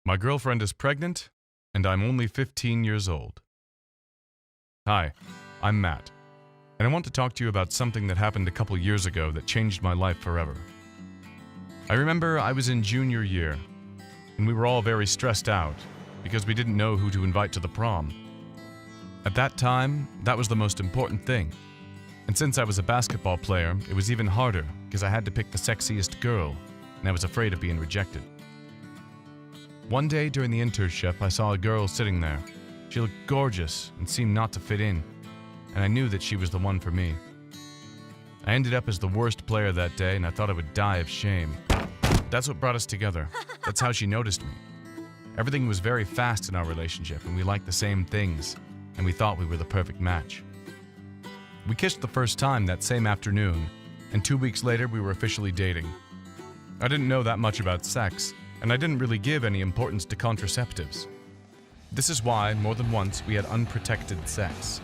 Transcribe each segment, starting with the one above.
My girlfriend is pregnant, and I'm only 15 years old. Hi, I'm Matt, and I want to talk to you about something that happened a couple years ago that changed my life forever. I remember I was in junior year, and we were all very stressed out because we didn't know who to invite to the prom. At that time, that was the most important thing. And since I was a basketball player, it was even harder because I had to pick the sexiest girl, and I was afraid of being rejected. One day during the internship, I saw a girl sitting there. She looked gorgeous and seemed not to fit in, and I knew that she was the one for me. I ended up as the worst player that day, and I thought I would die of shame. That's what brought us together. That's how she noticed me. Everything was very fast in our relationship, and we liked the same things, and we thought we were the perfect match. We kissed the first time that same afternoon, and 2 weeks later we were officially dating. I didn't know that much about sex, and I didn't really give any importance to contraceptives. This is why, more than once, we had unprotected sex.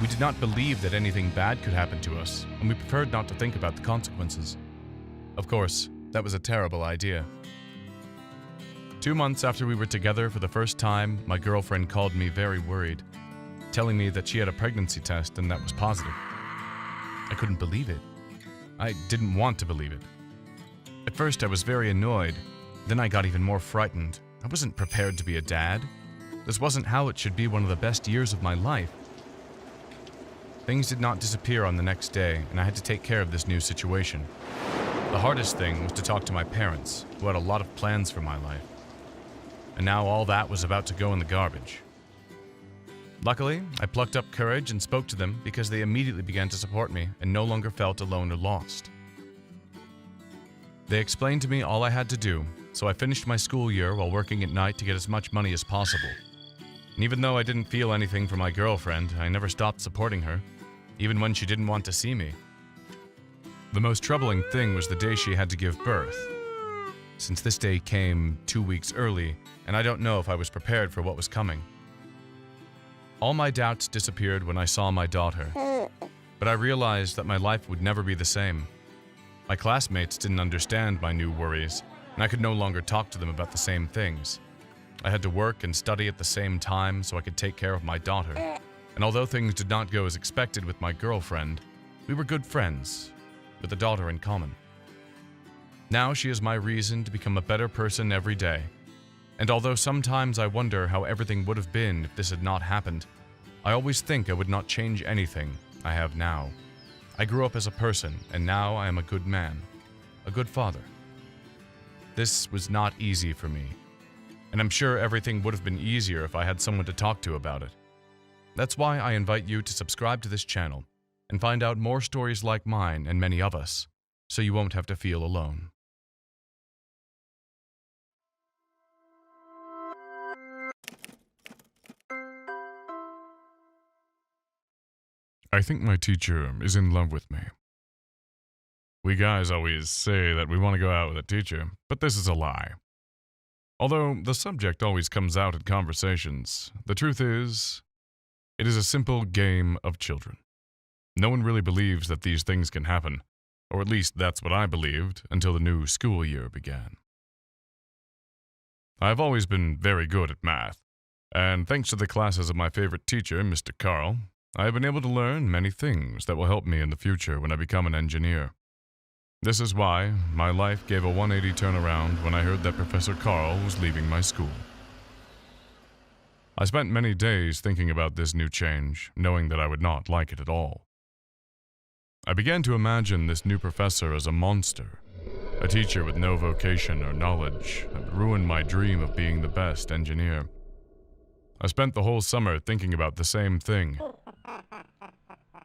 We did not believe that anything bad could happen to us, and we preferred not to think about the consequences. Of course, that was a terrible idea. 2 months after we were together for the first time, my girlfriend called me very worried, telling me that she had a pregnancy test and that was positive. I couldn't believe it. I didn't want to believe it. At first I was very annoyed, then I got even more frightened. I wasn't prepared to be a dad. This wasn't how it should be one of the best years of my life. Things did not disappear on the next day, and I had to take care of this new situation. The hardest thing was to talk to my parents, who had a lot of plans for my life. And now all that was about to go in the garbage. Luckily, I plucked up courage and spoke to them because they immediately began to support me and no longer felt alone or lost. They explained to me all I had to do, so I finished my school year while working at night to get as much money as possible. And even though I didn't feel anything for my girlfriend, I never stopped supporting her, even when she didn't want to see me. The most troubling thing was the day she had to give birth, since this day came 2 weeks early, and I don't know if I was prepared for what was coming. All my doubts disappeared when I saw my daughter, but I realized that my life would never be the same. My classmates didn't understand my new worries, and I could no longer talk to them about the same things. I had to work and study at the same time so I could take care of my daughter. And although things did not go as expected with my girlfriend, we were good friends, with a daughter in common. Now she is my reason to become a better person every day. And although sometimes I wonder how everything would have been if this had not happened, I always think I would not change anything I have now. I grew up as a person, and now I am a good man, a good father. This was not easy for me, and I'm sure everything would have been easier if I had someone to talk to about it. That's why I invite you to subscribe to this channel and find out more stories like mine and many of us, so you won't have to feel alone. I think my teacher is in love with me. We guys always say that we want to go out with a teacher, but this is a lie. Although the subject always comes out in conversations, the truth is, it is a simple game of children. No one really believes that these things can happen, or at least that's what I believed until the new school year began. I've always been very good at math, and thanks to the classes of my favorite teacher, Mr. Carl, I have been able to learn many things that will help me in the future when I become an engineer. This is why my life gave a 180 turnaround when I heard that Professor Carl was leaving my school. I spent many days thinking about this new change, knowing that I would not like it at all. I began to imagine this new professor as a monster, a teacher with no vocation or knowledge that would ruin my dream of being the best engineer. I spent the whole summer thinking about the same thing.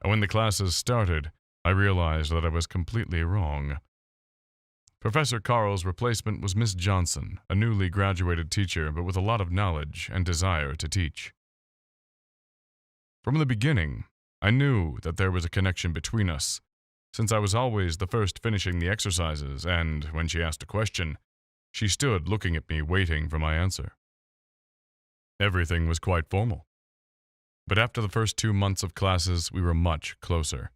And when the classes started, I realized that I was completely wrong. Professor Carl's replacement was Miss Johnson, a newly graduated teacher but with a lot of knowledge and desire to teach. From the beginning, I knew that there was a connection between us, since I was always the first finishing the exercises, and when she asked a question, she stood looking at me waiting for my answer. Everything was quite formal. But after the first 2 months of classes, we were much closer.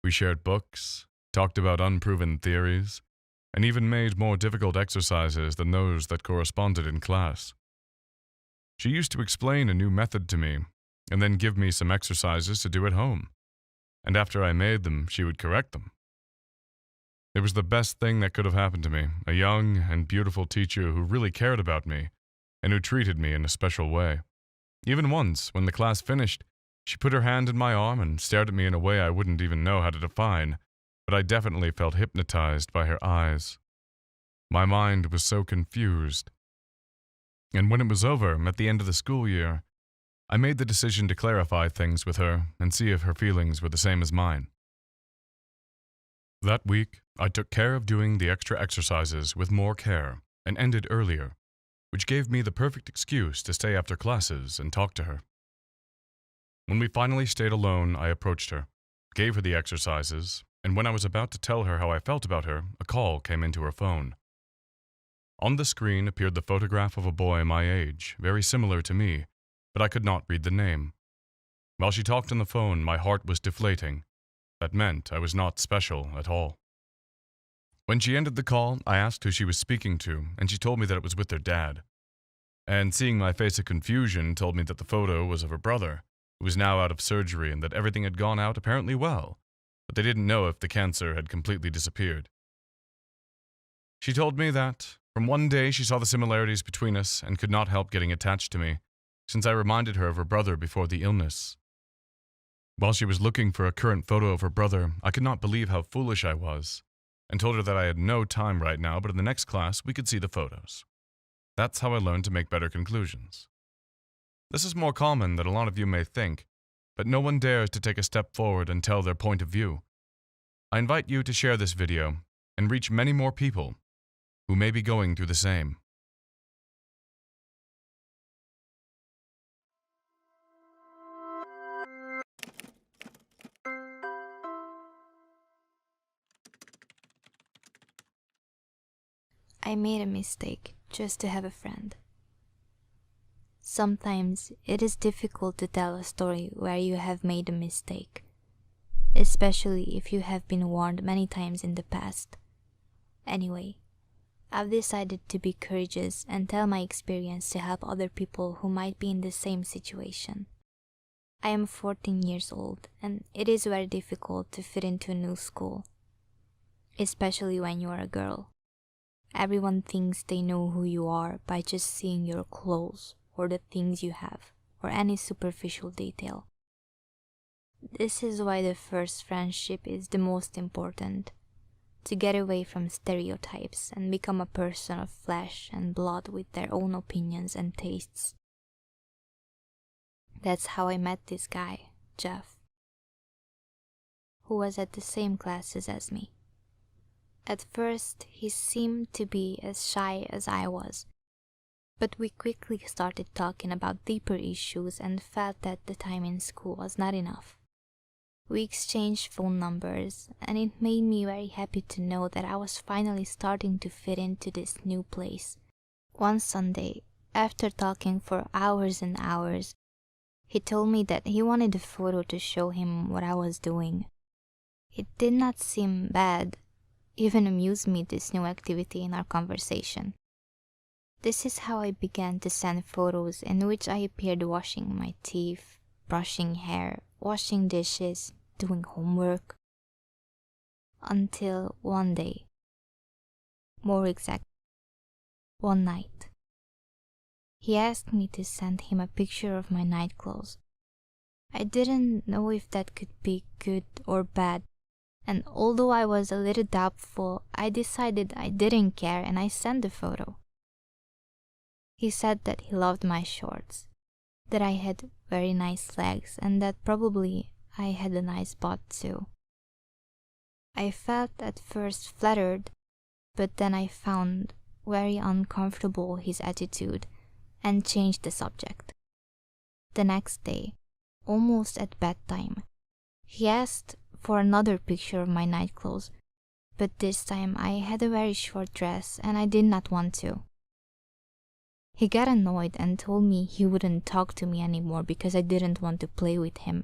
We shared books, talked about unproven theories, and even made more difficult exercises than those that corresponded in class. She used to explain a new method to me, and then give me some exercises to do at home, and after I made them, she would correct them. It was the best thing that could have happened to me, a young and beautiful teacher who really cared about me, and who treated me in a special way. Even once, when the class finished, she put her hand in my arm and stared at me in a way I wouldn't even know how to define, but I definitely felt hypnotized by her eyes. My mind was so confused. And when it was over, at the end of the school year, I made the decision to clarify things with her and see if her feelings were the same as mine. That week, I took care of doing the extra exercises with more care and ended earlier, which gave me the perfect excuse to stay after classes and talk to her. When we finally stayed alone, I approached her, gave her the exercises, and when I was about to tell her how I felt about her, a call came into her phone. On the screen appeared the photograph of a boy my age, very similar to me, but I could not read the name. While she talked on the phone, my heart was deflating. That meant I was not special at all. When she ended the call, I asked who she was speaking to, and she told me that it was with their dad. And seeing my face of confusion, told me that the photo was of her brother, who was now out of surgery and that everything had gone out apparently well, but they didn't know if the cancer had completely disappeared. She told me that, from one day she saw the similarities between us and could not help getting attached to me, since I reminded her of her brother before the illness. While she was looking for a current photo of her brother, I could not believe how foolish I was, and told her that I had no time right now, but in the next class we could see the photos. That's how I learned to make better conclusions. This is more common than a lot of you may think, but no one dares to take a step forward and tell their point of view. I invite you to share this video and reach many more people who may be going through the same. I made a mistake just to have a friend. Sometimes it is difficult to tell a story where you have made a mistake, especially if you have been warned many times in the past. Anyway, I've decided to be courageous and tell my experience to help other people who might be in the same situation. I am 14 years old, and it is very difficult to fit into a new school, especially when you are a girl. Everyone thinks they know who you are by just seeing your clothes or the things you have, or any superficial detail. This is why the first friendship is the most important, to get away from stereotypes and become a person of flesh and blood with their own opinions and tastes. That's how I met this guy, Jeff, who was at the same classes as me. At first, he seemed to be as shy as I was, but we quickly started talking about deeper issues and felt that the time in school was not enough. We exchanged phone numbers, and it made me very happy to know that I was finally starting to fit into this new place. One Sunday, after talking for hours and hours, he told me that he wanted a photo to show him what I was doing. It did not seem bad, even amused me, this new activity in our conversation. This is how I began to send photos in which I appeared washing my teeth, brushing hair, washing dishes, doing homework. Until one day, more exact, one night, he asked me to send him a picture of my night clothes. I didn't know if that could be good or bad, and although I was a little doubtful, I decided I didn't care and I sent the photo. He said that he loved my shorts, that I had very nice legs, and that probably I had a nice butt too. I felt at first flattered, but then I found very uncomfortable his attitude and changed the subject. The next day, almost at bedtime, he asked for another picture of my night clothes, but this time I had a very short dress and I did not want to. He got annoyed and told me he wouldn't talk to me anymore because I didn't want to play with him,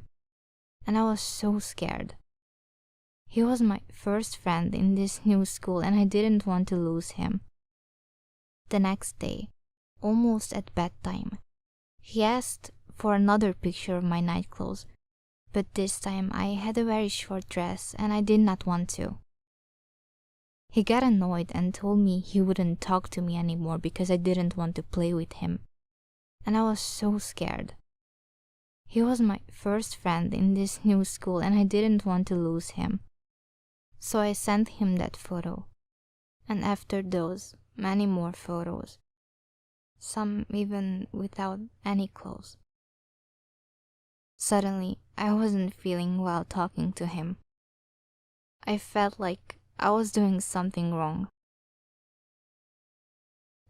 and I was so scared. He was my first friend in this new school and I didn't want to lose him. The next day, almost at bedtime, he asked for another picture of my night clothes, but this time I had a very short dress and I did not want to. He got annoyed and told me he wouldn't talk to me anymore because I didn't want to play with him, and I was so scared. He was my first friend in this new school and I didn't want to lose him. So I sent him that photo, and after those, many more photos, some even without any clothes. Suddenly, I wasn't feeling well talking to him. I felt like I was doing something wrong.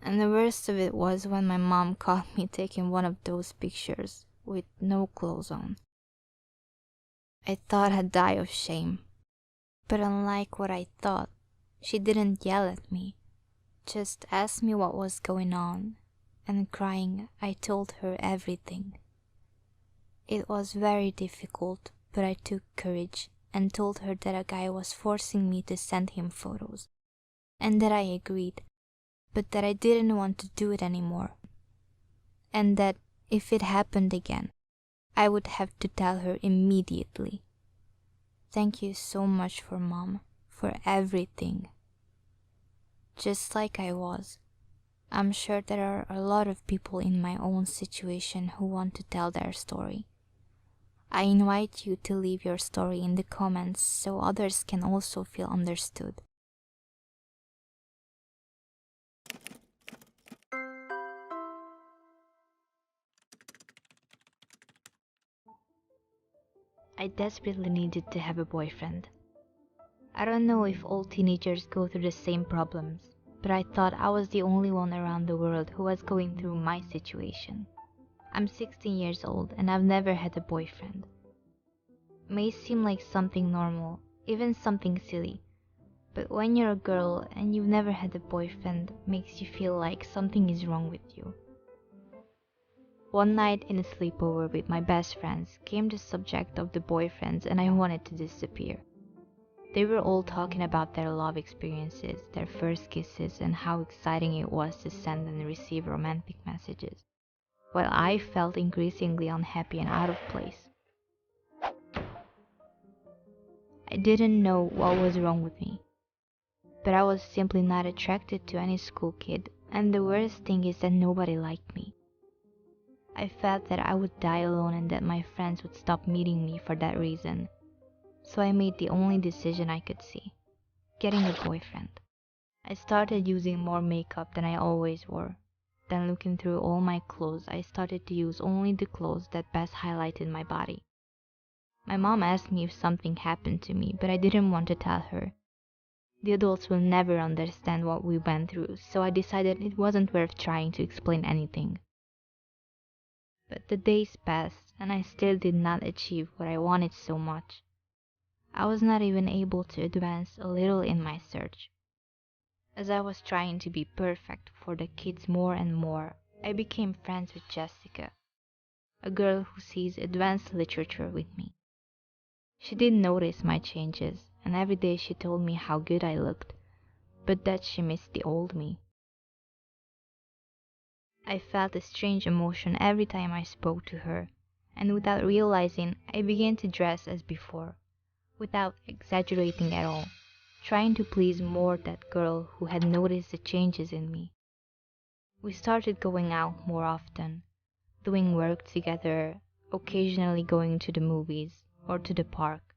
And the worst of it was when my mom caught me taking one of those pictures with no clothes on. I thought I'd die of shame. But unlike what I thought, she didn't yell at me, just asked me what was going on, and crying, I told her everything. It was very difficult, but I took courage and told her that a guy was forcing me to send him photos, and that I agreed, but that I didn't want to do it anymore, and that if it happened again, I would have to tell her immediately. Thank you so much Mom, for everything. Just like I was, I'm sure there are a lot of people in my own situation who want to tell their story. I invite you to leave your story in the comments so others can also feel understood. I desperately needed to have a boyfriend. I don't know if all teenagers go through the same problems, but I thought I was the only one around the world who was going through my situation. I'm 16 years old and I've never had a boyfriend. It may seem like something normal, even something silly, but when you're a girl and you've never had a boyfriend, it makes you feel like something is wrong with you. One night in a sleepover with my best friends came the subject of the boyfriends and I wanted to disappear. They were all talking about their love experiences, their first kisses, and how exciting it was to send and receive romantic messages, while I felt increasingly unhappy and out of place. I didn't know what was wrong with me, but I was simply not attracted to any school kid, and the worst thing is that nobody liked me. I felt that I would die alone and that my friends would stop meeting me for that reason, so I made the only decision I could see. Getting a boyfriend. I started using more makeup than I always wore. Then looking through all my clothes, I started to use only the clothes that best highlighted my body. My mom asked me if something happened to me, but I didn't want to tell her. The adults will never understand what we went through, so I decided it wasn't worth trying to explain anything. But the days passed, and I still did not achieve what I wanted so much. I was not even able to advance a little in my search. As I was trying to be perfect for the kids more and more, I became friends with Jessica, a girl who sees advanced literature with me. She did notice my changes, and every day she told me how good I looked, but that she missed the old me. I felt a strange emotion every time I spoke to her, and without realizing, I began to dress as before, without exaggerating at all, trying to please more that girl who had noticed the changes in me. We started going out more often, doing work together, occasionally going to the movies, or to the park,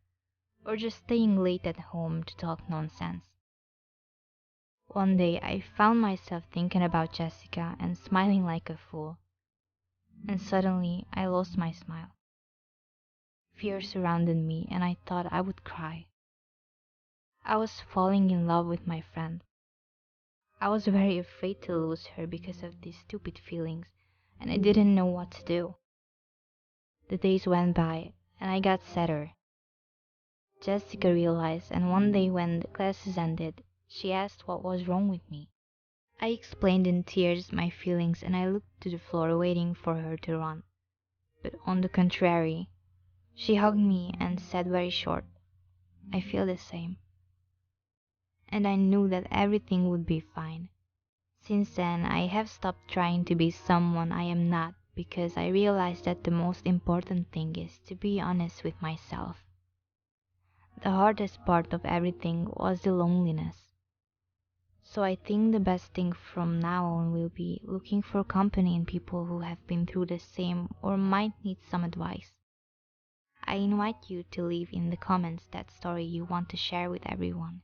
or just staying late at home to talk nonsense. One day I found myself thinking about Jessica and smiling like a fool, and suddenly I lost my smile. Fear surrounded me and I thought I would cry. I was falling in love with my friend. I was very afraid to lose her because of these stupid feelings, and I didn't know what to do. The days went by, and I got sadder. Jessica realized, and one day when the classes ended, she asked what was wrong with me. I explained in tears my feelings, and I looked to the floor waiting for her to run. But on the contrary, she hugged me and said very short, I feel the same. And I knew that everything would be fine. Since then, I have stopped trying to be someone I am not because I realized that the most important thing is to be honest with myself. The hardest part of everything was the loneliness. So I think the best thing from now on will be looking for company in people who have been through the same or might need some advice. I invite you to leave in the comments that story you want to share with everyone.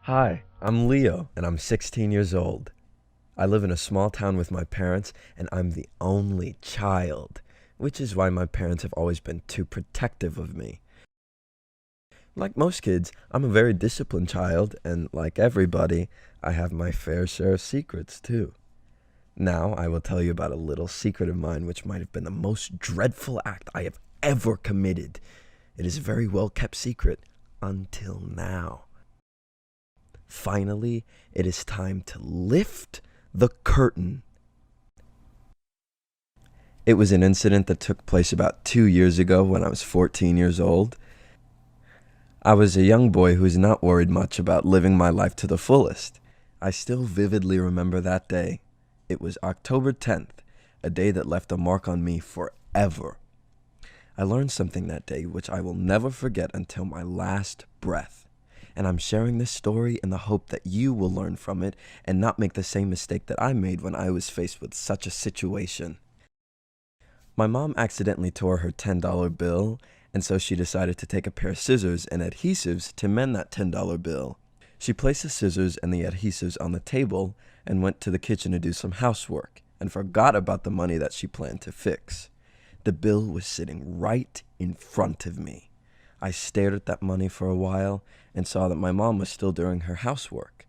Hi, I'm Leo, and I'm 16 years old. I live in a small town with my parents, and I'm the only child, which is why my parents have always been too protective of me. Like most kids, I'm a very disciplined child, and like everybody, I have my fair share of secrets too. Now, I will tell you about a little secret of mine which might have been the most dreadful act I have ever committed. It is a very well kept secret until now. Finally, it is time to lift the curtain. It was an incident that took place about 2 years ago when I was 14 years old. I was a young boy who was not worried much about living my life to the fullest. I still vividly remember that day. It was October 10th, a day that left a mark on me forever. I learned something that day which I will never forget until my last breath. And I'm sharing this story in the hope that you will learn from it and not make the same mistake that I made when I was faced with such a situation. My mom accidentally tore her $10 bill, and so she decided to take a pair of scissors and adhesives to mend that $10 bill. She placed the scissors and the adhesives on the table and went to the kitchen to do some housework and forgot about the money that she planned to fix. The bill was sitting right in front of me. I stared at that money for a while and saw that my mom was still doing her housework.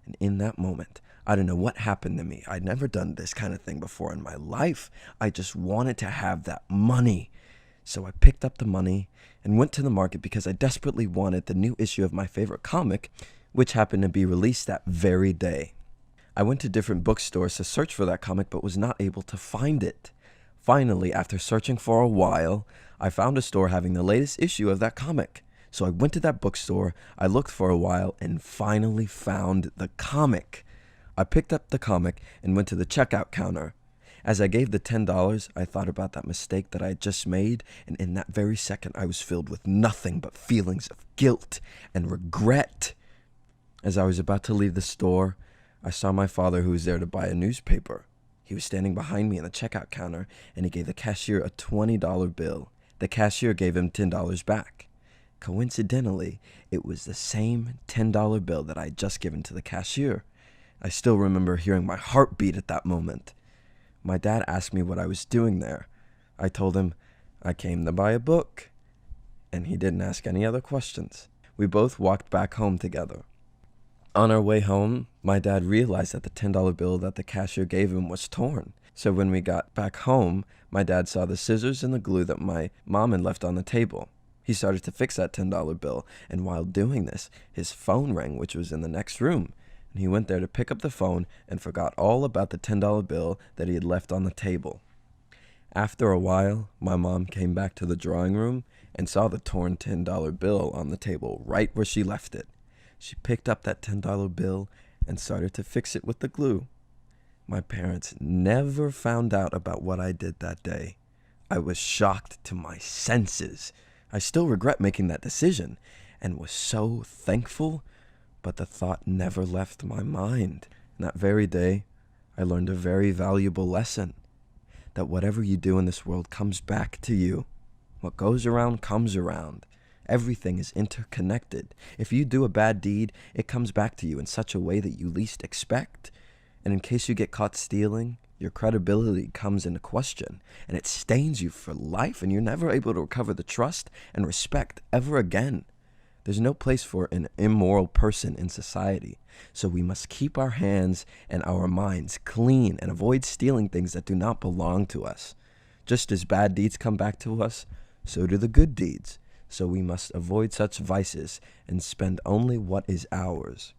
And in that moment, I don't know what happened to me. I'd never done this kind of thing before in my life. I just wanted to have that money. So I picked up the money and went to the market because I desperately wanted the new issue of my favorite comic, which happened to be released that very day. I went to different bookstores to search for that comic but was not able to find it. Finally, after searching for a while, I found a store having the latest issue of that comic. So I went to that bookstore, I looked for a while, and finally found the comic. I picked up the comic and went to the checkout counter. As I gave the $10, I thought about that mistake that I had just made, and in that very second I was filled with nothing but feelings of guilt and regret. As I was about to leave the store, I saw my father, who was there to buy a newspaper. He was standing behind me in the checkout counter, and he gave the cashier a $20 bill. The cashier gave him $10 back. Coincidentally, it was the same $10 bill that I had just given to the cashier. I still remember hearing my heart beat at that moment. My dad asked me what I was doing there. I told him I came to buy a book, and he didn't ask any other questions. We both walked back home together. On our way home, my dad realized that the $10 bill that the cashier gave him was torn. So when we got back home, my dad saw the scissors and the glue that my mom had left on the table. He started to fix that $10 bill, and while doing this, his phone rang, which was in the next room. And he went there to pick up the phone and forgot all about the $10 bill that he had left on the table. After a while, my mom came back to the drawing room and saw the torn $10 bill on the table right where she left it. She picked up that $10 bill and started to fix it with the glue. My parents never found out about what I did that day. I was shocked to my senses. I still regret making that decision and was so thankful, but the thought never left my mind. And that very day, I learned a very valuable lesson, that whatever you do in this world comes back to you. What goes around comes around. Everything is interconnected. If you do a bad deed, it comes back to you in such a way that you least expect. And in case you get caught stealing, your credibility comes into question, and it stains you for life, and you're never able to recover the trust and respect ever again. There's no place for an immoral person in society, so we must keep our hands and our minds clean and avoid stealing things that do not belong to us. Just as bad deeds come back to us, so do the good deeds. So we must avoid such vices and spend only what is ours.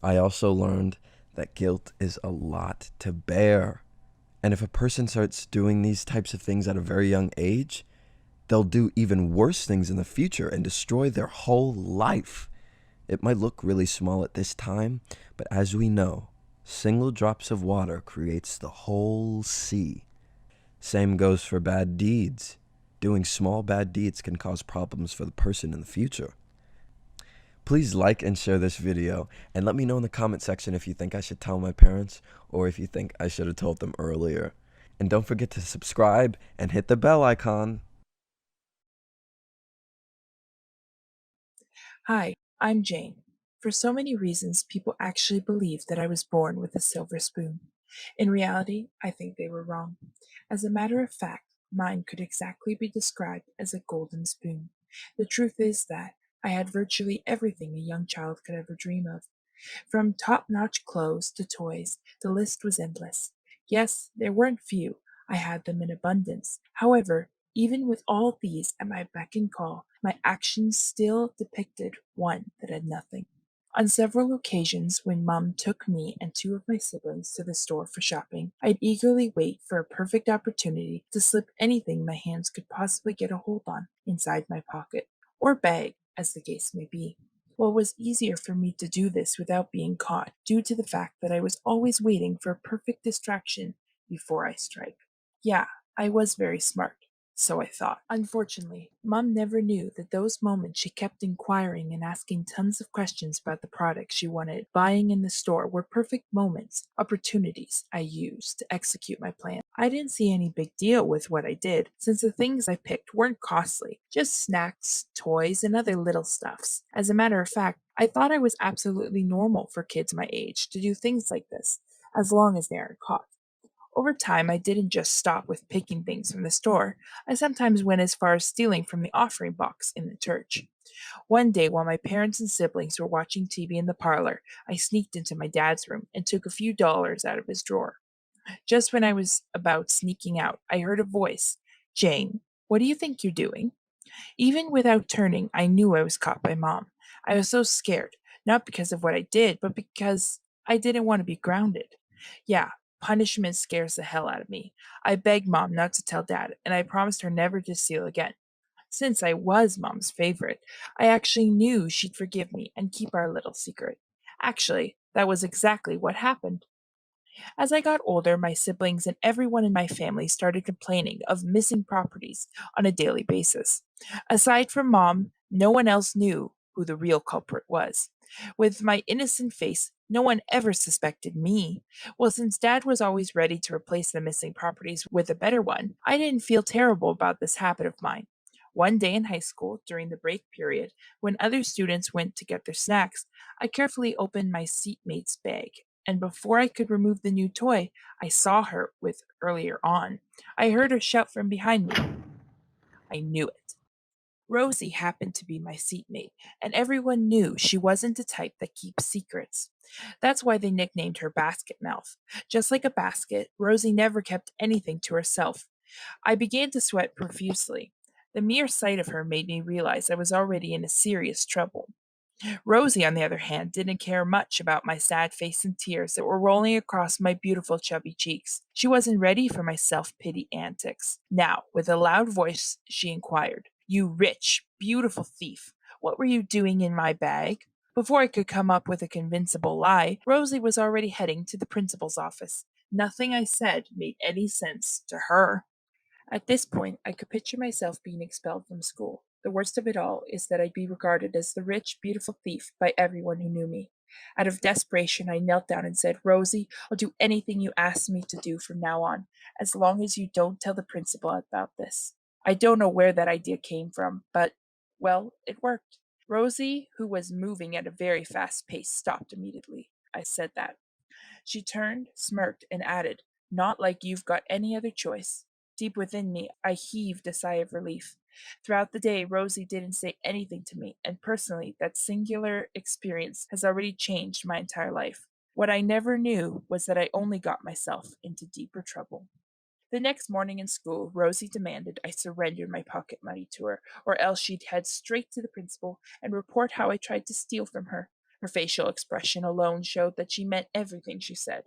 I also learned that guilt is a lot to bear. And if a person starts doing these types of things at a very young age, they'll do even worse things in the future and destroy their whole life. It might look really small at this time, but as we know, single drops of water creates the whole sea. Same goes for bad deeds. Doing small bad deeds can cause problems for the person in the future. Please like and share this video, and let me know in the comment section if you think I should tell my parents or if you think I should have told them earlier. And don't forget to subscribe and hit the bell icon. Hi, I'm Jane. For so many reasons, people actually believe that I was born with a silver spoon. In reality, I think they were wrong. As a matter of fact, mine could exactly be described as a golden spoon. The truth is that I had virtually everything a young child could ever dream of. From top notch clothes to toys, the list was endless. Yes, there weren't few. I had them in abundance. However, even with all these at my beck and call, my actions still depicted one that had nothing. On several occasions, when Mom took me and two of my siblings to the store for shopping, I'd eagerly wait for a perfect opportunity to slip anything my hands could possibly get a hold on inside my pocket, or bag, as the case may be. Well, it was easier for me to do this without being caught, due to the fact that I was always waiting for a perfect distraction before I strike. Yeah, I was very smart. So I thought. Unfortunately, Mom never knew that those moments she kept inquiring and asking tons of questions about the products she wanted buying in the store were perfect moments, opportunities I used to execute my plan. I didn't see any big deal with what I did, since the things I picked weren't costly, just snacks, toys, and other little stuffs. As a matter of fact, I thought I was absolutely normal for kids my age to do things like this, as long as they aren't caught. Over time, I didn't just stop with picking things from the store. I sometimes went as far as stealing from the offering box in the church. One day, while my parents and siblings were watching TV in the parlor, I sneaked into my dad's room and took a few dollars out of his drawer. Just when I was about sneaking out, I heard a voice. Jane, what do you think you're doing? Even without turning, I knew I was caught by Mom. I was so scared, not because of what I did, but because I didn't want to be grounded. Yeah, punishment scares the hell out of me. I begged Mom not to tell Dad, and I promised her never to steal again. Since I was Mom's favorite, I actually knew she'd forgive me and keep our little secret. Actually, that was exactly what happened. As I got older, my siblings and everyone in my family started complaining of missing properties on a daily basis. Aside from Mom, no one else knew who the real culprit was. With my innocent face, no one ever suspected me. Well, since Dad was always ready to replace the missing properties with a better one, I didn't feel terrible about this habit of mine. One day in high school, during the break period, when other students went to get their snacks, I carefully opened my seatmate's bag, and before I could remove the new toy I saw her with earlier on, I heard her shout from behind me. I knew it. Rosie happened to be my seatmate, and everyone knew she wasn't the type that keeps secrets. That's why they nicknamed her Basket Mouth. Just like a basket, Rosie never kept anything to herself. I began to sweat profusely. The mere sight of her made me realize I was already in a serious trouble. Rosie, on the other hand, didn't care much about my sad face and tears that were rolling across my beautiful chubby cheeks. She wasn't ready for my self pity antics. Now, with a loud voice, she inquired, You rich, beautiful thief, what were you doing in my bag? Before I could come up with a convincible lie, Rosie was already heading to the principal's office. Nothing I said made any sense to her. At this point, I could picture myself being expelled from school. The worst of it all is that I'd be regarded as the rich, beautiful thief by everyone who knew me. Out of desperation, I knelt down and said, Rosie, I'll do anything you ask me to do from now on, as long as you don't tell the principal about this. I don't know where that idea came from, but, well, it worked. Rosie, who was moving at a very fast pace, stopped immediately. I said that. She turned, smirked, and added, Not like you've got any other choice. Deep within me, I heaved a sigh of relief. Throughout the day, Rosie didn't say anything to me, and personally, that singular experience has already changed my entire life. What I never knew was that I only got myself into deeper trouble. The next morning in school, Rosie demanded I surrender my pocket money to her, or else she'd head straight to the principal and report how I tried to steal from her. Her facial expression alone showed that she meant everything she said.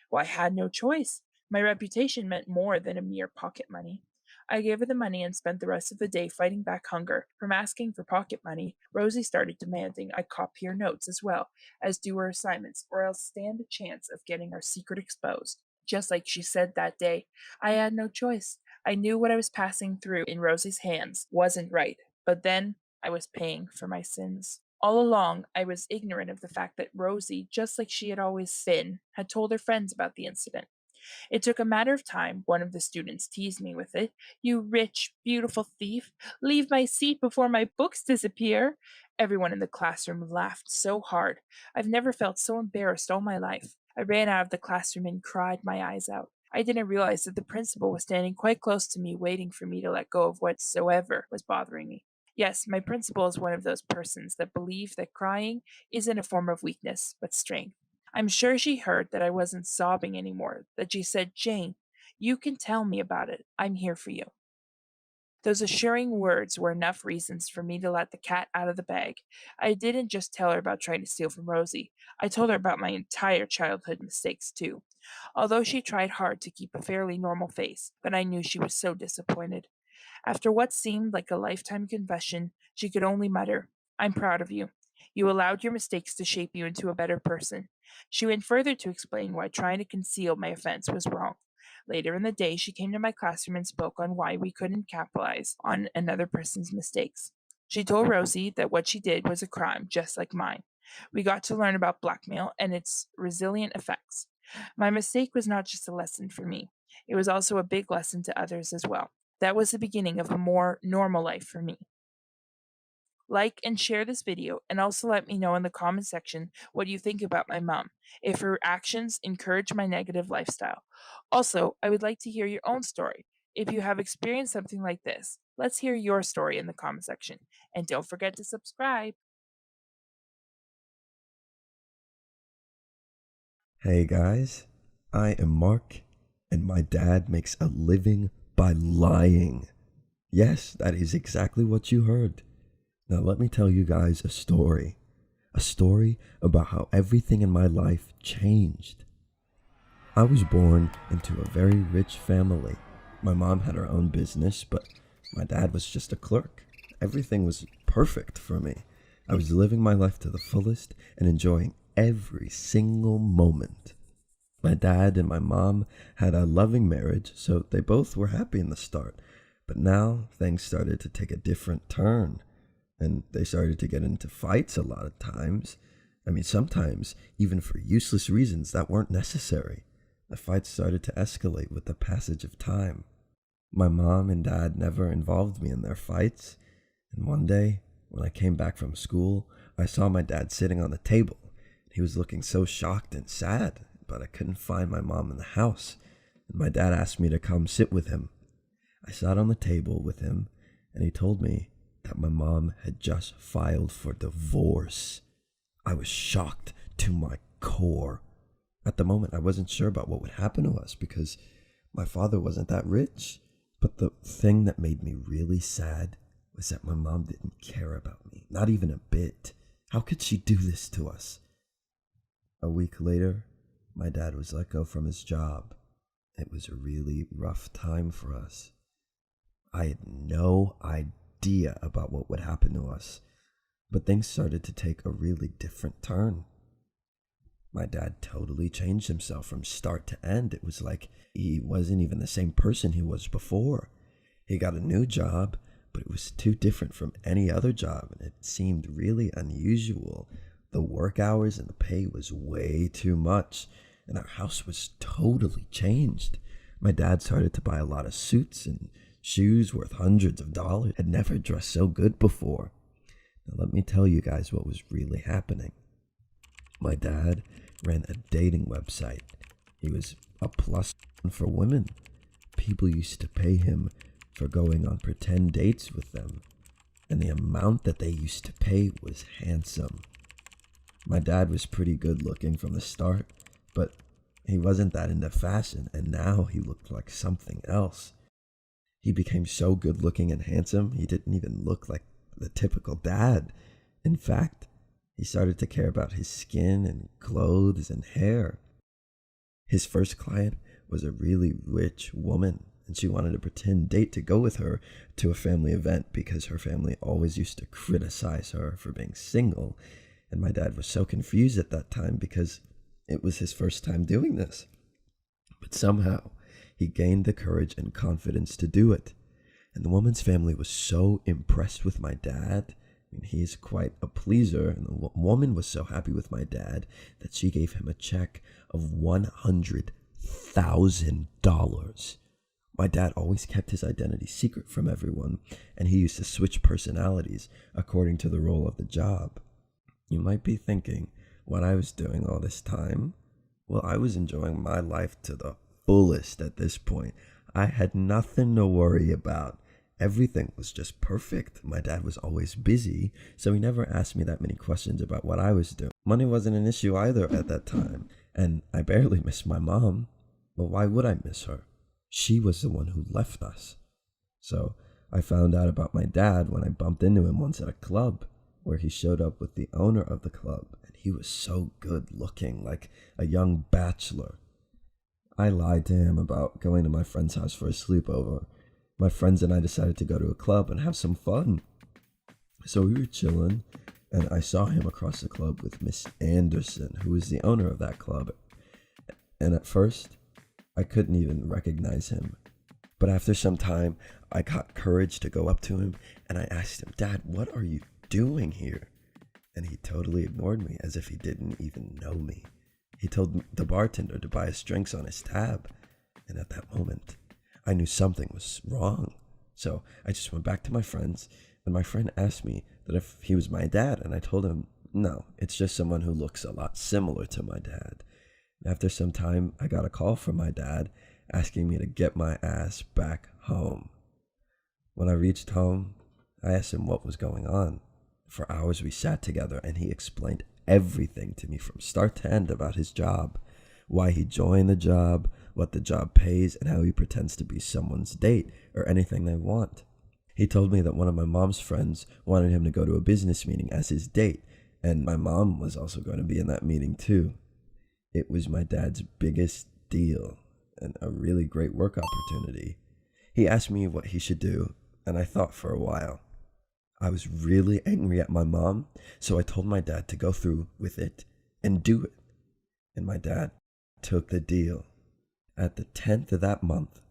Well, I had no choice. My reputation meant more than a mere pocket money. I gave her the money and spent the rest of the day fighting back hunger. From asking for pocket money, Rosie started demanding I copy her notes as well as do her assignments, or else stand a chance of getting our secret exposed. Just like she said that day, I had no choice. I knew what I was passing through in Rosie's hands wasn't right, but then I was paying for my sins. All along, I was ignorant of the fact that Rosie, just like she had always been, had told her friends about the incident. It took a matter of time. One of the students teased me with it. You rich, beautiful thief. Leave my seat before my books disappear. Everyone in the classroom laughed so hard. I've never felt so embarrassed all my life. I ran out of the classroom and cried my eyes out. I didn't realize that the principal was standing quite close to me, waiting for me to let go of whatsoever was bothering me. Yes, my principal is one of those persons that believe that crying isn't a form of weakness, but strength. I'm sure she heard that I wasn't sobbing anymore, that she said, Jane, you can tell me about it. I'm here for you. Those assuring words were enough reasons for me to let the cat out of the bag. I didn't just tell her about trying to steal from Rosie. I told her about my entire childhood mistakes, too. Although she tried hard to keep a fairly normal face, but I knew she was so disappointed. After what seemed like a lifetime confession, she could only mutter, I'm proud of you. You allowed your mistakes to shape you into a better person. She went further to explain why trying to conceal my offense was wrong. Later in the day, she came to my classroom and spoke on why we couldn't capitalize on another person's mistakes. She told Rosie that what she did was a crime just like mine. We got to learn about blackmail and its resilient effects. My mistake was not just a lesson for me, it was also a big lesson to others as well. That was the beginning of a more normal life for me. Like and share this video, and also let me know in the comment section what you think about my mom, if her actions encourage my negative lifestyle. Also, I would like to hear your own story. If you have experienced something like this, let's hear your story in the comment section. And don't forget to subscribe. Hey guys, I am Mark, and my dad makes a living by lying. Yes, that is exactly what you heard. Now let me tell you guys a story. A story about how everything in my life changed. I was born into a very rich family. My mom had her own business, but my dad was just a clerk. Everything was perfect for me. I was living my life to the fullest and enjoying every single moment. My dad and my mom had a loving marriage, so they both were happy in the start. But now things started to take a different turn, and they started to get into fights a lot of times. I mean, sometimes even for useless reasons that weren't necessary. The fights started to escalate with the passage of time. My mom and dad never involved me in their fights, and one day, when I came back from school, I saw my dad sitting on the table. He was looking so shocked and sad, but I couldn't find my mom in the house, and my dad asked me to come sit with him. I sat on the table with him, and he told me that my mom had just filed for divorce. I was shocked to my core. At the moment, I wasn't sure about what would happen to us because my father wasn't that rich. But the thing that made me really sad was that my mom didn't care about me, not even a bit. How could she do this to us? A week later, my dad was let go from his job. It was a really rough time for us. I had no idea about what would happen to us, but things started to take a really different turn. My dad totally changed himself from start to end. It was like he wasn't even the same person he was before. He got a new job, but it was too different from any other job, and it seemed really unusual. The work hours and the pay was way too much, and our house was totally changed. My dad started to buy a lot of suits and shoes worth hundreds of dollars. I'd never dressed so good before. Now let me tell you guys what was really happening. My dad ran a dating website. He was a plus for women. People used to pay him for going on pretend dates with them, and the amount that they used to pay was handsome. My dad was pretty good looking from the start, but he wasn't that into fashion, and now he looked like something else. He became so good looking and handsome, he didn't even look like the typical dad. In fact, he started to care about his skin and clothes and hair. His first client was a really rich woman, and she wanted a pretend date to go with her to a family event because her family always used to criticize her for being single. And my dad was so confused at that time because it was his first time doing this. But somehow he gained the courage and confidence to do it. And the woman's family was so impressed with my dad. I mean, he's quite a pleaser. And the woman was so happy with my dad that she gave him a check of $100,000. My dad always kept his identity secret from everyone, and he used to switch personalities according to the role of the job. You might be thinking what I was doing all this time. Well, I was enjoying my life to the fullest at this point. I had nothing to worry about. Everything was just perfect. My dad was always busy, so he never asked me that many questions about what I was doing. Money wasn't an issue either at that time, and I barely missed my mom. But why would I miss her? She was the one who left us. So I found out about my dad when I bumped into him once at a club, where he showed up with the owner of the club, and he was so good looking, like a young bachelor. I lied to him about going to my friend's house for a sleepover. My friends and I decided to go to a club and have some fun. So we were chilling, and I saw him across the club with Miss Anderson, who was the owner of that club. And at first, I couldn't even recognize him. But after some time, I got courage to go up to him, and I asked him, "Dad, what are you doing here?" And he totally ignored me as if he didn't even know me. He told the bartender to buy us drinks on his tab. And at that moment, I knew something was wrong. So I just went back to my friends, and my friend asked me that if he was my dad, and I told him, no, it's just someone who looks a lot similar to my dad. And after some time, I got a call from my dad asking me to get my ass back home. When I reached home, I asked him what was going on. For hours we sat together, and he explained everything to me from start to end about his job, why he joined the job, what the job pays, and how he pretends to be someone's date or anything they want. He told me that one of my mom's friends wanted him to go to a business meeting as his date, and my mom was also going to be in that meeting too. It was my dad's biggest deal and a really great work opportunity. He asked me what he should do, and I thought for a while. I was really angry at my mom, so I told my dad to go through with it and do it. And my dad took the deal. At the 10th of that month,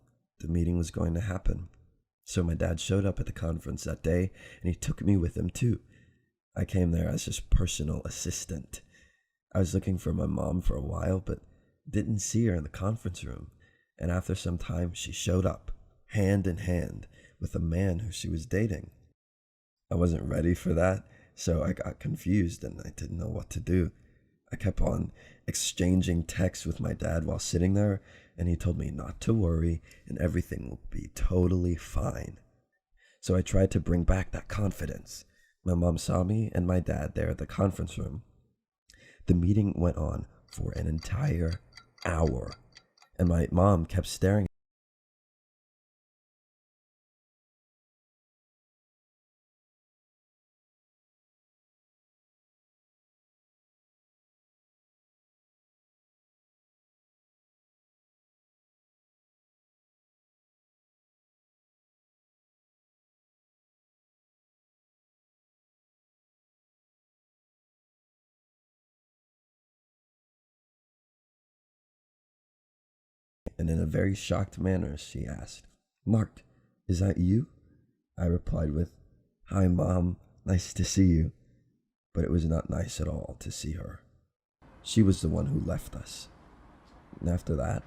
the meeting was going to happen. So my dad showed up at the conference that day, and he took me with him too. I came there as his personal assistant. I was looking for my mom for a while, but didn't see her in the conference room. And after some time, she showed up, hand in hand, with a man who she was dating. I wasn't ready for that, so I got confused and I didn't know what to do. I kept on exchanging texts with my dad while sitting there, and he told me not to worry and everything will be totally fine. So I tried to bring back that confidence. My mom saw me and my dad there at the conference room. The meeting went on for an entire hour, and my mom kept staring. And in a very shocked manner, she asked, "Mark, is that you?" I replied with, "Hi, Mom, nice to see you." But it was not nice at all to see her. She was the one who left us. And after that,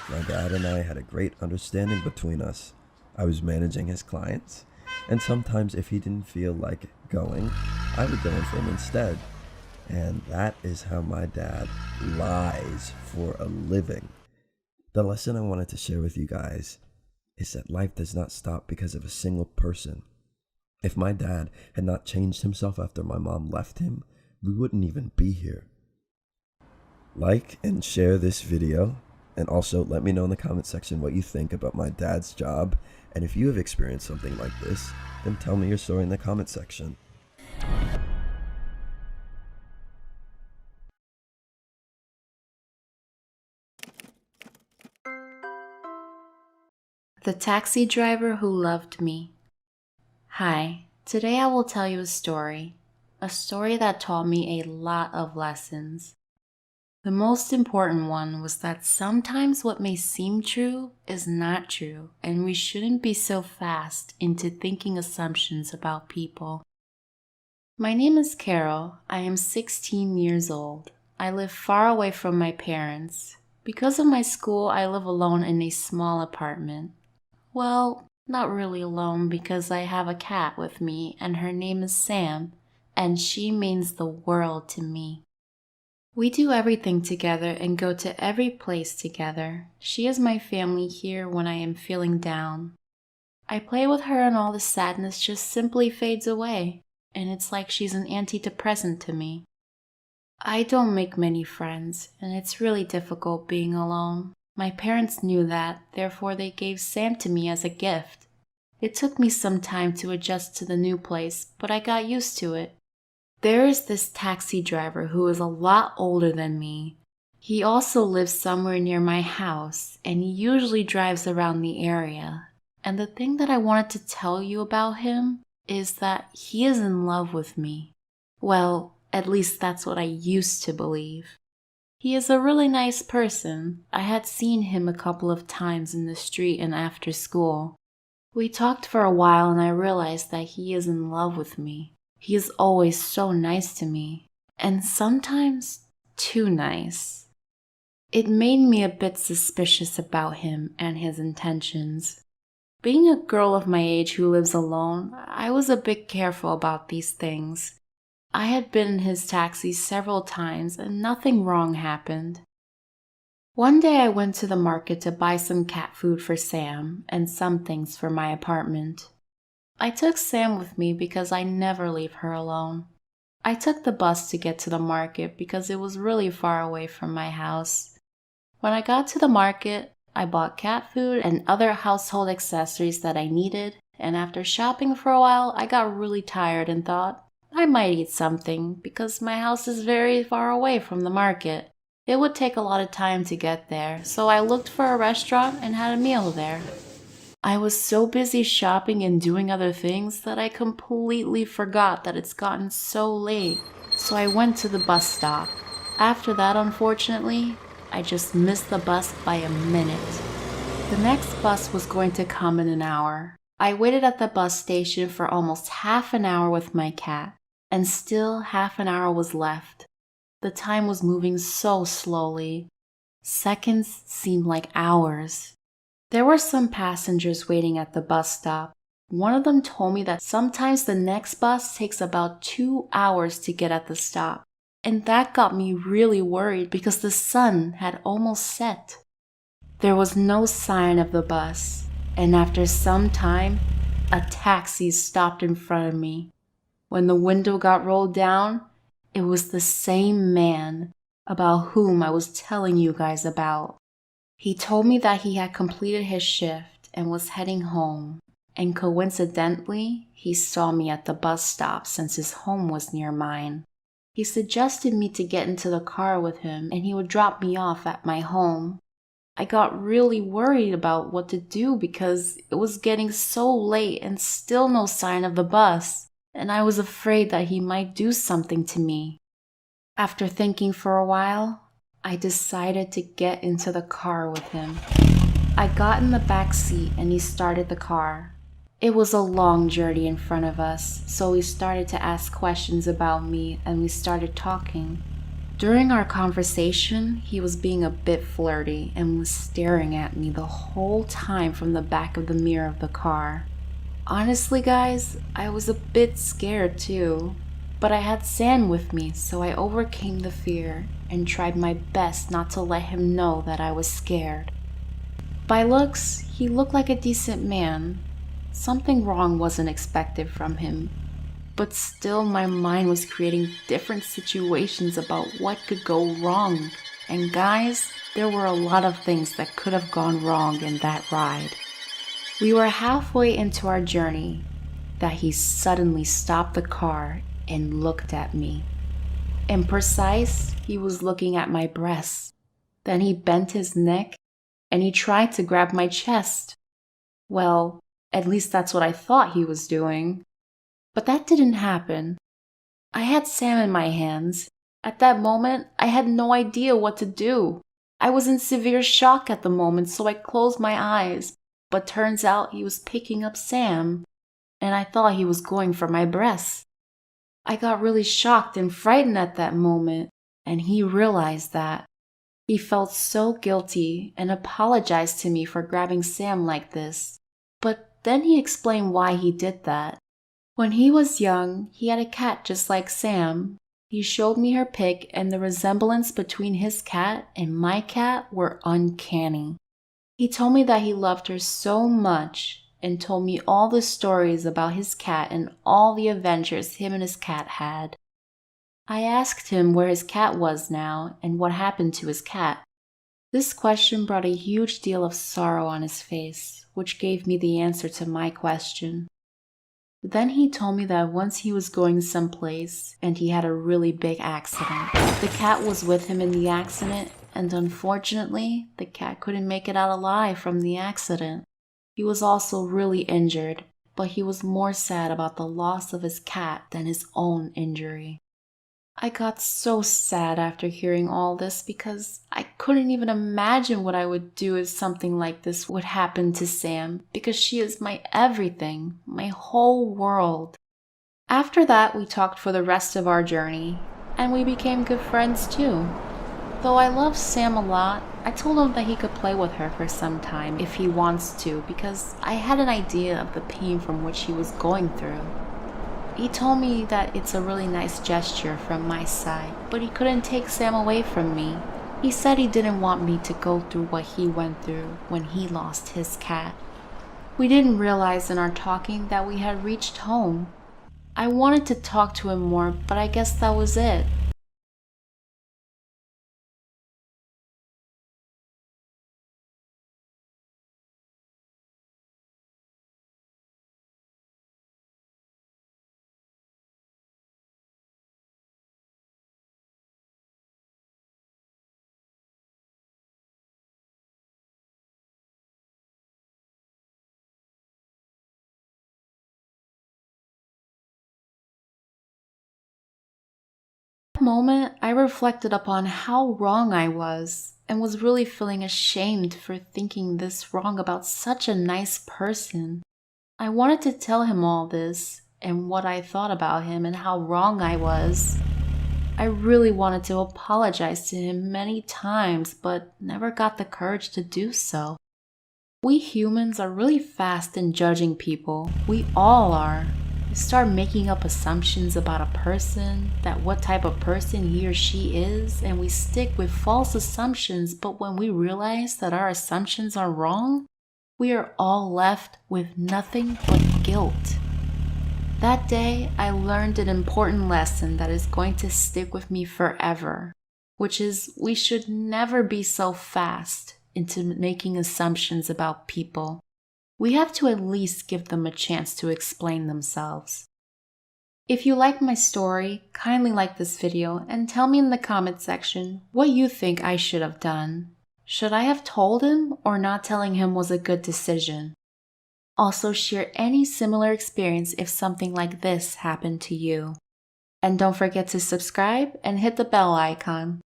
my dad and I had a great understanding between us. I was managing his clients, and sometimes if he didn't feel like going, I would go in for him instead. And that is how my dad lies for a living. The lesson I wanted to share with you guys is that life does not stop because of a single person. If my dad had not changed himself after my mom left him, we wouldn't even be here. Like and share this video, and also let me know in the comment section what you think about my dad's job, and if you have experienced something like this, then tell me your story in the comment section. The taxi driver who loved me. Hi, today I will tell you a story that taught me a lot of lessons. The most important one was that sometimes what may seem true is not true, and we shouldn't be so fast into thinking assumptions about people. My name is Carol. I am 16 years old. I live far away from my parents. Because of my school, I live alone in a small apartment. Well, not really alone because I have a cat with me and her name is Sam, and she means the world to me. We do everything together and go to every place together. She is my family here when I am feeling down. I play with her and all the sadness just simply fades away, and it's like she's an antidepressant to me. I don't make many friends, and it's really difficult being alone. My parents knew that, therefore they gave Sam to me as a gift. It took me some time to adjust to the new place, but I got used to it. There is this taxi driver who is a lot older than me. He also lives somewhere near my house, and he usually drives around the area. And the thing that I wanted to tell you about him is that he is in love with me. Well, at least that's what I used to believe. He is a really nice person. I had seen him a couple of times in the street and after school. We talked for a while and I realized that he is in love with me. He is always so nice to me, and sometimes too nice. It made me a bit suspicious about him and his intentions. Being a girl of my age who lives alone, I was a bit careful about these things. I had been in his taxi several times and nothing wrong happened. One day I went to the market to buy some cat food for Sam and some things for my apartment. I took Sam with me because I never leave her alone. I took the bus to get to the market because it was really far away from my house. When I got to the market, I bought cat food and other household accessories that I needed, and after shopping for a while, I got really tired and thought, I might eat something because my house is very far away from the market. It would take a lot of time to get there, so I looked for a restaurant and had a meal there. I was so busy shopping and doing other things that I completely forgot that it's gotten so late, so I went to the bus stop. After that, unfortunately, I just missed the bus by a minute. The next bus was going to come in an hour. I waited at the bus station for almost half an hour with my cat, and still half an hour was left. The time was moving so slowly. Seconds seemed like hours. There were some passengers waiting at the bus stop. One of them told me that sometimes the next bus takes about 2 hours to get at the stop. And that got me really worried because the sun had almost set. There was no sign of the bus, and after some time, a taxi stopped in front of me. When the window got rolled down, it was the same man about whom I was telling you guys about. He told me that he had completed his shift and was heading home, and coincidentally, he saw me at the bus stop since his home was near mine. He suggested me to get into the car with him and he would drop me off at my home. I got really worried about what to do because it was getting so late and still no sign of the bus, and I was afraid that he might do something to me. After thinking for a while, I decided to get into the car with him. I got in the back seat and he started the car. It was a long journey in front of us, so we started to ask questions about me and we started talking. During our conversation, he was being a bit flirty and was staring at me the whole time from the back of the mirror of the car. Honestly, guys, I was a bit scared too, but I had Sam with me, so I overcame the fear and tried my best not to let him know that I was scared. By looks, he looked like a decent man. Something wrong wasn't expected from him, but still my mind was creating different situations about what could go wrong. And guys, there were a lot of things that could have gone wrong in that ride. We were halfway into our journey that he suddenly stopped the car and looked at me. Imprecise, he was looking at my breasts. Then he bent his neck and he tried to grab my chest. Well, at least that's what I thought he was doing. But that didn't happen. I had Sam in my hands. At that moment, I had no idea what to do. I was in severe shock at the moment, so I closed my eyes. But turns out he was picking up Sam, and I thought he was going for my breast. I got really shocked and frightened at that moment, and he realized that. He felt so guilty and apologized to me for grabbing Sam like this. But then he explained why he did that. When he was young, he had a cat just like Sam. He showed me her pic, and the resemblance between his cat and my cat were uncanny. He told me that he loved her so much and told me all the stories about his cat and all the adventures him and his cat had. I asked him where his cat was now and what happened to his cat. This question brought a huge deal of sorrow on his face, which gave me the answer to my question. Then he told me that once he was going someplace and he had a really big accident. The cat was with him in the accident, and unfortunately, the cat couldn't make it out alive from the accident. He was also really injured, but he was more sad about the loss of his cat than his own injury. I got so sad after hearing all this because I couldn't even imagine what I would do if something like this would happen to Sam, because she is my everything, my whole world. After that, we talked for the rest of our journey, and we became good friends too. Though I love Sam a lot, I told him that he could play with her for some time if he wants to, because I had an idea of the pain from which he was going through. He told me that it's a really nice gesture from my side, but he couldn't take Sam away from me. He said he didn't want me to go through what he went through when he lost his cat. We didn't realize in our talking that we had reached home. I wanted to talk to him more, but I guess that was it. Moment, I reflected upon how wrong I was and was really feeling ashamed for thinking this wrong about such a nice person. I wanted to tell him all this and what I thought about him and how wrong I was. I really wanted to apologize to him many times, but never got the courage to do so. We humans are really fast in judging people. We all are. We start making up assumptions about a person, that what type of person he or she is, and we stick with false assumptions, but when we realize that our assumptions are wrong, we are all left with nothing but guilt. That day, I learned an important lesson that is going to stick with me forever, which is we should never be so fast into making assumptions about people. We have to at least give them a chance to explain themselves. If you like my story, kindly like this video and tell me in the comment section what you think I should have done. Should I have told him, or not telling him was a good decision? Also share any similar experience if something like this happened to you. And don't forget to subscribe and hit the bell icon.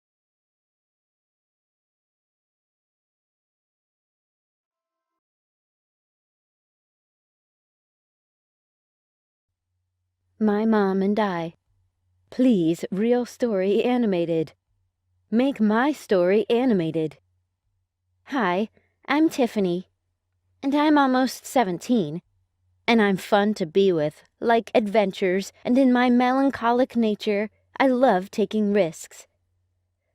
My Mom and I. Please, real story animated. Make my story animated. Hi, I'm Tiffany, and I'm almost 17, and I'm fun to be with, like adventures, and in my melancholic nature, I love taking risks.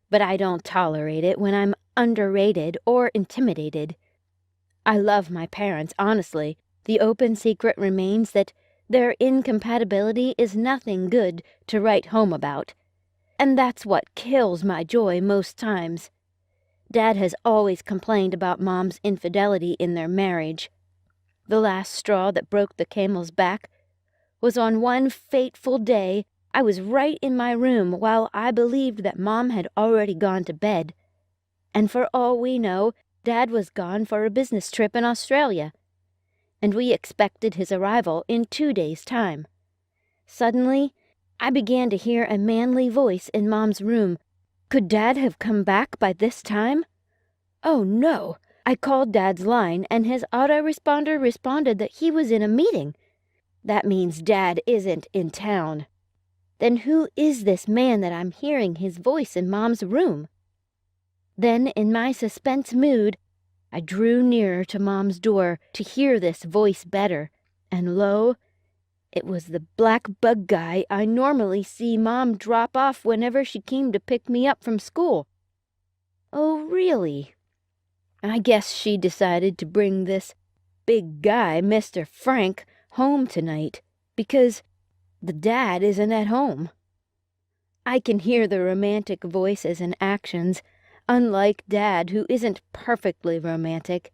But I don't tolerate it when I'm underrated or intimidated. I love my parents, honestly. The open secret remains that their incompatibility is nothing good to write home about. And that's what kills my joy most times. Dad has always complained about Mom's infidelity in their marriage. The last straw that broke the camel's back was on one fateful day I was right in my room while I believed that Mom had already gone to bed. And for all we know, Dad was gone for a business trip in Australia. and we expected his arrival in 2 days' time. Suddenly, I began to hear a manly voice in Mom's room. Could Dad have come back by this time? Oh no! I called Dad's line, and his autoresponder responded that he was in a meeting. That means Dad isn't in town. Then who is this man that I'm hearing his voice in Mom's room? Then, in my suspense mood, I drew nearer to Mom's door to hear this voice better, and lo, it was the black bug guy I normally see Mom drop off whenever she came to pick me up from school. Oh, really? I guess she decided to bring this big guy, Mr. Frank, home tonight, because the dad isn't at home. I can hear the romantic voices and actions, unlike Dad, who isn't perfectly romantic.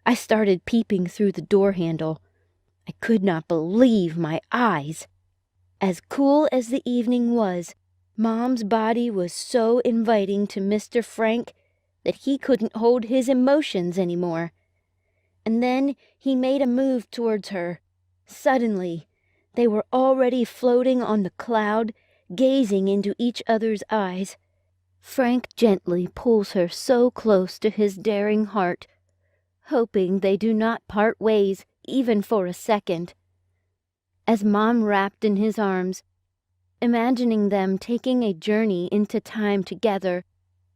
I started peeping through the door handle. I could not believe my eyes. As cool as the evening was, Mom's body was so inviting to Mr. Frank that he couldn't hold his emotions anymore. And then he made a move towards her. Suddenly, they were already floating on the cloud, gazing into each other's eyes. Frank gently pulls her so close to his daring heart, hoping they do not part ways even for a second. As Mom wrapped in his arms, imagining them taking a journey into time together,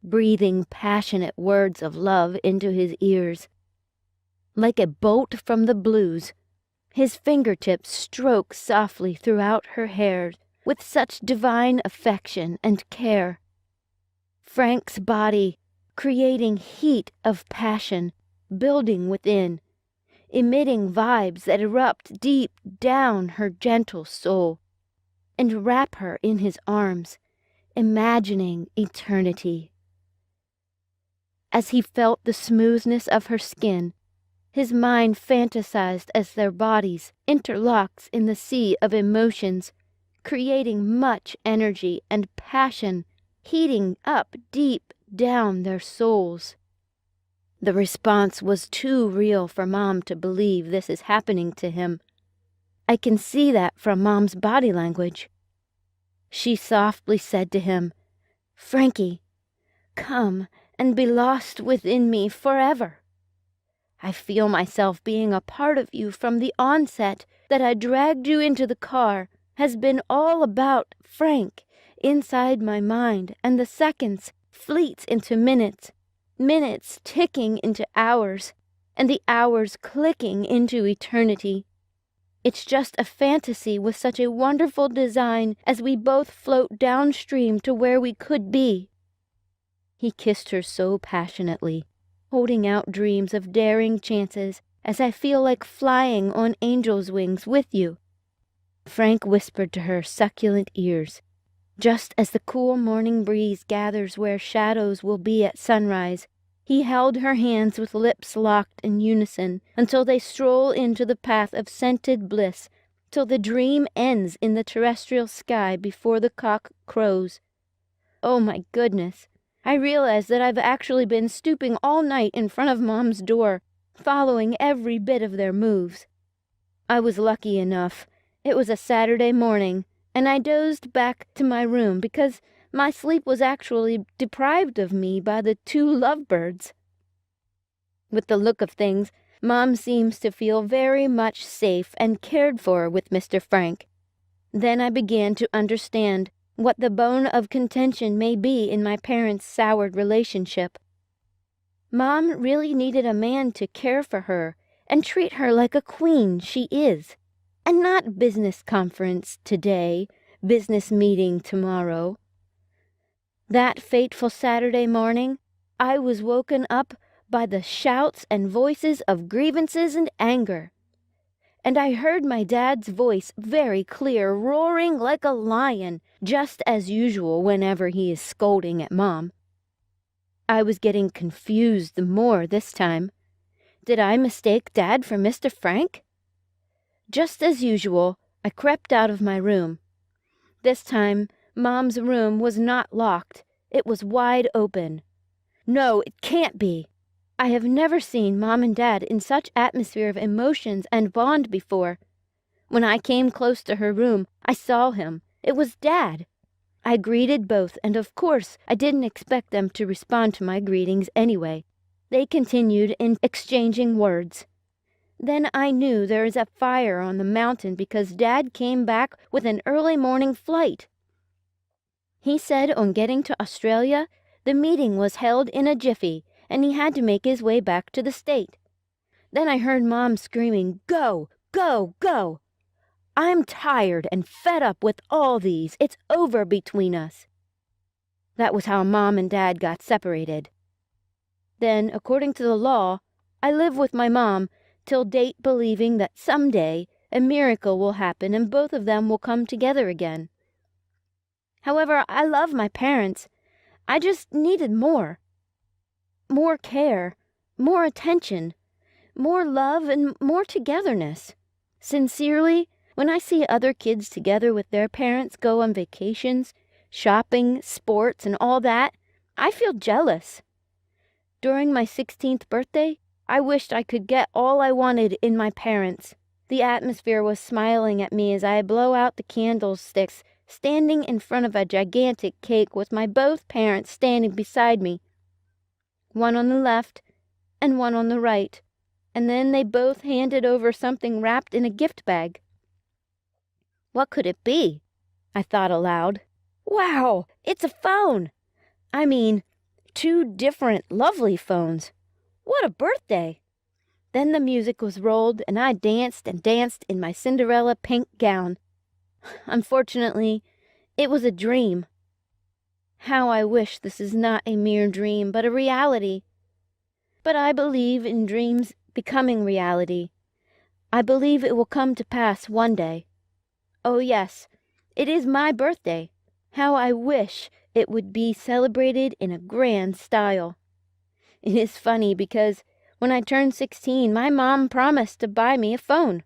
breathing passionate words of love into his ears. Like a bolt from the blues, his fingertips stroke softly throughout her hair with such divine affection and care. Frank's body, creating heat of passion, building within, emitting vibes that erupt deep down her gentle soul, and wrap her in his arms, imagining eternity. As he felt the smoothness of her skin, his mind fantasized as their bodies interlocked in the sea of emotions, creating much energy and passion, heating up deep down their souls. The response was too real for Mom to believe this is happening to him. I can see that from Mom's body language. She softly said to him, "Frankie, come and be lost within me forever. I feel myself being a part of you from the onset. That I dragged you into the car has been all about Frank inside my mind, and the seconds fleets into minutes, minutes ticking into hours, and the hours clicking into eternity. It's just a fantasy with such a wonderful design as we both float downstream to where we could be." He kissed her so passionately, holding out dreams of daring chances as I feel like flying on angel's wings with you. Frank whispered to her succulent ears, just as the cool morning breeze gathers where shadows will be at sunrise. He held her hands with lips locked in unison until they stroll into the path of scented bliss, till the dream ends in the terrestrial sky before the cock crows. Oh my goodness! I realize that I've actually been stooping all night in front of Mom's door, following every bit of their moves. I was lucky enough. It was a Saturday morning, and I dozed back to my room because my sleep was actually deprived of me by the 2 lovebirds. With the look of things, Mom seems to feel very much safe and cared for with Mr. Frank. Then I began to understand what the bone of contention may be in my parents' soured relationship. Mom really needed a man to care for her and treat her like a queen she is, and not business conference today, business meeting tomorrow. That fateful Saturday morning, I was woken up by the shouts and voices of grievances and anger. And I heard my dad's voice very clear, roaring like a lion, just as usual whenever he is scolding at Mom. I was getting confused more this time. Did I mistake Dad for Mr. Frank? Just as usual, I crept out of my room. This time, Mom's room was not locked. It was wide open. No, it can't be. I have never seen Mom and Dad in such atmosphere of emotions and bond before. When I came close to her room, I saw him. It was Dad. I greeted both, and of course, I didn't expect them to respond to my greetings anyway. They continued in exchanging words. Then I knew there is a fire on the mountain because Dad came back with an early morning flight. He said on getting to Australia, the meeting was held in a jiffy, and he had to make his way back to the state. Then I heard Mom screaming, "Go, go, go!" I'm tired and fed up with all these. It's over between us. That was how Mom and Dad got separated. Then, according to the law, I live with my mom till date, believing that someday a miracle will happen and both of them will come together again. However, I love my parents. I just needed more. More care, more attention, more love, and more togetherness. Sincerely, when I see other kids together with their parents go on vacations, shopping, sports, and all that, I feel jealous. During my 16th birthday, I wished I could get all I wanted in my parents. The atmosphere was smiling at me as I blow out the candlesticks, standing in front of a gigantic cake with my both parents standing beside me. One on the left and one on the right, and then they both handed over something wrapped in a gift bag. What could it be? I thought aloud. Wow, it's a phone! I mean, 2 different lovely phones. What a birthday! Then the music was rolled, and I danced and danced in my Cinderella pink gown. Unfortunately, it was a dream. How I wish this is not a mere dream, but a reality. But I believe in dreams becoming reality. I believe it will come to pass one day. Oh yes, it is my birthday. How I wish it would be celebrated in a grand style. It is funny because when I turned 16, my mom promised to buy me a phone.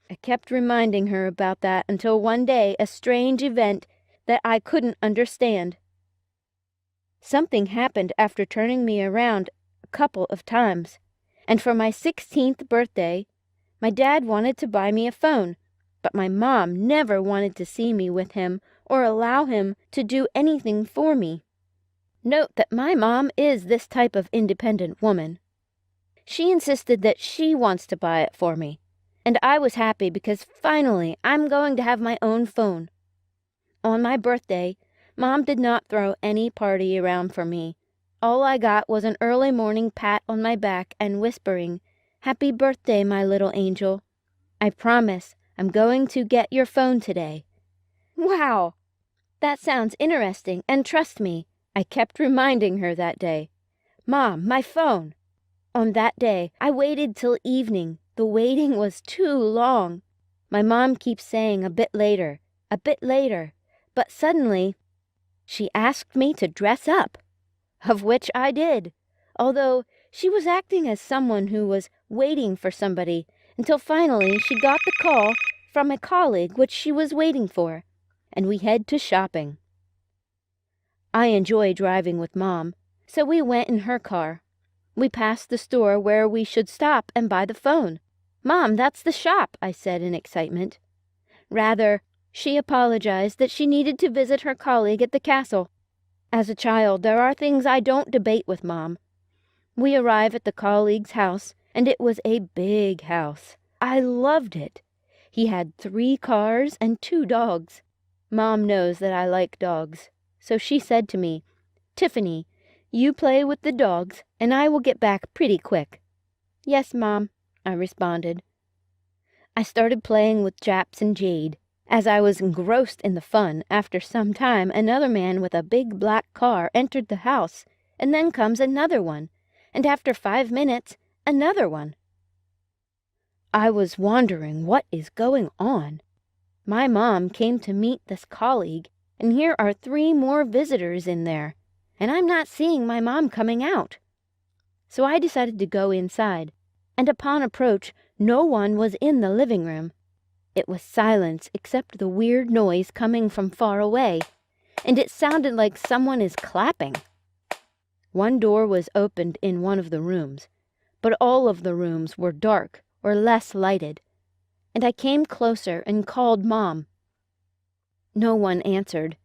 I kept reminding her about that until one day a strange event that I couldn't understand. Something happened after turning me around a couple of times, and for my 16th birthday, my dad wanted to buy me a phone, but my mom never wanted to see me with him or allow him to do anything for me. Note that my mom is this type of independent woman. She insisted that she wants to buy it for me, and I was happy because finally I'm going to have my own phone. On my birthday, Mom did not throw any party around for me. All I got was an early morning pat on my back and whispering, "Happy birthday, my little angel. I promise I'm going to get your phone today." Wow! That sounds interesting, and trust me, I kept reminding her that day. "Mom, my phone!" On that day, I waited till evening. The waiting was too long. My mom keeps saying a bit later, but suddenly she asked me to dress up, of which I did, although she was acting as someone who was waiting for somebody until finally she got the call from a colleague which she was waiting for, and we head to shopping. I enjoy driving with Mom, so we went in her car. We passed the store where we should stop and buy the phone. "Mom, that's the shop," I said in excitement. Rather, she apologized that she needed to visit her colleague at the castle. As a child, there are things I don't debate with Mom. We arrive at the colleague's house, and it was a big house. I loved it. He had 3 cars and 2 dogs. Mom knows that I like dogs, so she said to me, "Tiffany, you play with the dogs, and I will get back pretty quick." "Yes, Mom," I responded. I started playing with Japs and Jade. As I was engrossed in the fun, after some time another man with a big black car entered the house, and then comes another one, and after 5 minutes, another one. I was wondering what is going on. My mom came to meet this colleague, and here are 3 more visitors in there, and I'm not seeing my mom coming out. So I decided to go inside, and upon approach, no one was in the living room. It was silence except the weird noise coming from far away, and it sounded like someone is clapping. One door was opened in one of the rooms, but all of the rooms were dark or less lighted, and I came closer and called Mom. No one answered,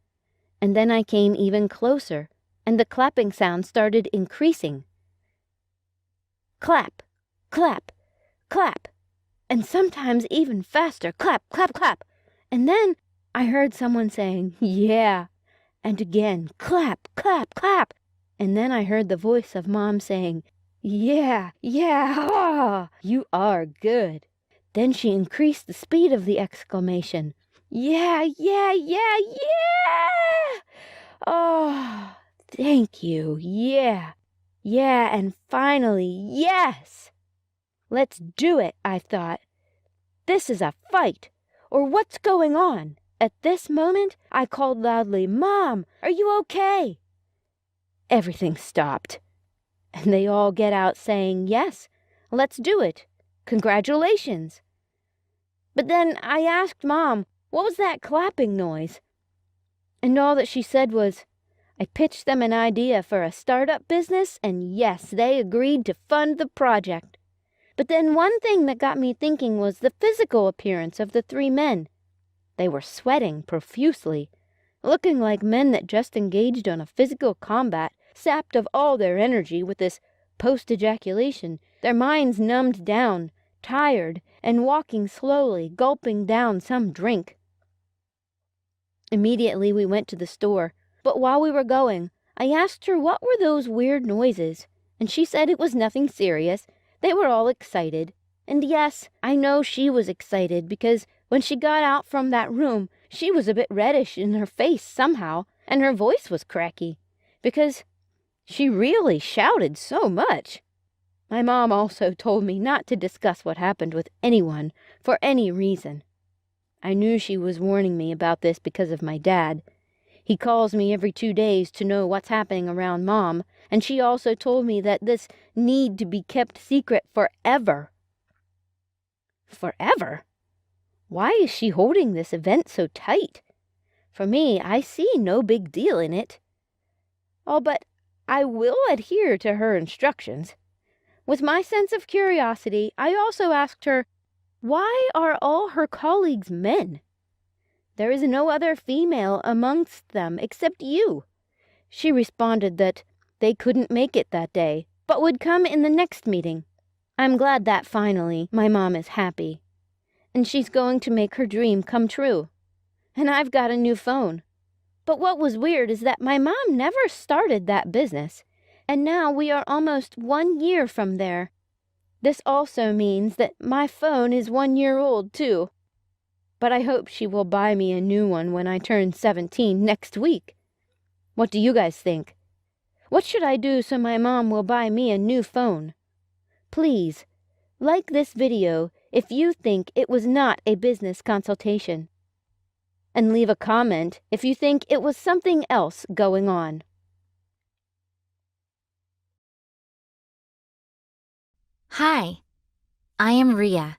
and then I came even closer, and the clapping sound started increasing. Clap, clap, clap, and sometimes even faster, clap, clap, clap. And then I heard someone saying, yeah, and again, clap, clap, clap. And then I heard the voice of Mom saying, yeah, ah, you are good. Then she increased the speed of the exclamation. Yeah. Oh, thank you, yeah, and finally, yes. Let's do it, I thought. This is a fight, or what's going on? At this moment, I called loudly, Mom, are you okay? Everything stopped, and they all get out saying, yes, let's do it. Congratulations. But then I asked Mom, what was that clapping noise? And all that she said was, I pitched them an idea for a startup business, and yes, they agreed to fund the project. But then one thing that got me thinking was the physical appearance of the three men. They were sweating profusely, looking like men that just engaged on a physical combat, sapped of all their energy with this post-ejaculation, their minds numbed down, tired, and walking slowly, gulping down some drink. Immediately we went to the store, but while we were going, I asked her what were those weird noises, and she said it was nothing serious. They were all excited. And yes, I know she was excited because when she got out from that room, she was a bit reddish in her face somehow, and her voice was cracky, because she really shouted so much. My mom also told me not to discuss what happened with anyone for any reason. I knew she was warning me about this because of my dad. He calls me every 2 days to know what's happening around Mom, and she also told me that this need to be kept secret forever. Forever? Why is she holding this event so tight? For me, I see no big deal in it. Oh, but I will adhere to her instructions. With my sense of curiosity, I also asked her, why are all her colleagues men? There is no other female amongst them except you. She responded that they couldn't make it that day, but would come in the next meeting. I'm glad that finally my mom is happy, and she's going to make her dream come true. And I've got a new phone. But what was weird is that my mom never started that business, and now we are almost 1 year from there. This also means that my phone is 1 year old too. But I hope she will buy me a new one when I turn 17 next week. What do you guys think? What should I do so my mom will buy me a new phone? Please, like this video if you think it was not a business consultation. And leave a comment if you think it was something else going on. Hi, I am Ria.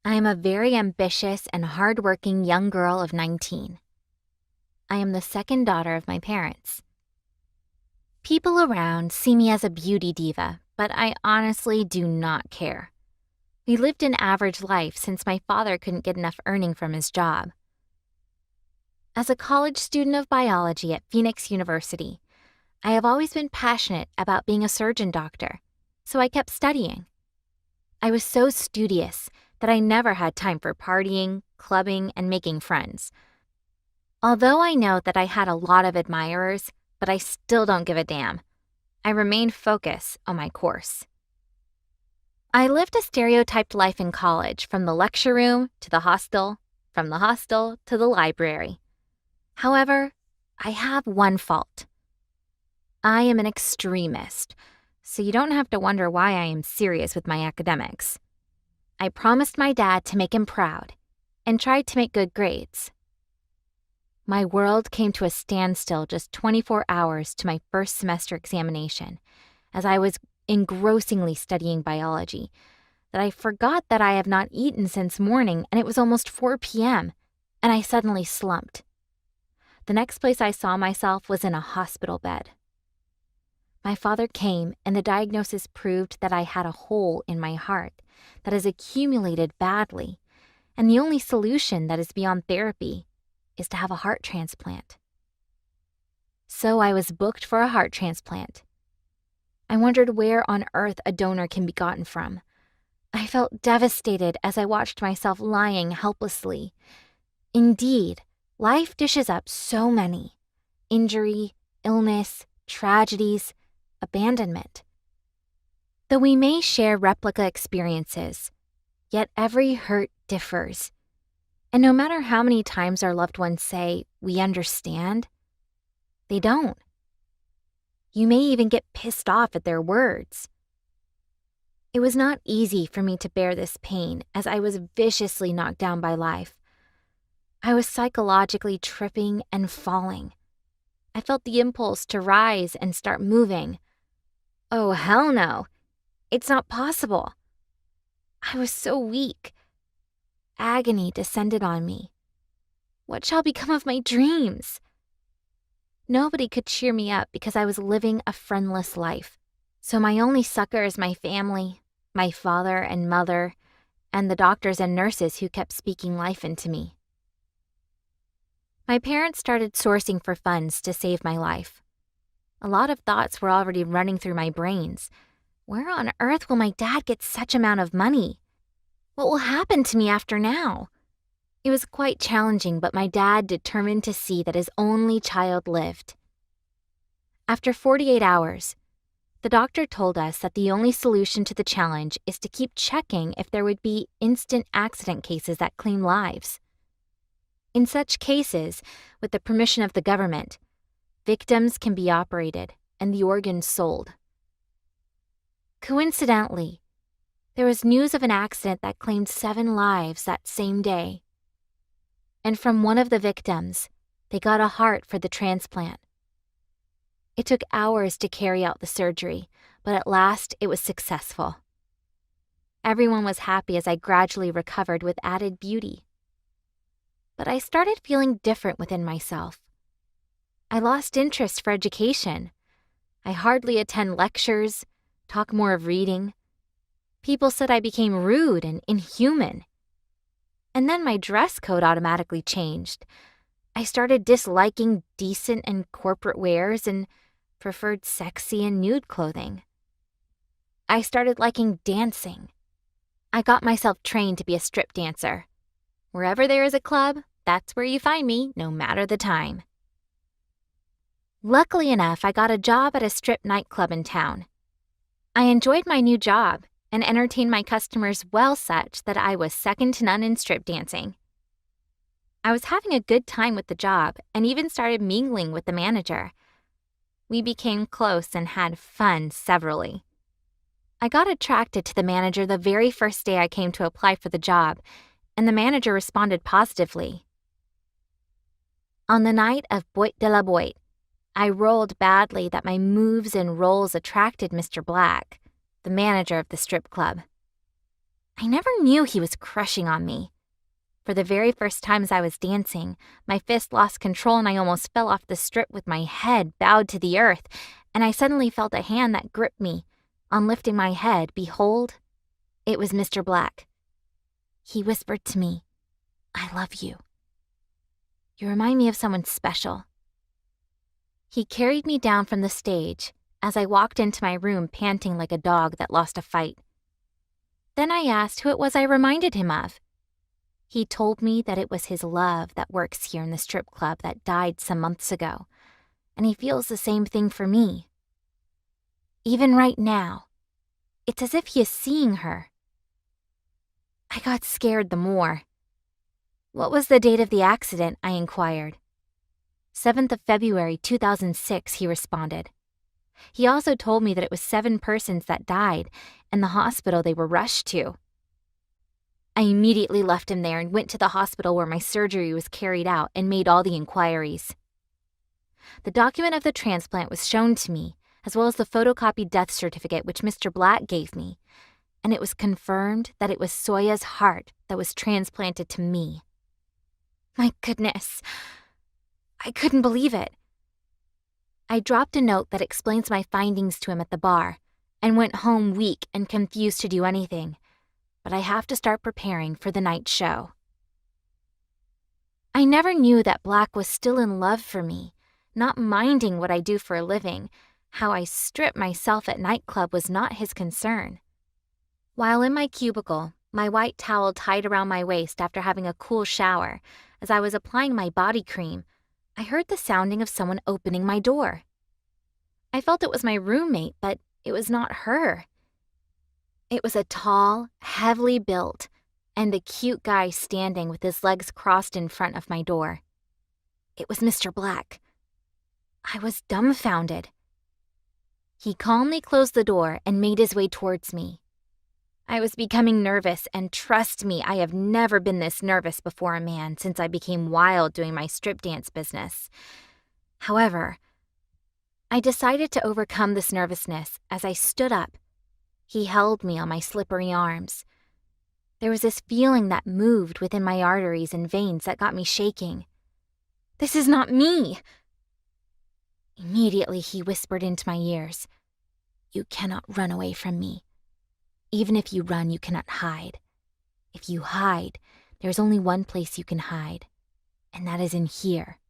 I am a very ambitious and hardworking young girl of 19. I am the second daughter of my parents. People around see me as a beauty diva, but I honestly do not care. We lived an average life since my father couldn't get enough earning from his job. As a college student of biology at Phoenix University, I have always been passionate about being a surgeon doctor, so I kept studying. I was so studious that I never had time for partying, clubbing, and making friends. Although I know that I had a lot of admirers, but I still don't give a damn. I remained focused on my course. I lived a stereotyped life in college, from the lecture room to the hostel, from the hostel to the library. However, I have one fault. I am an extremist, so you don't have to wonder why I am serious with my academics. I promised my dad to make him proud and tried to make good grades. My world came to a standstill just 24 hours to my first semester examination, as I was engrossingly studying biology, that I forgot that I have not eaten since morning, and it was almost 4 p.m., and I suddenly slumped. The next place I saw myself was in a hospital bed. My father came, and the diagnosis proved that I had a hole in my heart that has accumulated badly, and the only solution that is beyond therapy is to have a heart transplant. So I was booked for a heart transplant. I wondered where on earth a donor can be gotten from. I felt devastated as I watched myself lying helplessly. Indeed, life dishes up so many: injury, illness, tragedies, abandonment. Though we may share replica experiences, yet every hurt differs. And no matter how many times our loved ones say, "We understand," they don't. You may even get pissed off at their words. It was not easy for me to bear this pain as I was viciously knocked down by life. I was psychologically tripping and falling. I felt the impulse to rise and start moving. Oh, hell no. It's not possible. I was so weak. Agony descended on me. What shall become of my dreams? Nobody could cheer me up because I was living a friendless life. So my only succor is my family, my father and mother, and the doctors and nurses who kept speaking life into me. My parents started sourcing for funds to save my life. A lot of thoughts were already running through my brains. Where on earth will my dad get such amount of money? What will happen to me after now? It was quite challenging, but my dad determined to see that his only child lived. After 48 hours, the doctor told us that the only solution to the challenge is to keep checking if there would be instant accident cases that claim lives. In such cases, with the permission of the government, victims can be operated and the organs sold. Coincidentally, there was news of an accident that claimed 7 lives that same day. And from one of the victims, they got a heart for the transplant. It took hours to carry out the surgery, but at last it was successful. Everyone was happy as I gradually recovered with added beauty. But I started feeling different within myself. I lost interest for education. I hardly attend lectures, talk more of reading. People said I became rude and inhuman. And then my dress code automatically changed. I started disliking decent and corporate wears and preferred sexy and nude clothing. I started liking dancing. I got myself trained to be a strip dancer. Wherever there is a club, that's where you find me, no matter the time. Luckily enough, I got a job at a strip nightclub in town. I enjoyed my new job and entertained my customers well such that I was second to none in strip dancing. I was having a good time with the job and even started mingling with the manager. We became close and had fun severally. I got attracted to the manager the very first day I came to apply for the job, and the manager responded positively. On the night of Boîte de la Boîte, I rolled badly that my moves and rolls attracted Mr. Black, the manager of the strip club. I never knew he was crushing on me. For the very first times I was dancing, my fist lost control and I almost fell off the strip with my head bowed to the earth, and I suddenly felt a hand that gripped me. On lifting my head, behold, it was Mr. Black. He whispered to me, "I love you. You remind me of someone special." He carried me down from the stage as I walked into my room panting like a dog that lost a fight. Then I asked who it was I reminded him of. He told me that it was his love that works here in the strip club that died some months ago, and he feels the same thing for me. Even right now, it's as if he is seeing her. I got scared the more. "What was the date of the accident?" I inquired. 7th of February, 2006, he responded. He also told me that it was 7 persons that died and the hospital they were rushed to. I immediately left him there and went to the hospital where my surgery was carried out and made all the inquiries. The document of the transplant was shown to me, as well as the photocopied death certificate which Mr. Black gave me, and it was confirmed that it was Soya's heart that was transplanted to me. My goodness, I couldn't believe it. I dropped a note that explains my findings to him at the bar and went home weak and confused to do anything, but I have to start preparing for the night show. I never knew that Black was still in love for me, not minding what I do for a living. How I strip myself at nightclub was not his concern. While in my cubicle, my white towel tied around my waist after having a cool shower, as I was applying my body cream, I heard the sounding of someone opening my door. I felt it was my roommate, but it was not her. It was a tall, heavily built, and the cute guy standing with his legs crossed in front of my door. It was Mr. Black. I was dumbfounded. He calmly closed the door and made his way towards me. I was becoming nervous, and trust me, I have never been this nervous before a man since I became wild doing my strip dance business. However, I decided to overcome this nervousness as I stood up. He held me on my slippery arms. There was this feeling that moved within my arteries and veins that got me shaking. "This is not me!" Immediately, he whispered into my ears, "You cannot run away from me. Even if you run, you cannot hide. If you hide, there's only one place you can hide, and that is in here,"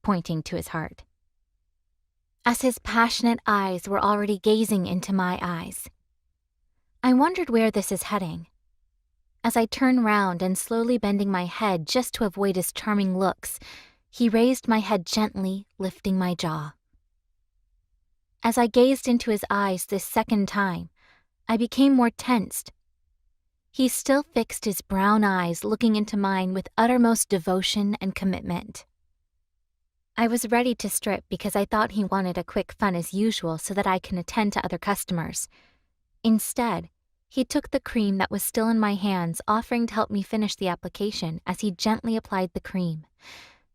pointing to his heart. As his passionate eyes were already gazing into my eyes, I wondered where this is heading. As I turned round and slowly bending my head just to avoid his charming looks, he raised my head gently, lifting my jaw. As I gazed into his eyes this second time, I became more tensed. He still fixed his brown eyes looking into mine with uttermost devotion and commitment. I was ready to strip because I thought he wanted a quick fun as usual so that I can attend to other customers. Instead, he took the cream that was still in my hands, offering to help me finish the application as he gently applied the cream.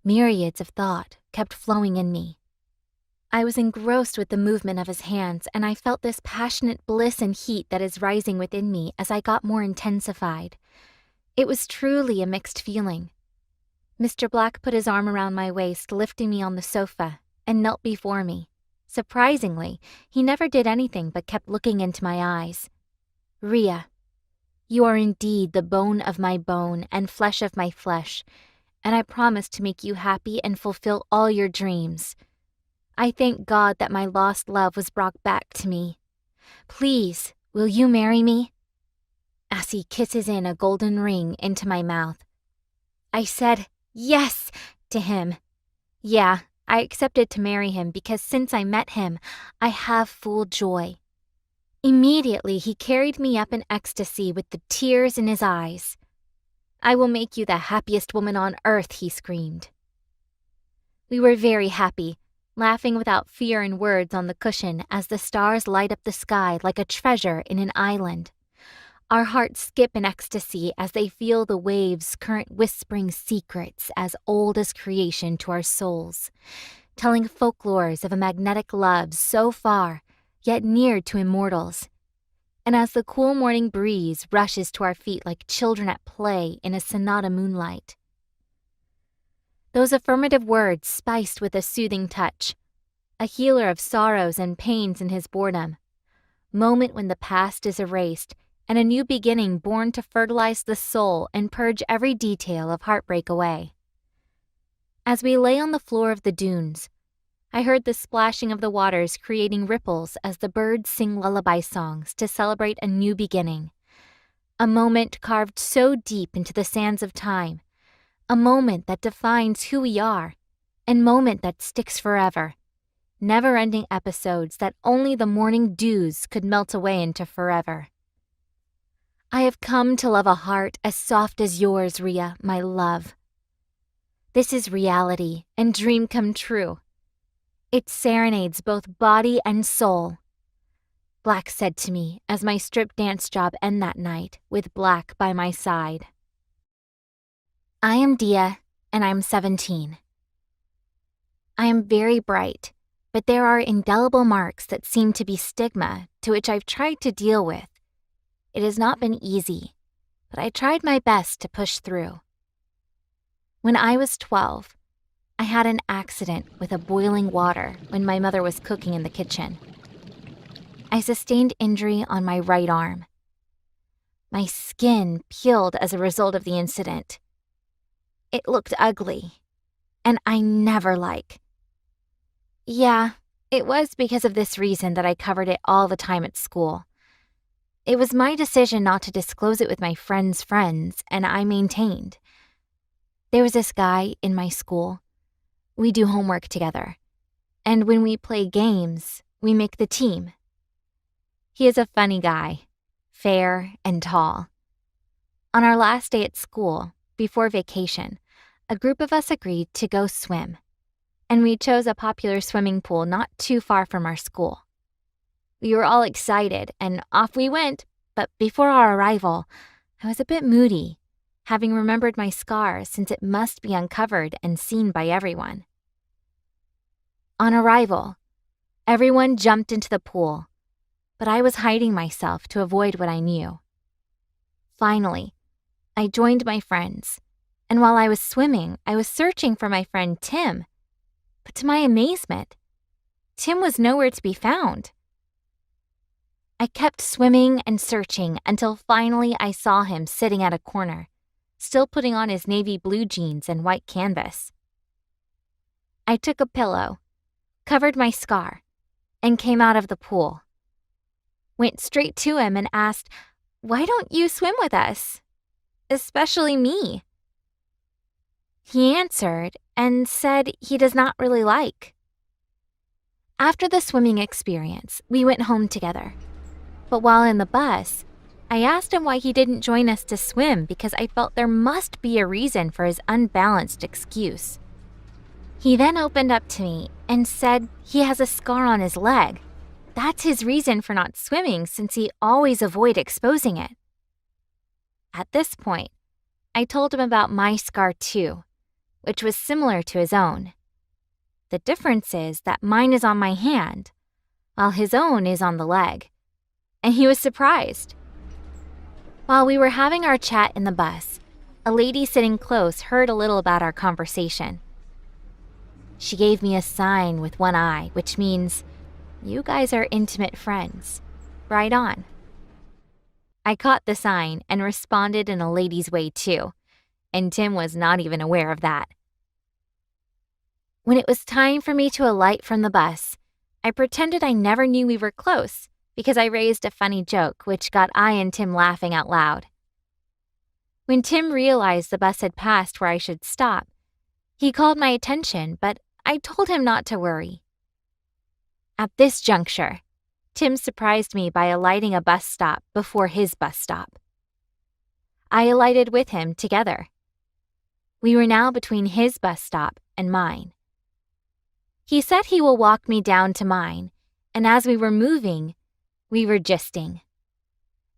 Myriads of thought kept flowing in me. I was engrossed with the movement of his hands, and I felt this passionate bliss and heat that is rising within me as I got more intensified. It was truly a mixed feeling. Mr. Black put his arm around my waist, lifting me on the sofa, and knelt before me. Surprisingly, he never did anything but kept looking into my eyes. "Rhea, you are indeed the bone of my bone and flesh of my flesh, and I promise to make you happy and fulfill all your dreams. I thank God that my lost love was brought back to me. Please, will you marry me?" As he kisses in a golden ring into my mouth. I said yes to him. Yeah, I accepted to marry him because since I met him, I have full joy. Immediately, he carried me up in ecstasy with the tears in his eyes. "I will make you the happiest woman on earth," he screamed. We were very happy, laughing without fear in words on the cushion as the stars light up the sky like a treasure in an island. Our hearts skip in ecstasy as they feel the waves' current whispering secrets as old as creation to our souls, telling folklores of a magnetic love so far, yet near to immortals. And as the cool morning breeze rushes to our feet like children at play in a sonata moonlight. Those affirmative words spiced with a soothing touch, a healer of sorrows and pains in his boredom, moment when the past is erased and a new beginning born to fertilize the soul and purge every detail of heartbreak away. As we lay on the floor of the dunes, I heard the splashing of the waters creating ripples as the birds sing lullaby songs to celebrate a new beginning, a moment carved so deep into the sands of time, a moment that defines who we are, and moment that sticks forever, never-ending episodes that only the morning dews could melt away into forever. I have come to love a heart as soft as yours, Rhea, my love. This is reality and dream come true. It serenades both body and soul. Black said to me as my strip dance job ended that night with Black by my side. I am Dia, and I'm 17. I am very bright, but there are indelible marks that seem to be stigma to which I've tried to deal with. It has not been easy, but I tried my best to push through. When I was 12, I had an accident with a boiling water when my mother was cooking in the kitchen. I sustained injury on my right arm. My skin peeled as a result of the incident. It looked ugly, and I never like. Yeah, it was because of this reason that I covered it all the time at school. It was my decision not to disclose it with my friends' friends, and I maintained. There was this guy in my school. We do homework together, and when we play games, we make the team. He is a funny guy, fair and tall. On our last day at school, before vacation, a group of us agreed to go swim, and we chose a popular swimming pool not too far from our school. We were all excited, and off we went, but before our arrival, I was a bit moody, having remembered my scar since it must be uncovered and seen by everyone. On arrival, everyone jumped into the pool, but I was hiding myself to avoid what I knew. Finally, I joined my friends, and while I was swimming, I was searching for my friend Tim. But to my amazement, Tim was nowhere to be found. I kept swimming and searching until finally I saw him sitting at a corner, still putting on his navy blue jeans and white canvas. I took a pillow, covered my scar, and came out of the pool. Went straight to him and asked, "Why don't you swim with us? Especially me?" He answered and said he does not really like. After the swimming experience, we went home together. But while in the bus, I asked him why he didn't join us to swim because I felt there must be a reason for his unbalanced excuse. He then opened up to me and said he has a scar on his leg. That's his reason for not swimming since he always avoids exposing it. At this point, I told him about my scar too, which was similar to his own. The difference is that mine is on my hand, while his own is on the leg, and he was surprised. While we were having our chat in the bus, a lady sitting close heard a little about our conversation. She gave me a sign with one eye, which means, "You guys are intimate friends. Right on." I caught the sign and responded in a lady's way too, and Tim was not even aware of that. When it was time for me to alight from the bus, I pretended I never knew we were close because I raised a funny joke which got I and Tim laughing out loud. When Tim realized the bus had passed where I should stop, he called my attention, but I told him not to worry. At this juncture, Tim surprised me by alighting a bus stop before his bus stop. I alighted with him together. We were now between his bus stop and mine. He said he will walk me down to mine, and as we were moving, we were gisting.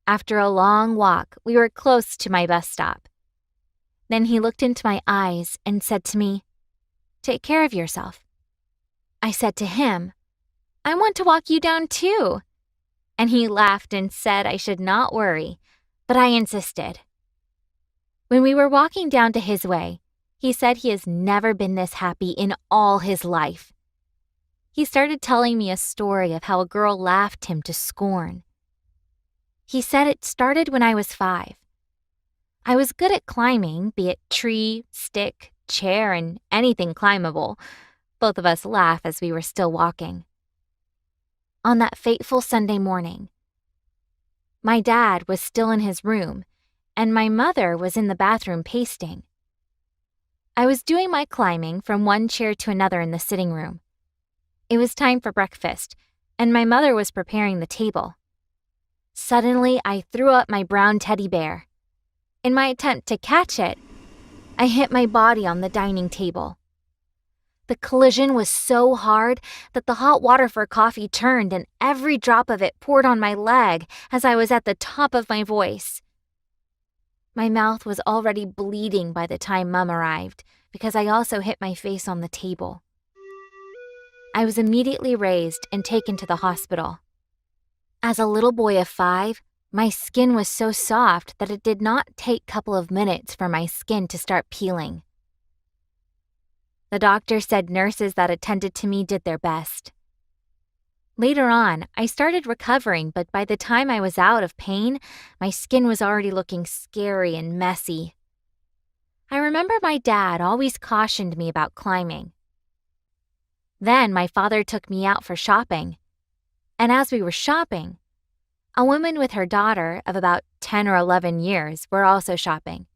After a long walk, we were close to my bus stop. Then he looked into my eyes and said to me, "Take care of yourself." I said to him, "I want to walk you down too." And he laughed and said I should not worry, but I insisted. When we were walking down to his way, he said he has never been this happy in all his life. He started telling me a story of how a girl laughed him to scorn. He said it started when I was 5. I was good at climbing, be it tree, stick, chair, and anything climbable. Both of us laughed as we were still walking. On that fateful Sunday morning, my dad was still in his room, and my mother was in the bathroom pasting. I was doing my climbing from one chair to another in the sitting room. It was time for breakfast, and my mother was preparing the table. Suddenly, I threw up my brown teddy bear. In my attempt to catch it, I hit my body on the dining table. The collision was so hard that the hot water for coffee turned and every drop of it poured on my leg as I was at the top of my voice. My mouth was already bleeding by the time Mum arrived because I also hit my face on the table. I was immediately raised and taken to the hospital. As a little boy of 5, my skin was so soft that it did not take a couple of minutes for my skin to start peeling. The doctor said nurses that attended to me did their best. Later on, I started recovering, but by the time I was out of pain, my skin was already looking scary and messy. I remember my dad always cautioned me about climbing. Then my father took me out for shopping. And as we were shopping, a woman with her daughter of about 10 or 11 years were also shopping.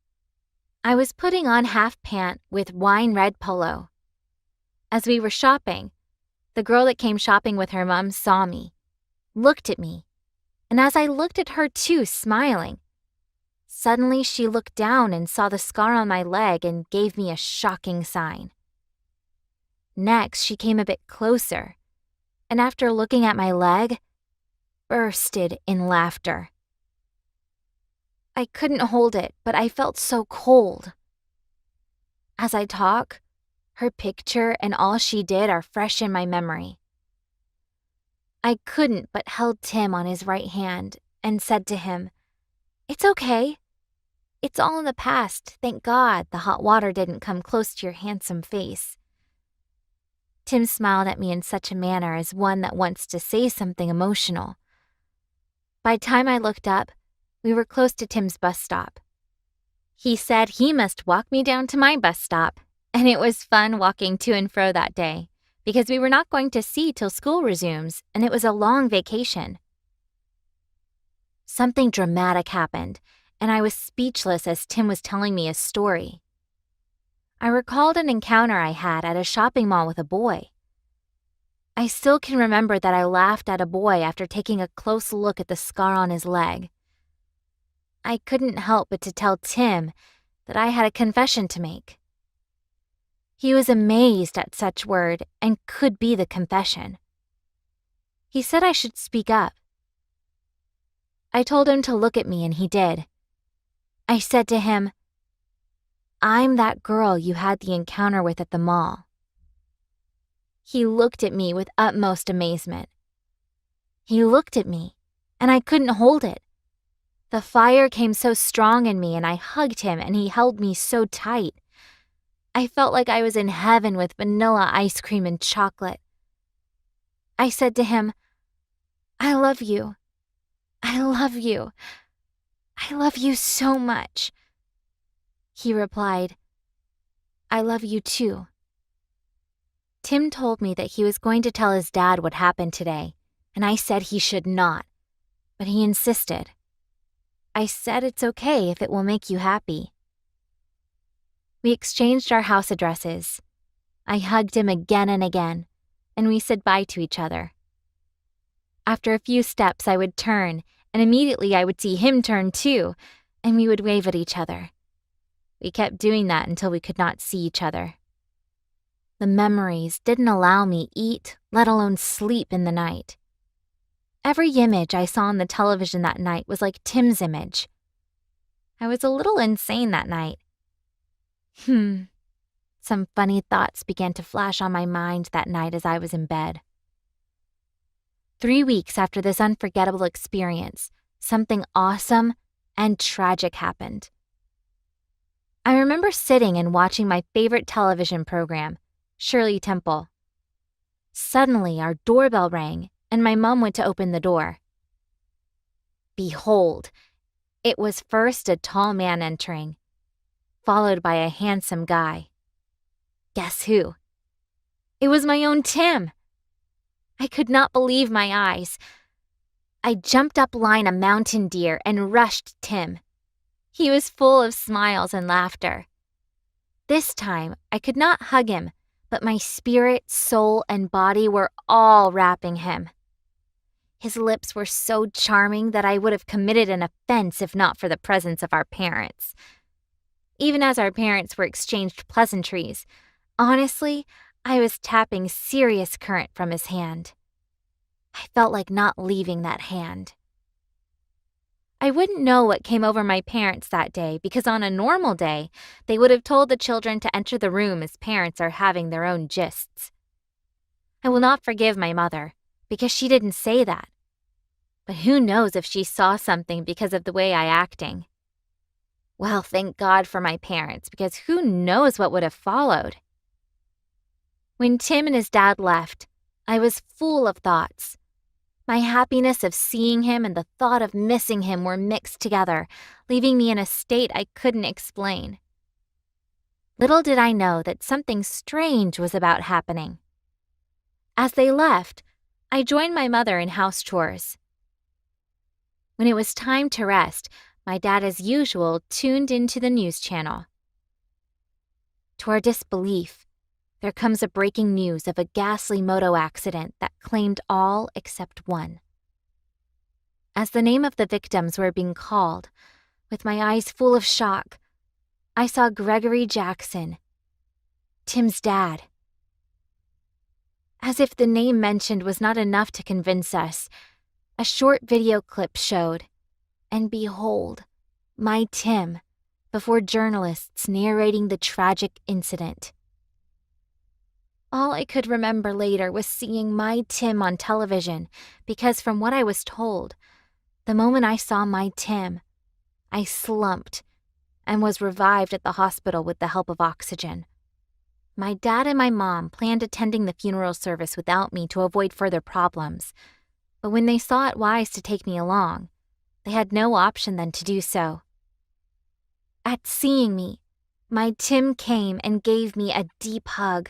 I was putting on half pant with wine red polo. As we were shopping, the girl that came shopping with her mom saw me, looked at me, and as I looked at her too, smiling, suddenly she looked down and saw the scar on my leg and gave me a shocking sign. Next, she came a bit closer, and after looking at my leg, bursted in laughter. I couldn't hold it, but I felt so cold. As I talk, her picture and all she did are fresh in my memory. I couldn't but held Tim on his right hand and said to him, "It's okay. It's all in the past. Thank God the hot water didn't come close to your handsome face." Tim smiled at me in such a manner as one that wants to say something emotional. By the time I looked up, we were close to Tim's bus stop. He said he must walk me down to my bus stop, and it was fun walking to and fro that day because we were not going to see till school resumes, and it was a long vacation. Something dramatic happened, and I was speechless as Tim was telling me his story. I recalled an encounter I had at a shopping mall with a boy. I still can remember that I laughed at a boy after taking a close look at the scar on his leg. I couldn't help but to tell Tim that I had a confession to make. He was amazed at such word and could be the confession. He said I should speak up. I told him to look at me and he did. I said to him, "I'm that girl you had the encounter with at the mall." He looked at me with utmost amazement. He looked at me, and I couldn't hold it. The fire came so strong in me, and I hugged him, and he held me so tight. I felt like I was in heaven with vanilla ice cream and chocolate. I said to him, "I love you. I love you. I love you so much." He replied, "I love you too." Tim told me that he was going to tell his dad what happened today, and I said he should not, but he insisted. I said it's okay if it will make you happy. We exchanged our house addresses. I hugged him again and again, and we said bye to each other. After a few steps, I would turn, and immediately I would see him turn too, and we would wave at each other. We kept doing that until we could not see each other. The memories didn't allow me eat, let alone sleep in the night. Every image I saw on the television that night was like Tim's image. I was a little insane that night. Some funny thoughts began to flash on my mind that night as I was in bed. 3 weeks after this unforgettable experience, something awesome and tragic happened. I remember sitting and watching my favorite television program, Shirley Temple. Suddenly, our doorbell rang, and my mom went to open the door. Behold, it was first a tall man entering, followed by a handsome guy. Guess who? It was my own Tim. I could not believe my eyes. I jumped up line a mountain deer and rushed Tim. He was full of smiles and laughter. This time, I could not hug him, but my spirit, soul, and body were all wrapping him. His lips were so charming that I would have committed an offense if not for the presence of our parents. Even as our parents were exchanged pleasantries, honestly, I was tapping serious current from his hand. I felt like not leaving that hand. I wouldn't know what came over my parents that day because on a normal day, they would have told the children to enter the room as parents are having their own gists. I will not forgive my mother because she didn't say that. But who knows if she saw something because of the way I acting. Well, thank God for my parents because who knows what would have followed. When Tim and his dad left, I was full of thoughts. My happiness of seeing him and the thought of missing him were mixed together, leaving me in a state I couldn't explain. Little did I know that something strange was about happening. As they left, I joined my mother in house chores. When it was time to rest, my dad, as usual, tuned into the news channel. To our disbelief, there comes a breaking news of a ghastly moto accident that claimed all except one. As the name of the victims were being called, with my eyes full of shock, I saw Gregory Jackson, Tim's dad. As if the name mentioned was not enough to convince us, a short video clip showed, and behold, my Tim, before journalists narrating the tragic incident. All I could remember later was seeing my Tim on television, because from what I was told, the moment I saw my Tim, I slumped and was revived at the hospital with the help of oxygen. My dad and my mom planned attending the funeral service without me to avoid further problems, but when they saw it wise to take me along, they had no option than to do so. At seeing me, my Tim came and gave me a deep hug.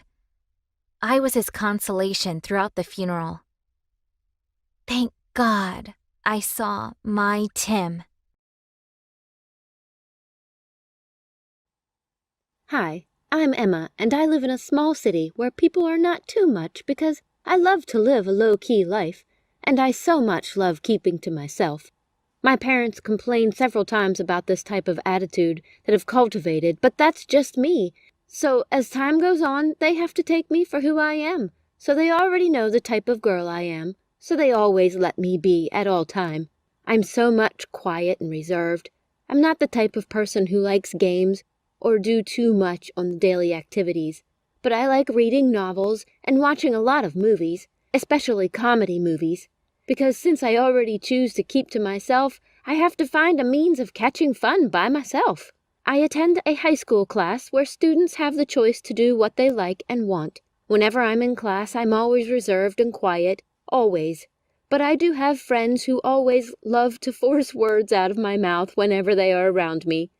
I was his consolation throughout the funeral. Thank God I saw my Tim. Hi, I'm Emma, and I live in a small city where people are not too much because I love to live a low-key life, and I so much love keeping to myself. My parents complained several times about this type of attitude that I've cultivated, but that's just me. So as time goes on, they have to take me for who I am. So they already know the type of girl I am, so they always let me be at all time. I'm so much quiet and reserved. I'm not the type of person who likes games or do too much on the daily activities, but I like reading novels and watching a lot of movies, especially comedy movies, because since I already choose to keep to myself, I have to find a means of catching fun by myself. I attend a high school class where students have the choice to do what they like and want. Whenever I'm in class, I'm always reserved and quiet, always. But I do have friends who always love to force words out of my mouth whenever they are around me.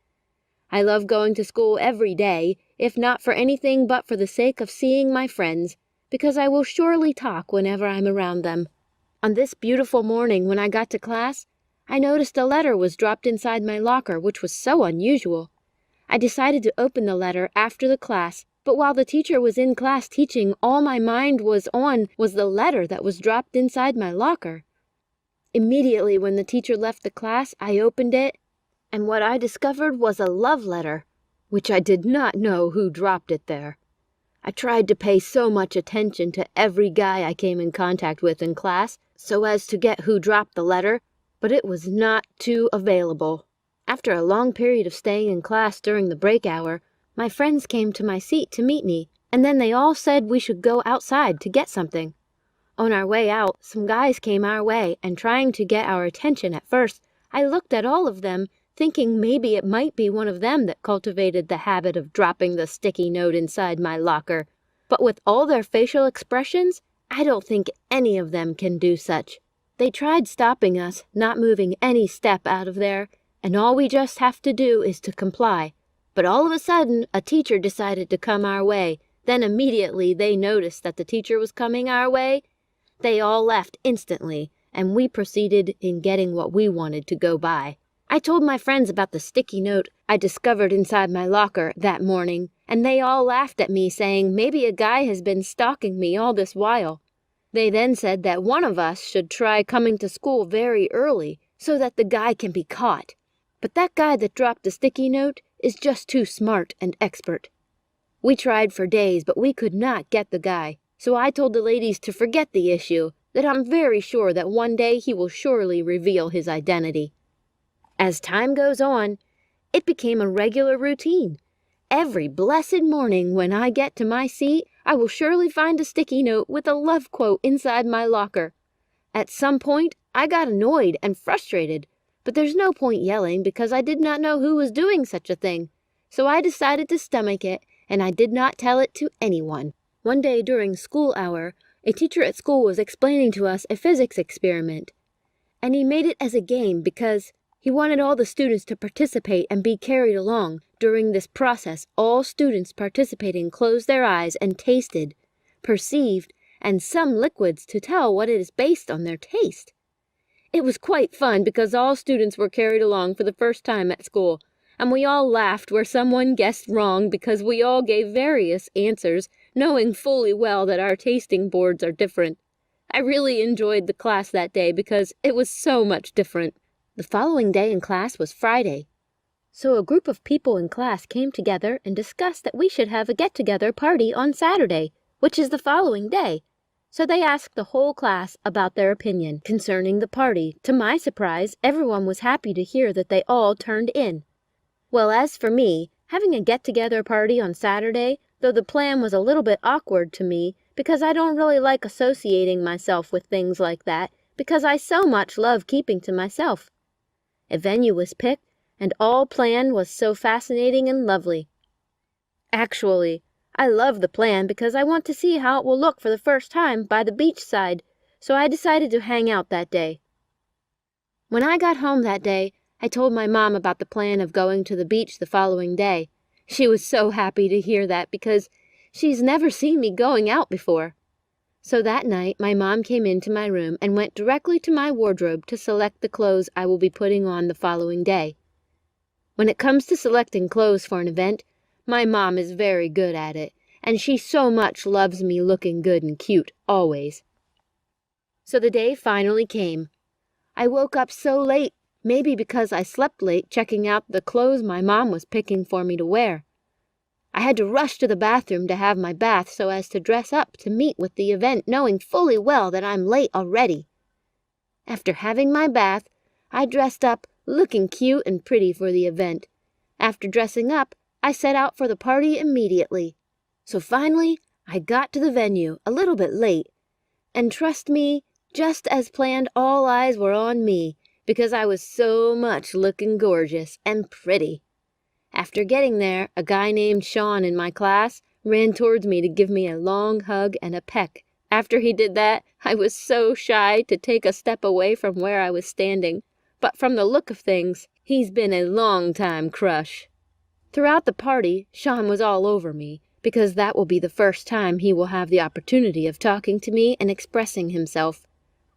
I love going to school every day, if not for anything but for the sake of seeing my friends, because I will surely talk whenever I'm around them. On this beautiful morning when I got to class, I noticed a letter was dropped inside my locker, which was so unusual. I decided to open the letter after the class, but while the teacher was in class teaching, all my mind was on was the letter that was dropped inside my locker. Immediately when the teacher left the class, I opened it, and what I discovered was a love letter, which I did not know who dropped it there. I tried to pay so much attention to every guy I came in contact with in class so as to get who dropped the letter, but it was not too available. After a long period of staying in class during the break hour, my friends came to my seat to meet me, and then they all said we should go outside to get something. On our way out, some guys came our way, and trying to get our attention at first, I looked at all of them, thinking maybe it might be one of them that cultivated the habit of dropping the sticky note inside my locker. But with all their facial expressions, I don't think any of them can do such. They tried stopping us, not moving any step out of there, and all we just have to do is to comply. But all of a sudden, a teacher decided to come our way. Then immediately they noticed that the teacher was coming our way. They all left instantly, and we proceeded in getting what we wanted to go by. I told my friends about the sticky note I discovered inside my locker that morning, and they all laughed at me, saying maybe a guy has been stalking me all this while. They then said that one of us should try coming to school very early so that the guy can be caught. But that guy that dropped the sticky note is just too smart and expert. We tried for days, but we could not get the guy, so I told the ladies to forget the issue, that I'm very sure that one day he will surely reveal his identity. As time goes on, it became a regular routine. Every blessed morning when I get to my seat, I will surely find a sticky note with a love quote inside my locker. At some point, I got annoyed and frustrated, but there's no point yelling because I did not know who was doing such a thing. So I decided to stomach it, and I did not tell it to anyone. One day during school hour, a teacher at school was explaining to us a physics experiment, and he made it as a game because he wanted all the students to participate and be carried along. During this process, all students participating closed their eyes and tasted, perceived, and some liquids to tell what it is based on their taste. It was quite fun because all students were carried along for the first time at school, and we all laughed where someone guessed wrong because we all gave various answers, knowing fully well that our tasting boards are different. I really enjoyed the class that day because it was so much different. The following day in class was Friday, so a group of people in class came together and discussed that we should have a get-together party on Saturday, which is the following day. So they asked the whole class about their opinion concerning the party. To my surprise, everyone was happy to hear that they all turned in. Well, as for me, having a get-together party on Saturday, though the plan was a little bit awkward to me because I don't really like associating myself with things like that because I so much love keeping to myself. A venue was picked, and all planned was so fascinating and lovely. Actually, I love the plan because I want to see how it will look for the first time by the beach side, so I decided to hang out that day. When I got home that day, I told my mom about the plan of going to the beach the following day. She was so happy to hear that because she's never seen me going out before. So that night, my mom came into my room and went directly to my wardrobe to select the clothes I will be putting on the following day. When it comes to selecting clothes for an event, my mom is very good at it, and she so much loves me looking good and cute, always. So the day finally came. I woke up so late, maybe because I slept late checking out the clothes my mom was picking for me to wear. I had to rush to the bathroom to have my bath so as to dress up to meet with the event, knowing fully well that I'm late already. After having my bath, I dressed up, looking cute and pretty for the event. After dressing up, I set out for the party immediately. So finally, I got to the venue a little bit late. And trust me, just as planned, all eyes were on me because I was so much looking gorgeous and pretty. After getting there, a guy named Sean in my class ran towards me to give me a long hug and a peck. After he did that, I was so shy to take a step away from where I was standing. But from the look of things, he's been a long-time crush. Throughout the party, Sean was all over me, because that will be the first time he will have the opportunity of talking to me and expressing himself.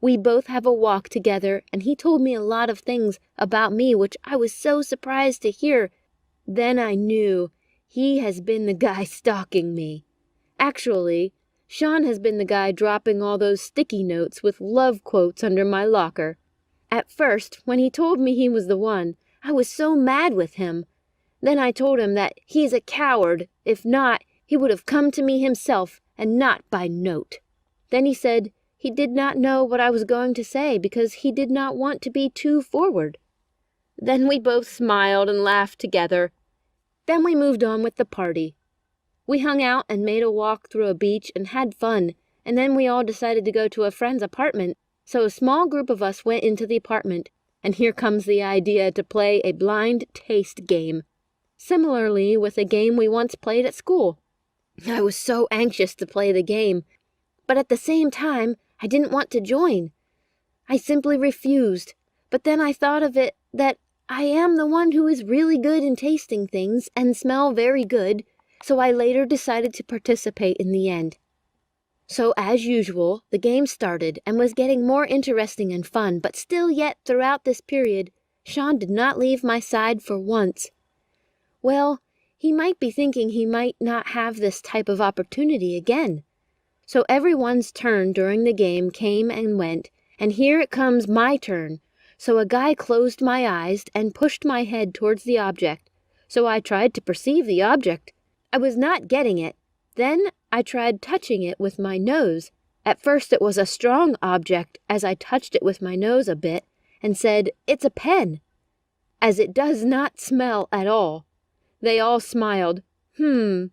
We both have a walk together, and he told me a lot of things about me which I was so surprised to hear. Then I knew he has been the guy stalking me. Actually, Sean has been the guy dropping all those sticky notes with love quotes under my locker. At first, when he told me he was the one, I was so mad with him. Then I told him that he's a coward. If not, he would have come to me himself and not by note. Then he said he did not know what I was going to say because he did not want to be too forward. Then we both smiled and laughed together. Then we moved on with the party. We hung out and made a walk through a beach and had fun, and then we all decided to go to a friend's apartment. So a small group of us went into the apartment, and here comes the idea to play a blind taste game, similarly with a game we once played at school. I was so anxious to play the game, but at the same time, I didn't want to join. I simply refused, but then I thought of it that I am the one who is really good in tasting things and smell very good, so I later decided to participate in the end. So as usual, the game started and was getting more interesting and fun, but still yet throughout this period, Sean did not leave my side for once. Well, he might be thinking he might not have this type of opportunity again. So everyone's turn during the game came and went, and here it comes my turn. So a guy closed my eyes and pushed my head towards the object. So I tried to perceive the object. I was not getting it. Then I tried touching it with my nose. At first it was a strong object as I touched it with my nose a bit and said, "It's a pen," as it does not smell at all. They all smiled. And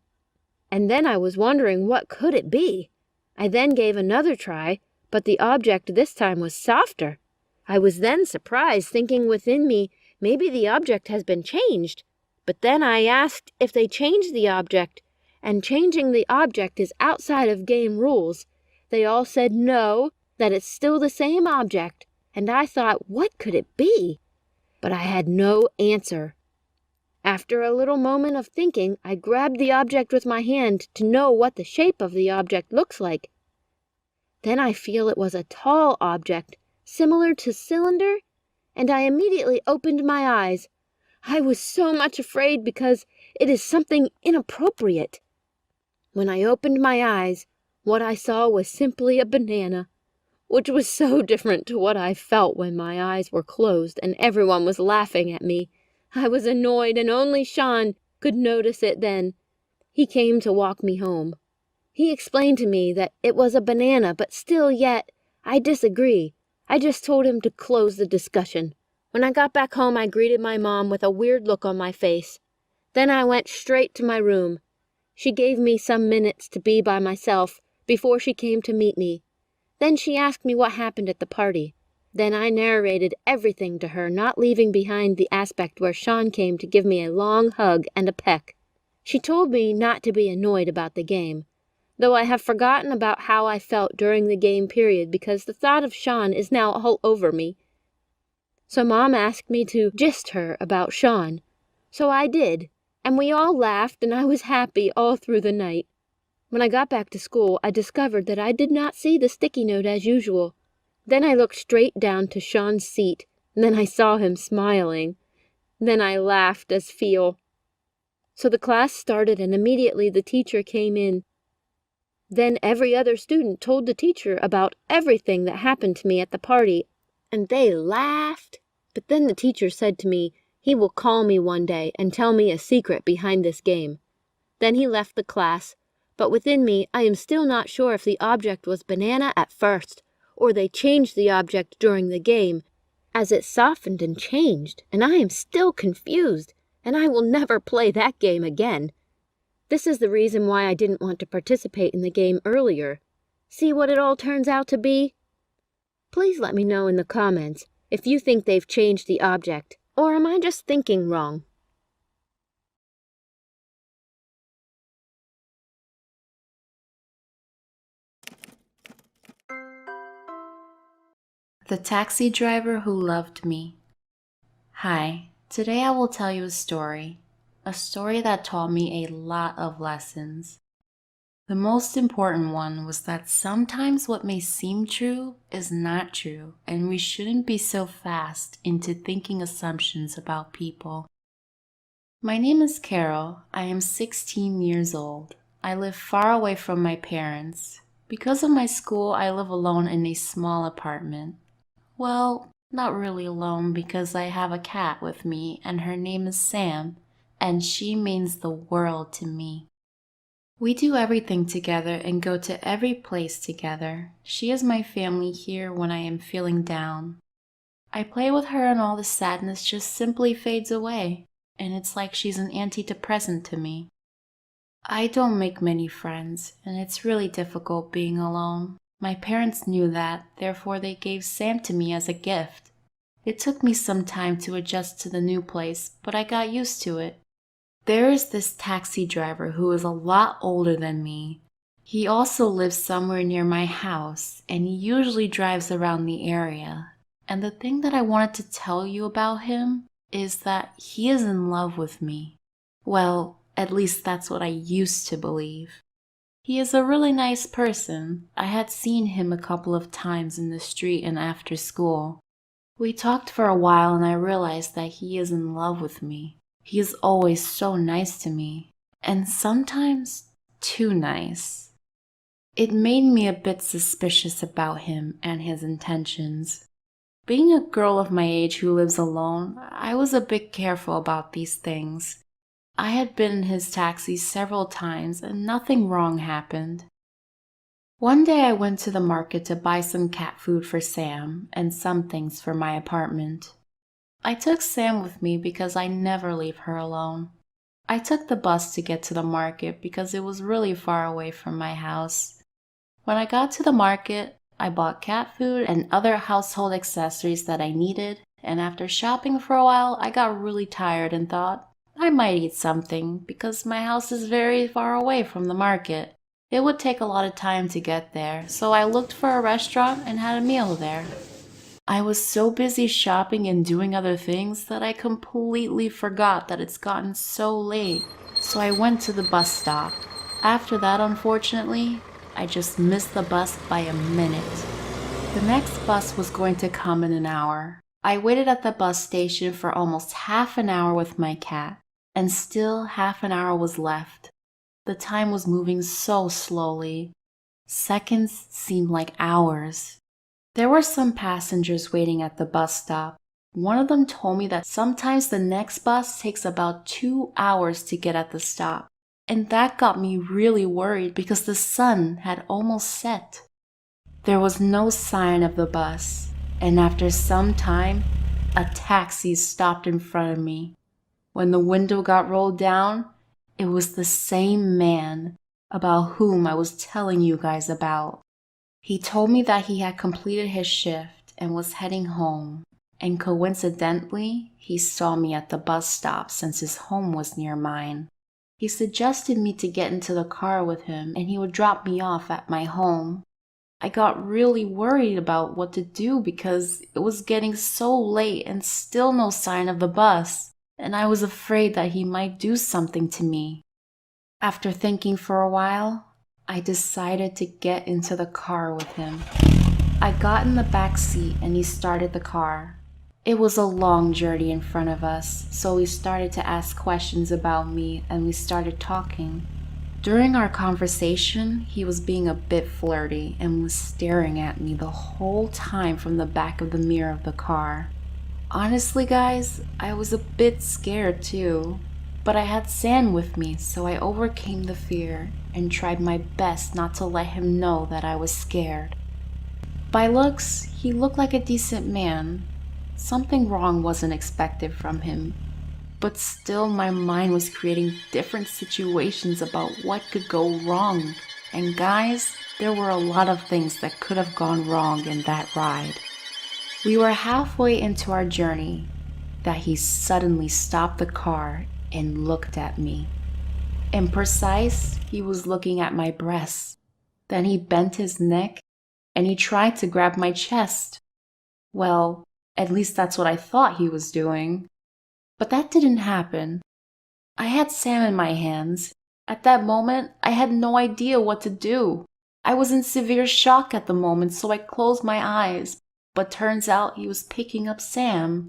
then I was wondering what could it be. I then gave another try, but the object this time was softer. I was then surprised, thinking within me, maybe the object has been changed. But then I asked if they changed the object, and changing the object is outside of game rules. They all said no, that it's still the same object, and I thought, what could it be? But I had no answer. After a little moment of thinking, I grabbed the object with my hand to know what the shape of the object looks like. Then I feel it was a tall object, similar to cylinder, and I immediately opened my eyes. I was so much afraid because it is something inappropriate. When I opened my eyes, what I saw was simply a banana, which was so different to what I felt when my eyes were closed and everyone was laughing at me. I was annoyed, and only Sean could notice it then. He came to walk me home. He explained to me that it was a banana, but still yet, I disagree. I just told him to close the discussion. When I got back home, I greeted my mom with a weird look on my face. Then I went straight to my room. She gave me some minutes to be by myself before she came to meet me. Then she asked me what happened at the party. Then I narrated everything to her, not leaving behind the aspect where Sean came to give me a long hug and a peck. She told me not to be annoyed about the game, though I have forgotten about how I felt during the game period because the thought of Sean is now all over me. So Mom asked me to gist her about Sean. So I did, and we all laughed, and I was happy all through the night. When I got back to school, I discovered that I did not see the sticky note as usual. Then I looked straight down to Sean's seat, and then I saw him smiling. Then I laughed as feel. So the class started, and immediately the teacher came in. Then every other student told the teacher about everything that happened to me at the party, and they laughed. But then the teacher said to me, he will call me one day and tell me a secret behind this game. Then he left the class, but within me I am still not sure if the object was banana at first, or they changed the object during the game, as it softened and changed, and I am still confused, and I will never play that game again. This is the reason why I didn't want to participate in the game earlier. See what it all turns out to be? Please let me know in the comments if you think they've changed the object, or am I just thinking wrong? The taxi driver who loved me. Hi, today I will tell you a story that taught me a lot of lessons. The most important one was that sometimes what may seem true is not true, and we shouldn't be so fast into thinking assumptions about people. My name is Carol. I am 16 years old. I live far away from my parents. Because of my school, I live alone in a small apartment. Well, not really alone because I have a cat with me and her name is Sam, and she means the world to me. We do everything together and go to every place together. She is my family here when I am feeling down. I play with her and all the sadness just simply fades away, and it's like she's an antidepressant to me. I don't make many friends, and it's really difficult being alone. My parents knew that, therefore they gave Sam to me as a gift. It took me some time to adjust to the new place, but I got used to it. There is this taxi driver who is a lot older than me. He also lives somewhere near my house, and he usually drives around the area. And the thing that I wanted to tell you about him is that he is in love with me. Well, at least that's what I used to believe. He is a really nice person. I had seen him a couple of times in the street and after school. We talked for a while and I realized that he is in love with me. He is always so nice to me, and sometimes too nice. It made me a bit suspicious about him and his intentions. Being a girl of my age who lives alone, I was a bit careful about these things. I had been in his taxi several times and nothing wrong happened. One day I went to the market to buy some cat food for Sam and some things for my apartment. I took Sam with me because I never leave her alone. I took the bus to get to the market because it was really far away from my house. When I got to the market, I bought cat food and other household accessories that I needed, and after shopping for a while, I got really tired and thought, I I might eat something because my house is very far away from the market. It would take a lot of time to get there, so I looked for a restaurant and had a meal there. I was so busy shopping and doing other things that I completely forgot that it's gotten so late, so I went to the bus stop. After that, unfortunately, I just missed the bus by a minute. The next bus was going to come in an hour. I waited at the bus station for almost half an hour with my cat, and still half an hour was left. The time was moving so slowly. Seconds seemed like hours. There were some passengers waiting at the bus stop. One of them told me that sometimes the next bus takes about 2 hours to get at the stop. And that got me really worried because the sun had almost set. There was no sign of the bus, and after some time, a taxi stopped in front of me. When the window got rolled down, it was the same man about whom I was telling you guys about. He told me that he had completed his shift and was heading home, and coincidentally, he saw me at the bus stop since his home was near mine. He suggested me to get into the car with him and he would drop me off at my home. I got really worried about what to do because it was getting so late and still no sign of the bus, and I was afraid that he might do something to me. After thinking for a while, I decided to get into the car with him. I got in the back seat and he started the car. It was a long journey in front of us, so he started to ask questions about me and we started talking. During our conversation, he was being a bit flirty and was staring at me the whole time from the back of the mirror of the car. Honestly, guys, I was a bit scared too. But I had Sam with me, so I overcame the fear and tried my best not to let him know that I was scared. By looks, he looked like a decent man. Something wrong wasn't expected from him, but still my mind was creating different situations about what could go wrong. And guys, there were a lot of things that could have gone wrong in that ride. We were halfway into our journey that he suddenly stopped the car and looked at me. Imprecise, he was looking at my breasts. Then he bent his neck and he tried to grab my chest. Well, at least that's what I thought he was doing. But that didn't happen. I had Sam in my hands. At that moment, I had no idea what to do. I was in severe shock at the moment, so I closed my eyes. But turns out he was picking up Sam,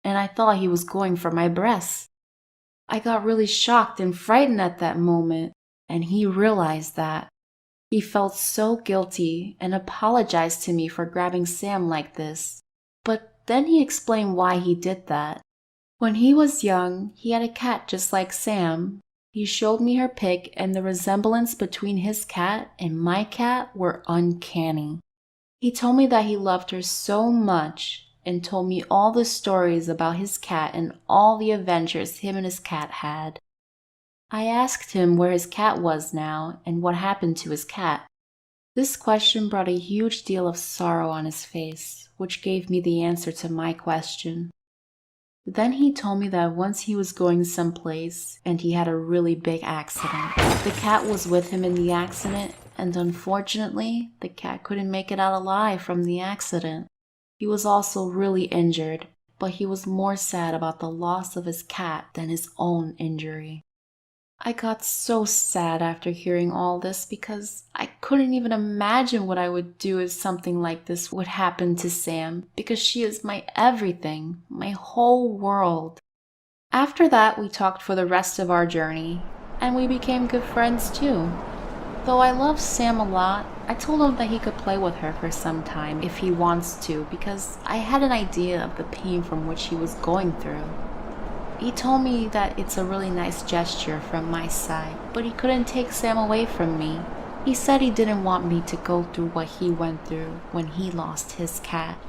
and I thought he was going for my breasts. I got really shocked and frightened at that moment, and he realized that. He felt so guilty and apologized to me for grabbing Sam like this. But then he explained why he did that. When he was young, he had a cat just like Sam. He showed me her pic, and the resemblance between his cat and my cat were uncanny. He told me that he loved her so much and told me all the stories about his cat and all the adventures him and his cat had. I asked him where his cat was now and what happened to his cat. This question brought a huge deal of sorrow on his face, which gave me the answer to my question. Then he told me that once he was going someplace and he had a really big accident. The cat was with him in the accident, and unfortunately, the cat couldn't make it out alive from the accident. He was also really injured, but he was more sad about the loss of his cat than his own injury. I got so sad after hearing all this because I couldn't even imagine what I would do if something like this would happen to Sam, because she is my everything, my whole world. After that, we talked for the rest of our journey, and we became good friends too. Though I love Sam a lot, I told him that he could play with her for some time if he wants to, because I had an idea of the pain from which he was going through. He told me that it's a really nice gesture from my side, but he couldn't take Sam away from me. He said he didn't want me to go through what he went through when he lost his cat.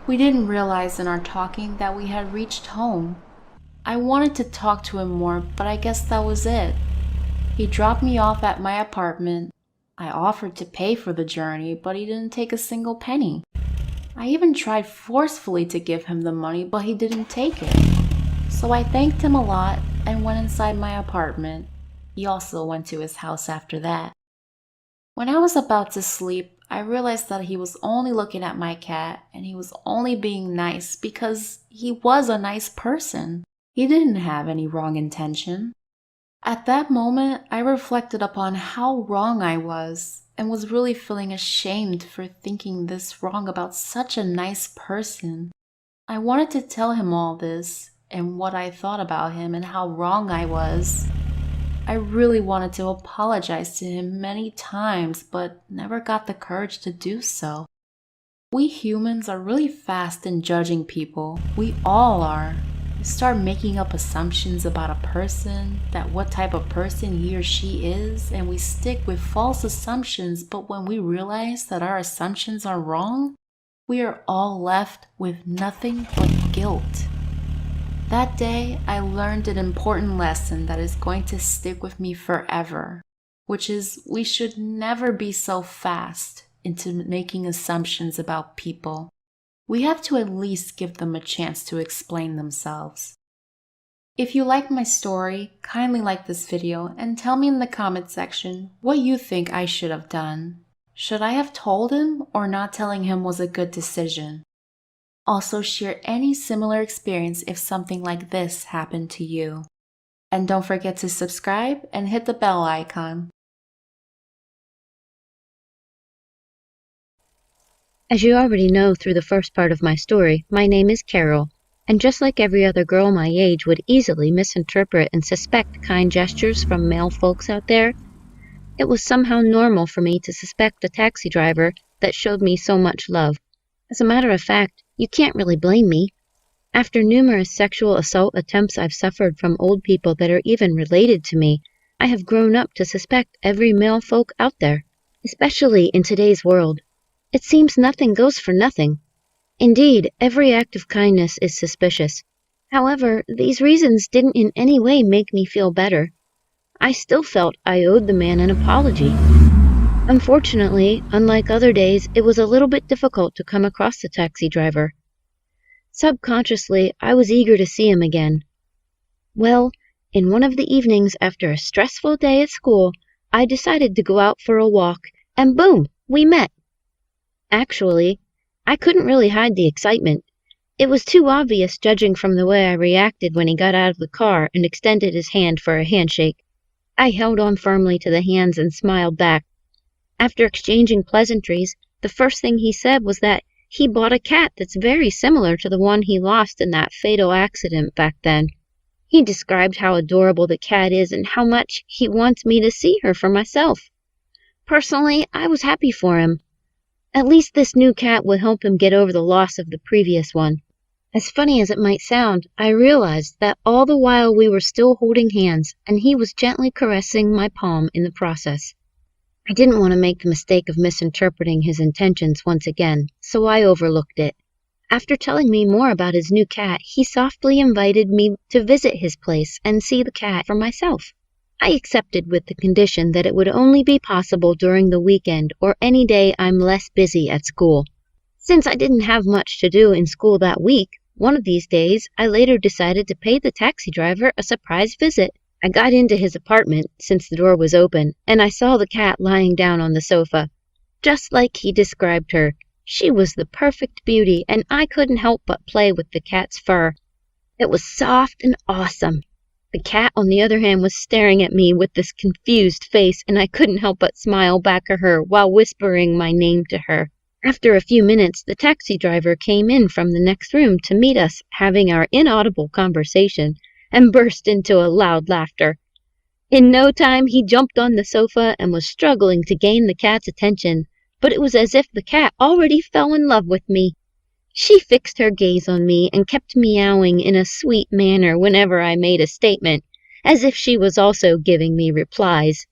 We didn't realize in our talking that we had reached home. I wanted to talk to him more, but I guess that was it. He dropped me off at my apartment. I offered to pay for the journey, but he didn't take a single penny. I even tried forcefully to give him the money, but he didn't take it. So I thanked him a lot and went inside my apartment. He also went to his house after that. When I was about to sleep, I realized that he was only looking at my cat and he was only being nice because he was a nice person. He didn't have any wrong intention. At that moment, I reflected upon how wrong I was and was really feeling ashamed for thinking this wrong about such a nice person. I wanted to tell him all this and what I thought about him and how wrong I was. I really wanted to apologize to him many times, but never got the courage to do so. We humans are really fast in judging people. We all are. We start making up assumptions about a person, that what type of person he or she is, and we stick with false assumptions, but when we realize that our assumptions are wrong, we are all left with nothing but guilt. That day, I learned an important lesson that is going to stick with me forever, which is we should never be so fast into making assumptions about people. We have to at least give them a chance to explain themselves. If you like my story, kindly like this video and tell me in the comment section what you think I should have done. Should I have told him or not telling him was a good decision? Also share any similar experience if something like this happened to you. And don't forget to subscribe and hit the bell icon. As you already know through the first part of my story, my name is Carol, and just like every other girl my age would easily misinterpret and suspect kind gestures from male folks out there, it was somehow normal for me to suspect a taxi driver that showed me so much love. As a matter of fact, you can't really blame me. After numerous sexual assault attempts I've suffered from old people that are even related to me, I have grown up to suspect every male folk out there, especially in today's world. It seems nothing goes for nothing. Indeed, every act of kindness is suspicious. However, these reasons didn't in any way make me feel better. I still felt I owed the man an apology. Unfortunately, unlike other days, it was a little bit difficult to come across the taxi driver. Subconsciously, I was eager to see him again. Well, in one of the evenings after a stressful day at school, I decided to go out for a walk, and boom, we met. Actually, I couldn't really hide the excitement. It was too obvious judging from the way I reacted when he got out of the car and extended his hand for a handshake. I held on firmly to the hands and smiled back. After exchanging pleasantries, the first thing he said was that he bought a cat that's very similar to the one he lost in that fatal accident back then. He described how adorable the cat is and how much he wants me to see her for myself. Personally, I was happy for him. At least this new cat would help him get over the loss of the previous one. As funny as it might sound, I realized that all the while we were still holding hands, and he was gently caressing my palm in the process. I didn't want to make the mistake of misinterpreting his intentions once again, so I overlooked it. After telling me more about his new cat, he softly invited me to visit his place and see the cat for myself. I accepted with the condition that it would only be possible during the weekend or any day I'm less busy at school. Since I didn't have much to do in school that week, one of these days I later decided to pay the taxi driver a surprise visit. I got into his apartment, since the door was open, and I saw the cat lying down on the sofa. Just like he described her, she was the perfect beauty, and I couldn't help but play with the cat's fur. It was soft and awesome. The cat, on the other hand, was staring at me with this confused face, and I couldn't help but smile back at her while whispering my name to her. After a few minutes, the taxi driver came in from the next room to meet us, having our inaudible conversation, and burst into a loud laughter. In no time, he jumped on the sofa and was struggling to gain the cat's attention, but it was as if the cat already fell in love with me. She fixed her gaze on me and kept meowing in a sweet manner whenever I made a statement, as if she was also giving me replies.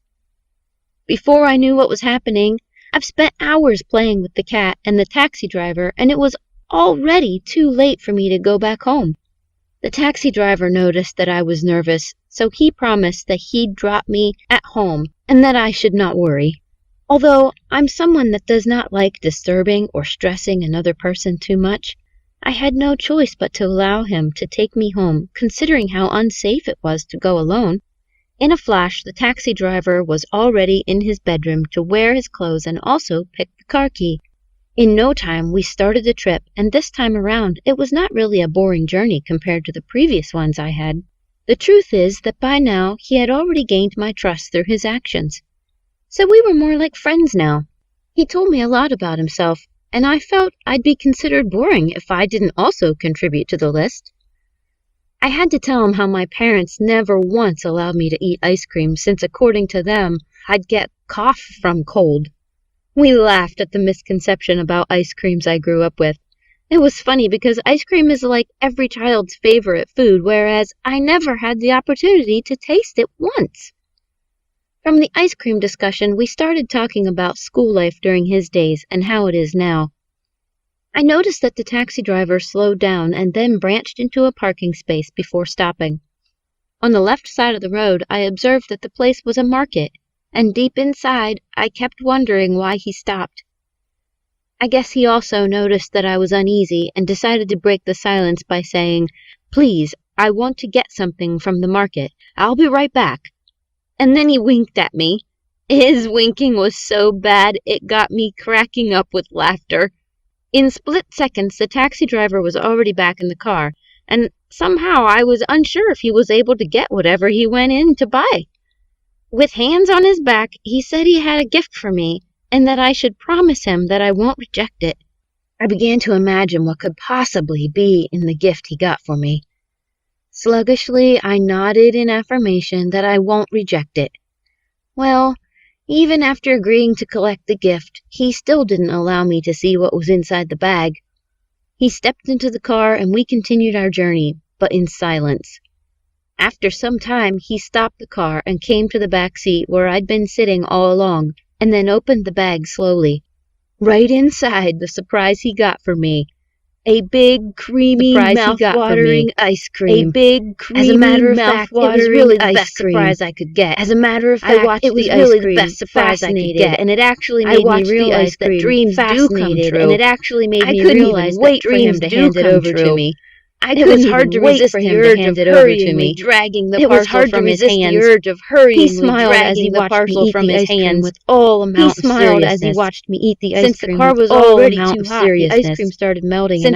Before I knew what was happening, I've spent hours playing with the cat and the taxi driver, and it was already too late for me to go back home. The taxi driver noticed that I was nervous, so he promised that he'd drop me at home and that I should not worry. Although I'm someone that does not like disturbing or stressing another person too much, I had no choice but to allow him to take me home, considering how unsafe it was to go alone. In a flash, the taxi driver was already in his bedroom to wear his clothes and also pick the car key. In no time, we started the trip, and this time around, it was not really a boring journey compared to the previous ones I had. The truth is that by now, he had already gained my trust through his actions. So we were more like friends now. He told me a lot about himself, and I felt I'd be considered boring if I didn't also contribute to the list. I had to tell him how my parents never once allowed me to eat ice cream since, according to them, I'd get cough from cold. We laughed at the misconception about ice creams I grew up with. It was funny because ice cream is like every child's favorite food, whereas I never had the opportunity to taste it once. From the ice cream discussion, we started talking about school life during his days and how it is now. I noticed that the taxi driver slowed down and then branched into a parking space before stopping. On the left side of the road, I observed that the place was a market, and deep inside, I kept wondering why he stopped. I guess he also noticed that I was uneasy and decided to break the silence by saying, "Please, I want to get something from the market. I'll be right back." And then he winked at me. His winking was so bad, it got me cracking up with laughter. In split seconds, the taxi driver was already back in the car, and somehow I was unsure if he was able to get whatever he went in to buy. With hands on his back, he said he had a gift for me, and that I should promise him that I won't reject it. I began to imagine what could possibly be in the gift he got for me. Sluggishly, I nodded in affirmation that I won't reject it. Well, even after agreeing to collect the gift, he still didn't allow me to see what was inside the bag. He stepped into the car and we continued our journey, but in silence. After some time, he stopped the car and came to the back seat where I'd been sitting all along, and then opened the bag slowly. Right inside, the surprise he got for me. A big, creamy, mouth-watering ice cream. As a matter of fact, it was really the best surprise I could get. As a matter of fact, it was really the best surprise I could get, and it actually made me realize that dreams do come true. And it actually made me realize that dreams do come true. It was hard to resist the urge of hurriedly dragging the parcel from his hands. He smiled as he watched me eat the ice cream with all amount of seriousness. Since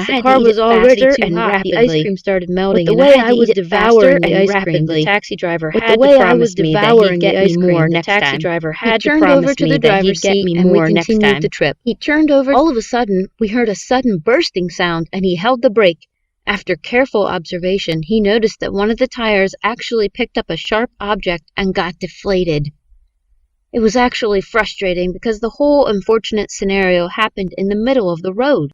the car was already too hot, the ice cream started melting, and I had to eat it faster and rapidly. With the way I was devouring the ice cream, the taxi driver had to promise me that he'd get me more next time. He turned over to the driver's seat and we continued the trip. He turned over. All of a sudden, we heard a sudden bursting sound, and he held the brake. After careful observation, he noticed that one of the tires actually picked up a sharp object and got deflated. It was actually frustrating because the whole unfortunate scenario happened in the middle of the road.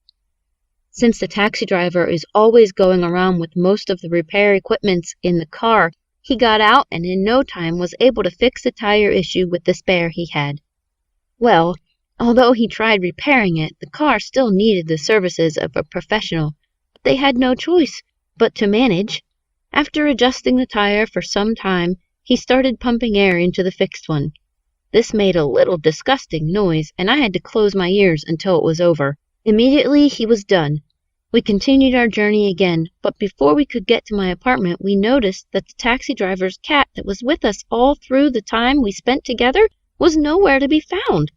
Since the taxi driver is always going around with most of the repair equipments in the car, he got out and in no time was able to fix the tire issue with the spare he had. Well, although he tried repairing it, the car still needed the services of a professional. They had no choice but to manage. After adjusting the tire for some time, he started pumping air into the fixed one. This made a little disgusting noise, and I had to close my ears until it was over. Immediately, he was done. We continued our journey again, but before we could get to my apartment, we noticed that the taxi driver's cat that was with us all through the time we spent together was nowhere to be found.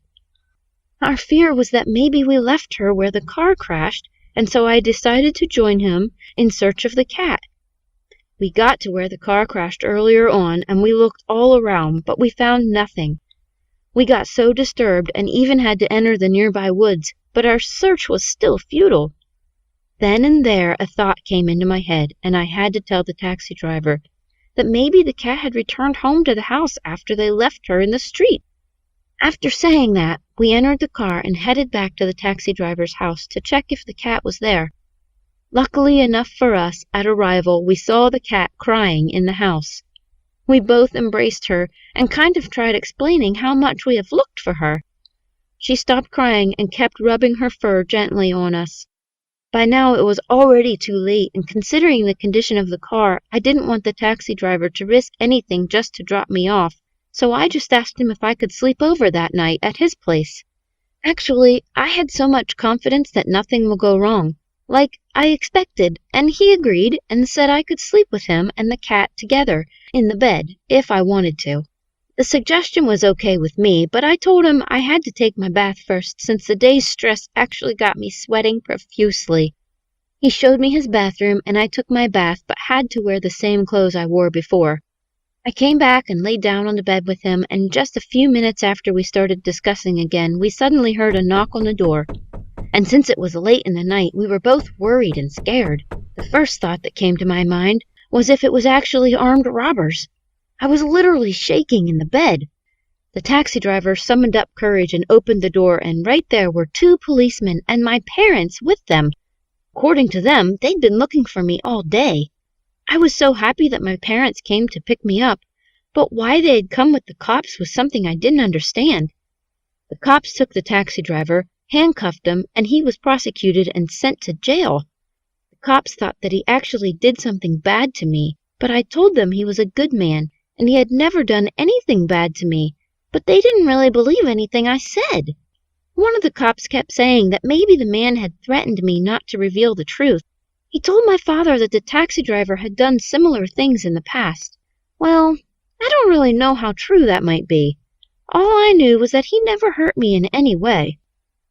Our fear was that maybe we left her where the car crashed, and so I decided to join him in search of the cat. We got to where the car crashed earlier on, and we looked all around, but we found nothing. We got so disturbed and even had to enter the nearby woods, but our search was still futile. Then and there a thought came into my head, and I had to tell the taxi driver that maybe the cat had returned home to the house after they left her in the street. After saying that, we entered the car and headed back to the taxi driver's house to check if the cat was there. Luckily enough for us, at arrival, we saw the cat crying in the house. We both embraced her and kind of tried explaining how much we have looked for her. She stopped crying and kept rubbing her fur gently on us. By now it was already too late, and considering the condition of the car, I didn't want the taxi driver to risk anything just to drop me off. So I just asked him if I could sleep over that night at his place. Actually, I had so much confidence that nothing will go wrong. like I expected, and he agreed and said I could sleep with him and the cat together in the bed if I wanted to. The suggestion was okay with me, but I told him I had to take my bath first since the day's stress actually got me sweating profusely. He showed me his bathroom and I took my bath but had to wear the same clothes I wore before. I came back and laid down on the bed with him, and just a few minutes after we started discussing again, we suddenly heard a knock on the door. And since it was late in the night, we were both worried and scared. The first thought that came to my mind was if it was actually armed robbers. I was literally shaking in the bed. The taxi driver summoned up courage and opened the door, and right there were 2 policemen and my parents with them. According to them, they'd been looking for me all day. I was so happy that my parents came to pick me up, but why they had come with the cops was something I didn't understand. The cops took the taxi driver, handcuffed him, and he was prosecuted and sent to jail. The cops thought that he actually did something bad to me, but I told them he was a good man and he had never done anything bad to me, but they didn't really believe anything I said. One of the cops kept saying that maybe the man had threatened me not to reveal the truth. He told my father that the taxi driver had done similar things in the past. Well, I don't really know how true that might be. All I knew was that he never hurt me in any way.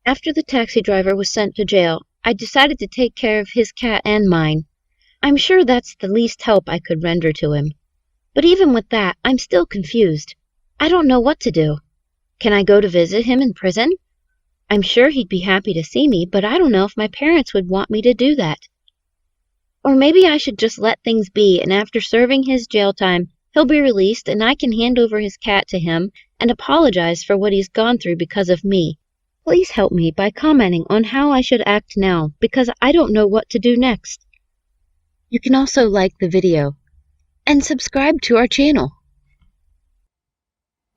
After the taxi driver was sent to jail, I decided to take care of his cat and mine. I'm sure that's the least help I could render to him. But even with that, I'm still confused. I don't know what to do. Can I go to visit him in prison? I'm sure he'd be happy to see me, but I don't know if my parents would want me to do that. Or maybe I should just let things be, and after serving his jail time, he'll be released and I can hand over his cat to him and apologize for what he's gone through because of me. Please help me by commenting on how I should act now, because I don't know what to do next. You can also like the video and subscribe to our channel.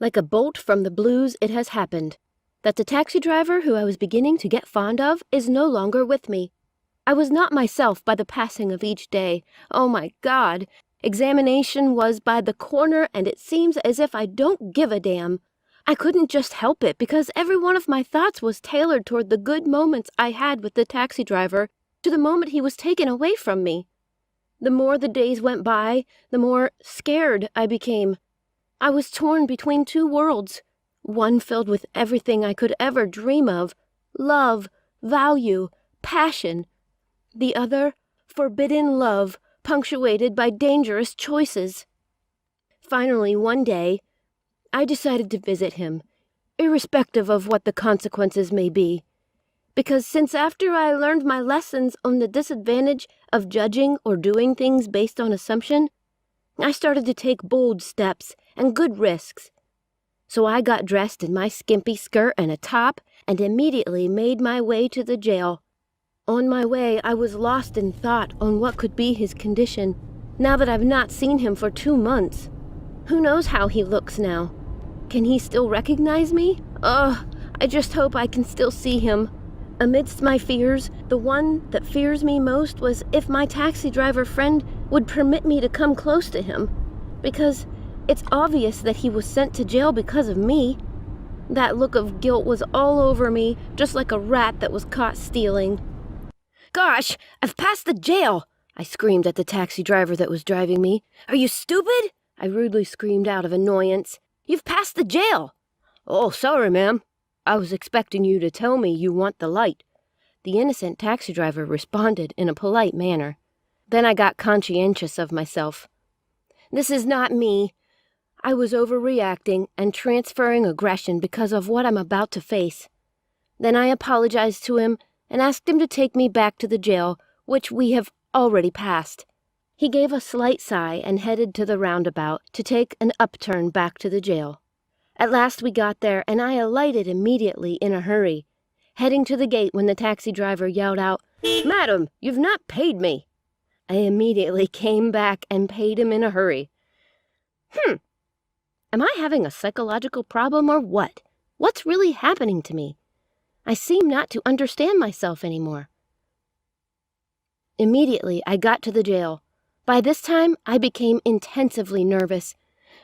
Like a bolt from the blues, it has happened that the taxi driver who I was beginning to get fond of is no longer with me. I was not myself by the passing of each day. Oh my God! Examination was by the corner, and it seems as if I don't give a damn. I couldn't just help it because every one of my thoughts was tailored toward the good moments I had with the taxi driver to the moment he was taken away from me. The more the days went by, the more scared I became. I was torn between 2 worlds, one filled with everything I could ever dream of, love, value, passion. The other, forbidden love, punctuated by dangerous choices. Finally, one day, I decided to visit him, irrespective of what the consequences may be. Because since after I learned my lessons on the disadvantage of judging or doing things based on assumption, I started to take bold steps and good risks. So I got dressed in my skimpy skirt and a top and immediately made my way to the jail. On my way, I was lost in thought on what could be his condition, now that I've not seen him for 2 months. Who knows how he looks now? Can he still recognize me? Ugh, I just hope I can still see him. Amidst my fears, the one that fears me most was if my taxi driver friend would permit me to come close to him, because it's obvious that he was sent to jail because of me. That look of guilt was all over me, just like a rat that was caught stealing. "Gosh, I've passed the jail!" I screamed at the taxi driver that was driving me. "Are you stupid?" I rudely screamed out of annoyance. "You've passed the jail!" "Oh, sorry, ma'am. I was expecting you to tell me you want the light." The innocent taxi driver responded in a polite manner. Then I got conscientious of myself. This is not me. I was overreacting and transferring aggression because of what I'm about to face. Then I apologized to him and asked him to take me back to the jail, which we have already passed. He gave a slight sigh and headed to the roundabout to take an upturn back to the jail. At last we got there, and I alighted immediately in a hurry, heading to the gate when the taxi driver yelled out, "Madam, you've not paid me." I immediately came back and paid him in a hurry. Am I having a psychological problem or what? What's really happening to me? I seem not to understand myself anymore. Immediately, I got to the jail. By this time, I became intensively nervous.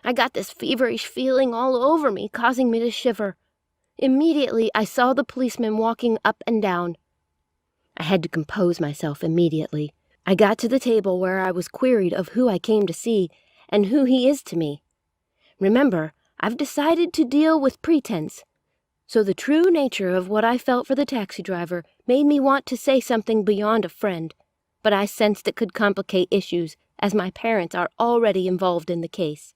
I got this feverish feeling all over me, causing me to shiver. Immediately, I saw the policeman walking up and down. I had to compose myself immediately. I got to the table where I was queried of who I came to see and who he is to me. Remember, I've decided to deal with pretense. So the true nature of what I felt for the taxi driver made me want to say something beyond a friend, but I sensed it could complicate issues, as my parents are already involved in the case.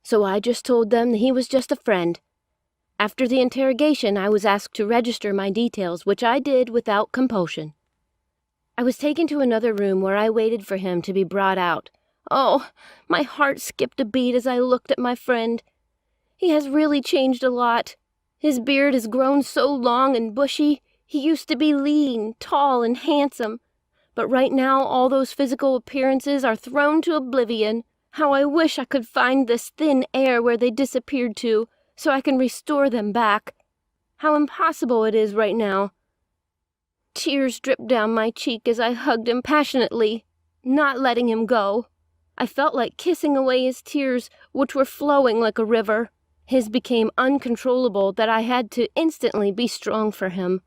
So I just told them that he was just a friend. After the interrogation, I was asked to register my details, which I did without compulsion. I was taken to another room where I waited for him to be brought out. Oh, my heart skipped a beat as I looked at my friend. He has really changed a lot. His beard has grown so long and bushy. He used to be lean, tall, and handsome. But right now all those physical appearances are thrown to oblivion. How I wish I could find this thin air where they disappeared to, so I can restore them back. How impossible it is right now. Tears dripped down my cheek as I hugged him passionately, not letting him go. I felt like kissing away his tears, which were flowing like a river. His became uncontrollable that I had to instantly be strong for him.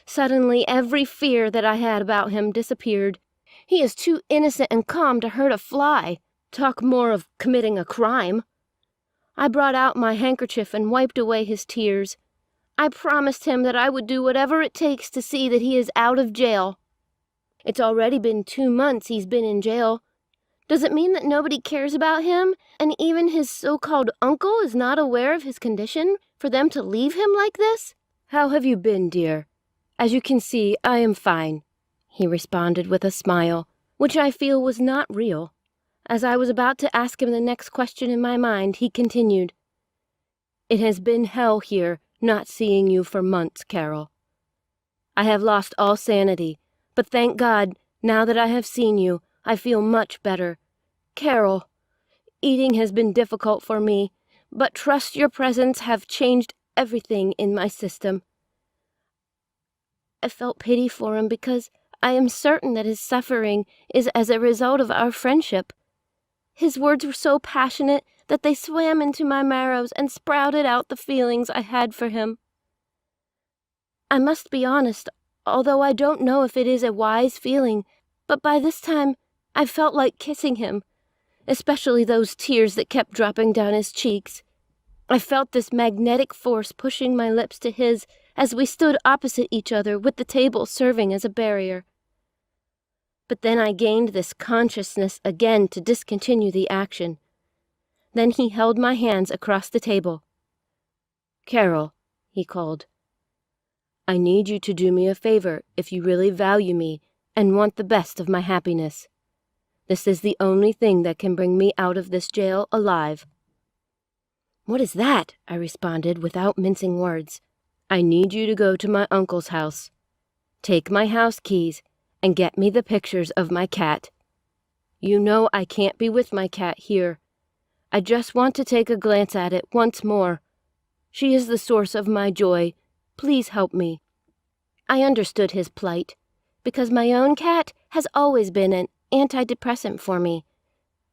Suddenly, every fear that I had about him disappeared. He is too innocent and calm to hurt a fly. Talk more of committing a crime. I brought out my handkerchief and wiped away his tears. I promised him that I would do whatever it takes to see that he is out of jail. It's already been 2 months he's been in jail. Does it mean that nobody cares about him, and even his so-called uncle is not aware of his condition, for them to leave him like this? How have you been, dear? As you can see, I am fine, he responded with a smile, which I feel was not real. As I was about to ask him the next question in my mind, he continued, It has been hell here, not seeing you for months, Carol. I have lost all sanity, but thank God, now that I have seen you, I feel much better. Carol, eating has been difficult for me, but trust your presence have changed everything in my system. I felt pity for him because I am certain that his suffering is as a result of our friendship. His words were so passionate that they swam into my marrows and sprouted out the feelings I had for him. I must be honest, although I don't know if it is a wise feeling, but by this time I felt like kissing him, especially those tears that kept dropping down his cheeks. I felt this magnetic force pushing my lips to his as we stood opposite each other with the table serving as a barrier. But then I gained this consciousness again to discontinue the action. Then he held my hands across the table. Carol, he called, I need you to do me a favor if you really value me and want the best of my happiness. This is the only thing that can bring me out of this jail alive. What is that? I responded without mincing words. I need you to go to my uncle's house. Take my house keys and get me the pictures of my cat. You know I can't be with my cat here. I just want to take a glance at it once more. She is the source of my joy. Please help me. I understood his plight, because my own cat has always been an antidepressant for me.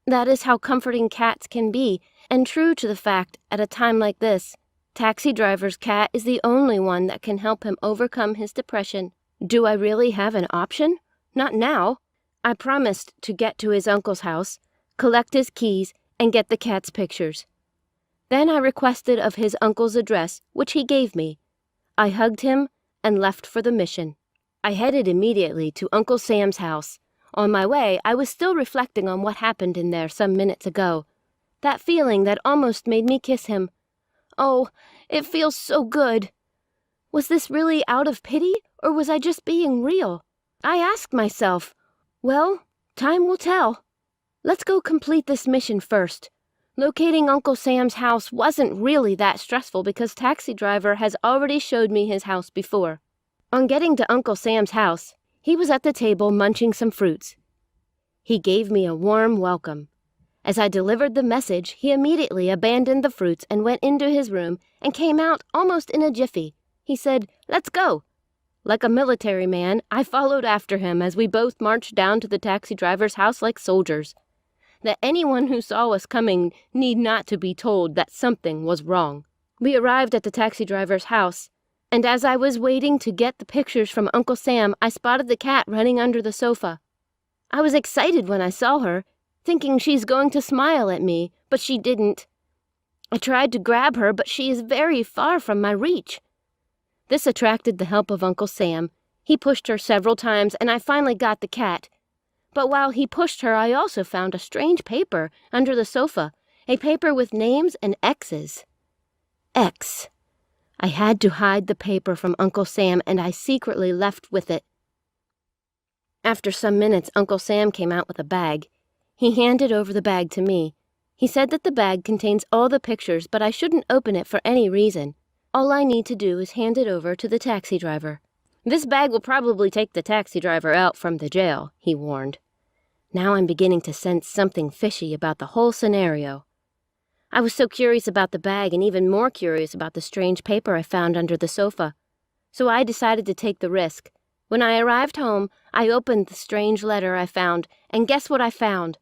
That is how comforting cats can be, and true to the fact, at a time like this, Taxi Driver's cat is the only one that can help him overcome his depression. Do I really have an option? Not now. I promised to get to his uncle's house, collect his keys, and get the cat's pictures. Then I requested of his uncle's address, which he gave me. I hugged him and left for the mission. I headed immediately to Uncle Sam's house. On my way, I was still reflecting on what happened in there some minutes ago. That feeling that almost made me kiss him. Oh, it feels so good. Was this really out of pity, or was I just being real? I asked myself. Well, time will tell. Let's go complete this mission first. Locating Uncle Sam's house wasn't really that stressful because Taxi Driver has already showed me his house before. On getting to Uncle Sam's house, he was at the table munching some fruits. He gave me a warm welcome. As I delivered the message, he immediately abandoned the fruits and went into his room and came out almost in a jiffy. He said, "Let's go." Like a military man, I followed after him as we both marched down to the Taxi Driver's house like soldiers. That anyone who saw us coming need not to be told that something was wrong. We arrived at the Taxi Driver's house. And as I was waiting to get the pictures from Uncle Sam, I spotted the cat running under the sofa. I was excited when I saw her, thinking she's going to smile at me, but she didn't. I tried to grab her, but she is very far from my reach. This attracted the help of Uncle Sam. He pushed her several times, and I finally got the cat. But while he pushed her, I also found a strange paper under the sofa, a paper with names and X's. X. I had to hide the paper from Uncle Sam, and I secretly left with it. After some minutes, Uncle Sam came out with a bag. He handed over the bag to me. He said that the bag contains all the pictures, but I shouldn't open it for any reason. All I need to do is hand it over to the taxi driver. This bag will probably take the taxi driver out from the jail, he warned. Now I'm beginning to sense something fishy about the whole scenario. I was so curious about the bag and even more curious about the strange paper I found under the sofa. So I decided to take the risk. When I arrived home, I opened the strange letter I found, and guess what I found?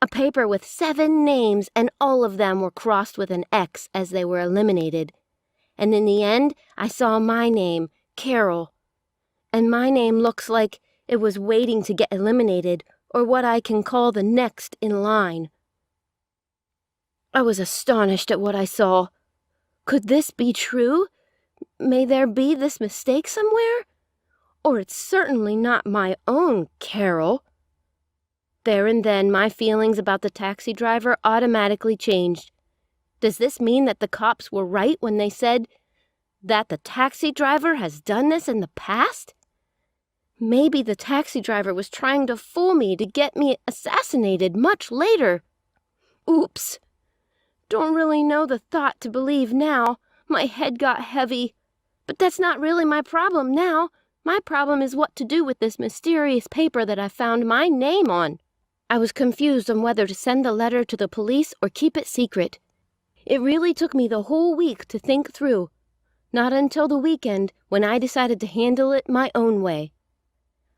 A paper with 7 names, and all of them were crossed with an X as they were eliminated. And in the end, I saw my name, Carol. And my name looks like it was waiting to get eliminated, or what I can call the next in line. I was astonished at what I saw. Could this be true? May there be this mistake somewhere? Or it's certainly not my own Carol. There and then, my feelings about the taxi driver automatically changed. Does this mean that the cops were right when they said that the taxi driver has done this in the past? Maybe the taxi driver was trying to fool me to get me assassinated much later. Oops. Don't really know the thought to believe now. My head got heavy. But that's not really my problem now. My problem is what to do with this mysterious paper that I found my name on. I was confused on whether to send the letter to the police or keep it secret. It really took me the whole week to think through. Not until the weekend, when I decided to handle it my own way.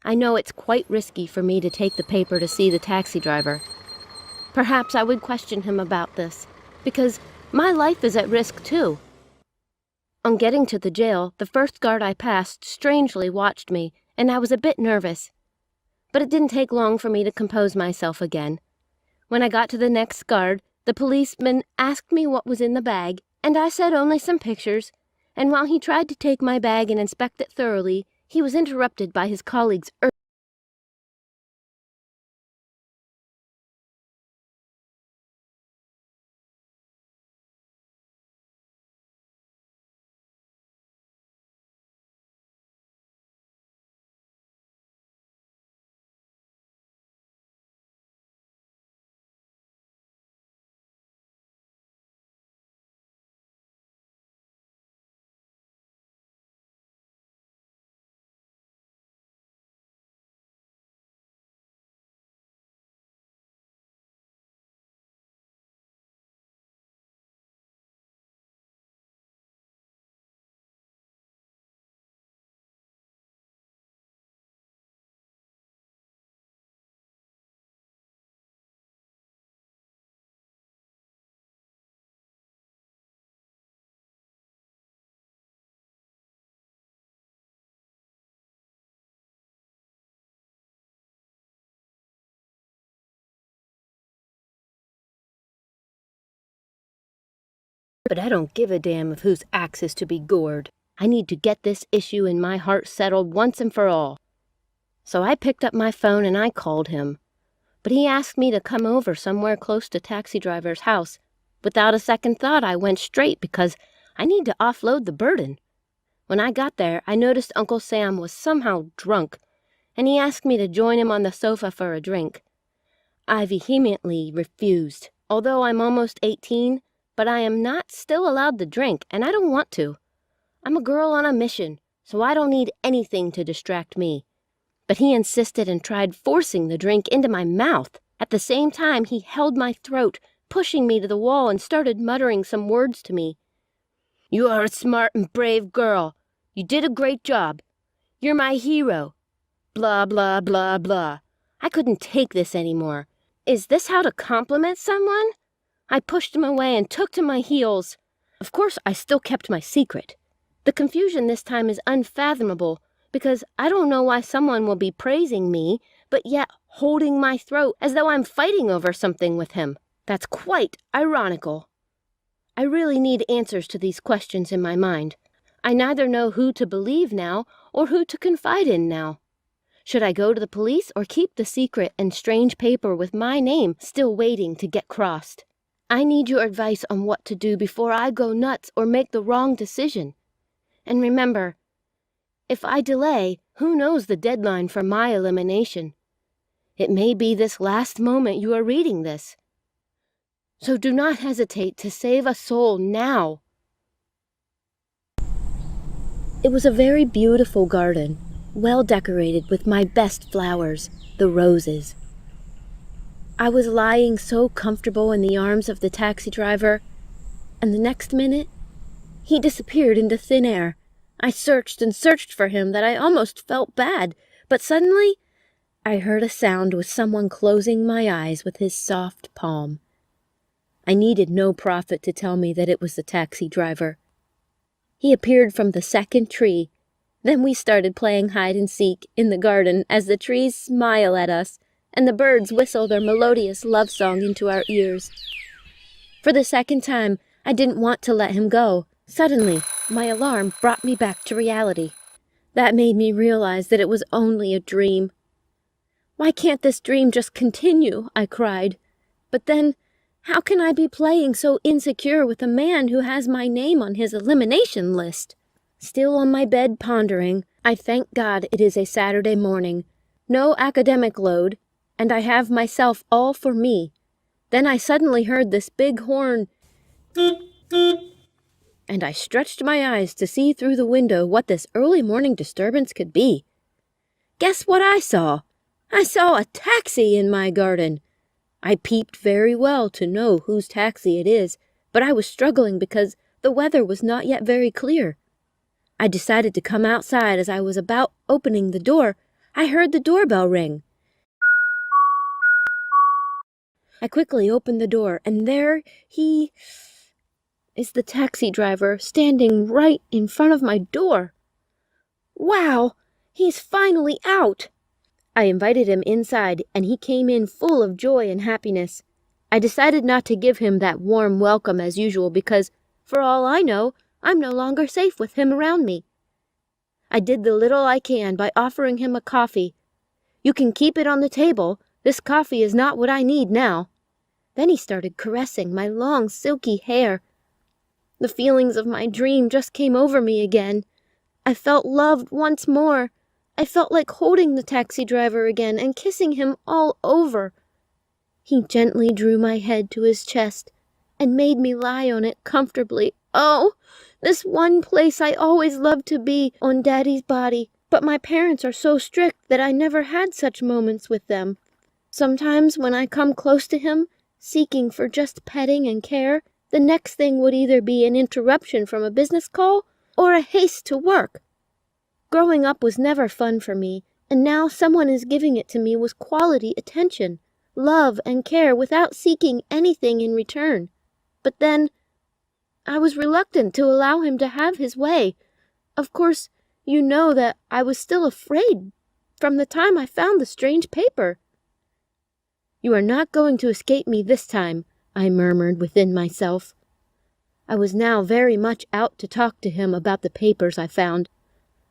I know it's quite risky for me to take the paper to see the taxi driver. Perhaps I would question him about this, because my life is at risk too. On getting to the jail, the first guard I passed strangely watched me, and I was a bit nervous. But it didn't take long for me to compose myself again. When I got to the next guard, the policeman asked me what was in the bag, and I said only some pictures, and while he tried to take my bag and inspect it thoroughly, he was interrupted by his colleague's But I don't give a damn of whose axe is to be gored. I need to get this issue in my heart settled once and for all. So I picked up my phone and I called him. But he asked me to come over somewhere close to taxi driver's house. Without a second thought, I went straight because I need to offload the burden. When I got there, I noticed Uncle Sam was somehow drunk, and he asked me to join him on the sofa for a drink. I vehemently refused, although I'm almost 18, but I am not still allowed to drink, and I don't want to. I'm a girl on a mission, so I don't need anything to distract me. But he insisted and tried forcing the drink into my mouth. At the same time, he held my throat, pushing me to the wall and started muttering some words to me. "You are a smart and brave girl. You did a great job. You're my hero. Blah, blah, blah, blah." I couldn't take this anymore. Is this how to compliment someone? I pushed him away and took to my heels. Of course, I still kept my secret. The confusion this time is unfathomable, because I don't know why someone will be praising me, but yet holding my throat as though I'm fighting over something with him. That's quite ironical. I really need answers to these questions in my mind. I neither know who to believe now or who to confide in now. Should I go to the police or keep the secret and strange paper with my name still waiting to get crossed? I need your advice on what to do before I go nuts or make the wrong decision. And remember, if I delay, who knows the deadline for my elimination? It may be this last moment you are reading this. So do not hesitate to save a soul now. It was a very beautiful garden, well decorated with my best flowers, the roses. I was lying so comfortable in the arms of the taxi driver, and the next minute, he disappeared into thin air. I searched and searched for him that I almost felt bad, but suddenly I heard a sound with someone closing my eyes with his soft palm. I needed no prophet to tell me that it was the taxi driver. He appeared from the second tree. Then we started playing hide and seek in the garden as the trees smile at us and the birds whistle their melodious love song into our ears. For the second time, I didn't want to let him go. Suddenly, my alarm brought me back to reality. That made me realize that it was only a dream. Why can't this dream just continue? I cried. But then, how can I be playing so insecure with a man who has my name on his elimination list? Still on my bed pondering, I thank God it is a Saturday morning. No academic load, and I have myself all for me. Then I suddenly heard this big horn, and I stretched my eyes to see through the window what this early morning disturbance could be. Guess what I saw? I saw a taxi in my garden. I peeped very well to know whose taxi it is, but I was struggling because the weather was not yet very clear. I decided to come outside. As I was about opening the door, I heard the doorbell ring. I quickly opened the door, and there he is, the taxi driver, standing right in front of my door. Wow, he's finally out! I invited him inside, and he came in full of joy and happiness. I decided not to give him that warm welcome as usual because, for all I know, I'm no longer safe with him around me. I did the little I can by offering him a coffee. You can keep it on the table. This coffee is not what I need now. Then he started caressing my long, silky hair. The feelings of my dream just came over me again. I felt loved once more. I felt like holding the taxi driver again and kissing him all over. He gently drew my head to his chest and made me lie on it comfortably. Oh, this one place I always loved to be, on Daddy's body. But my parents are so strict that I never had such moments with them. Sometimes when I come close to him, seeking for just petting and care, the next thing would either be an interruption from a business call or a haste to work. Growing up was never fun for me, and now someone is giving it to me with quality attention, love and care without seeking anything in return. But then, I was reluctant to allow him to have his way. Of course, you know that I was still afraid from the time I found the strange paper. You are not going to escape me this time, I murmured within myself. I was now very much out to talk to him about the papers I found,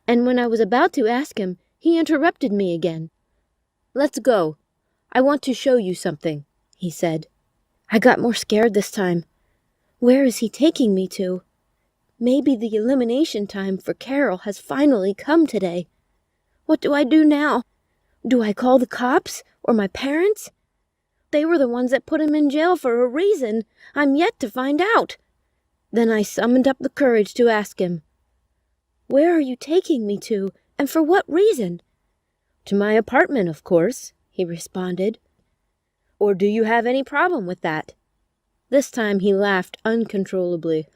and when I was about to ask him, he interrupted me again. Let's go. I want to show you something, he said. I got more scared this time. Where is he taking me to? Maybe the elimination time for Carol has finally come today. What do I do now? Do I call the cops or my parents? They were the ones that put him in jail for a reason. I'm yet to find out. Then I summoned up the courage to ask him. Where are you taking me to, and for what reason? To my apartment, of course, he responded. Or do you have any problem with that? This time he laughed uncontrollably.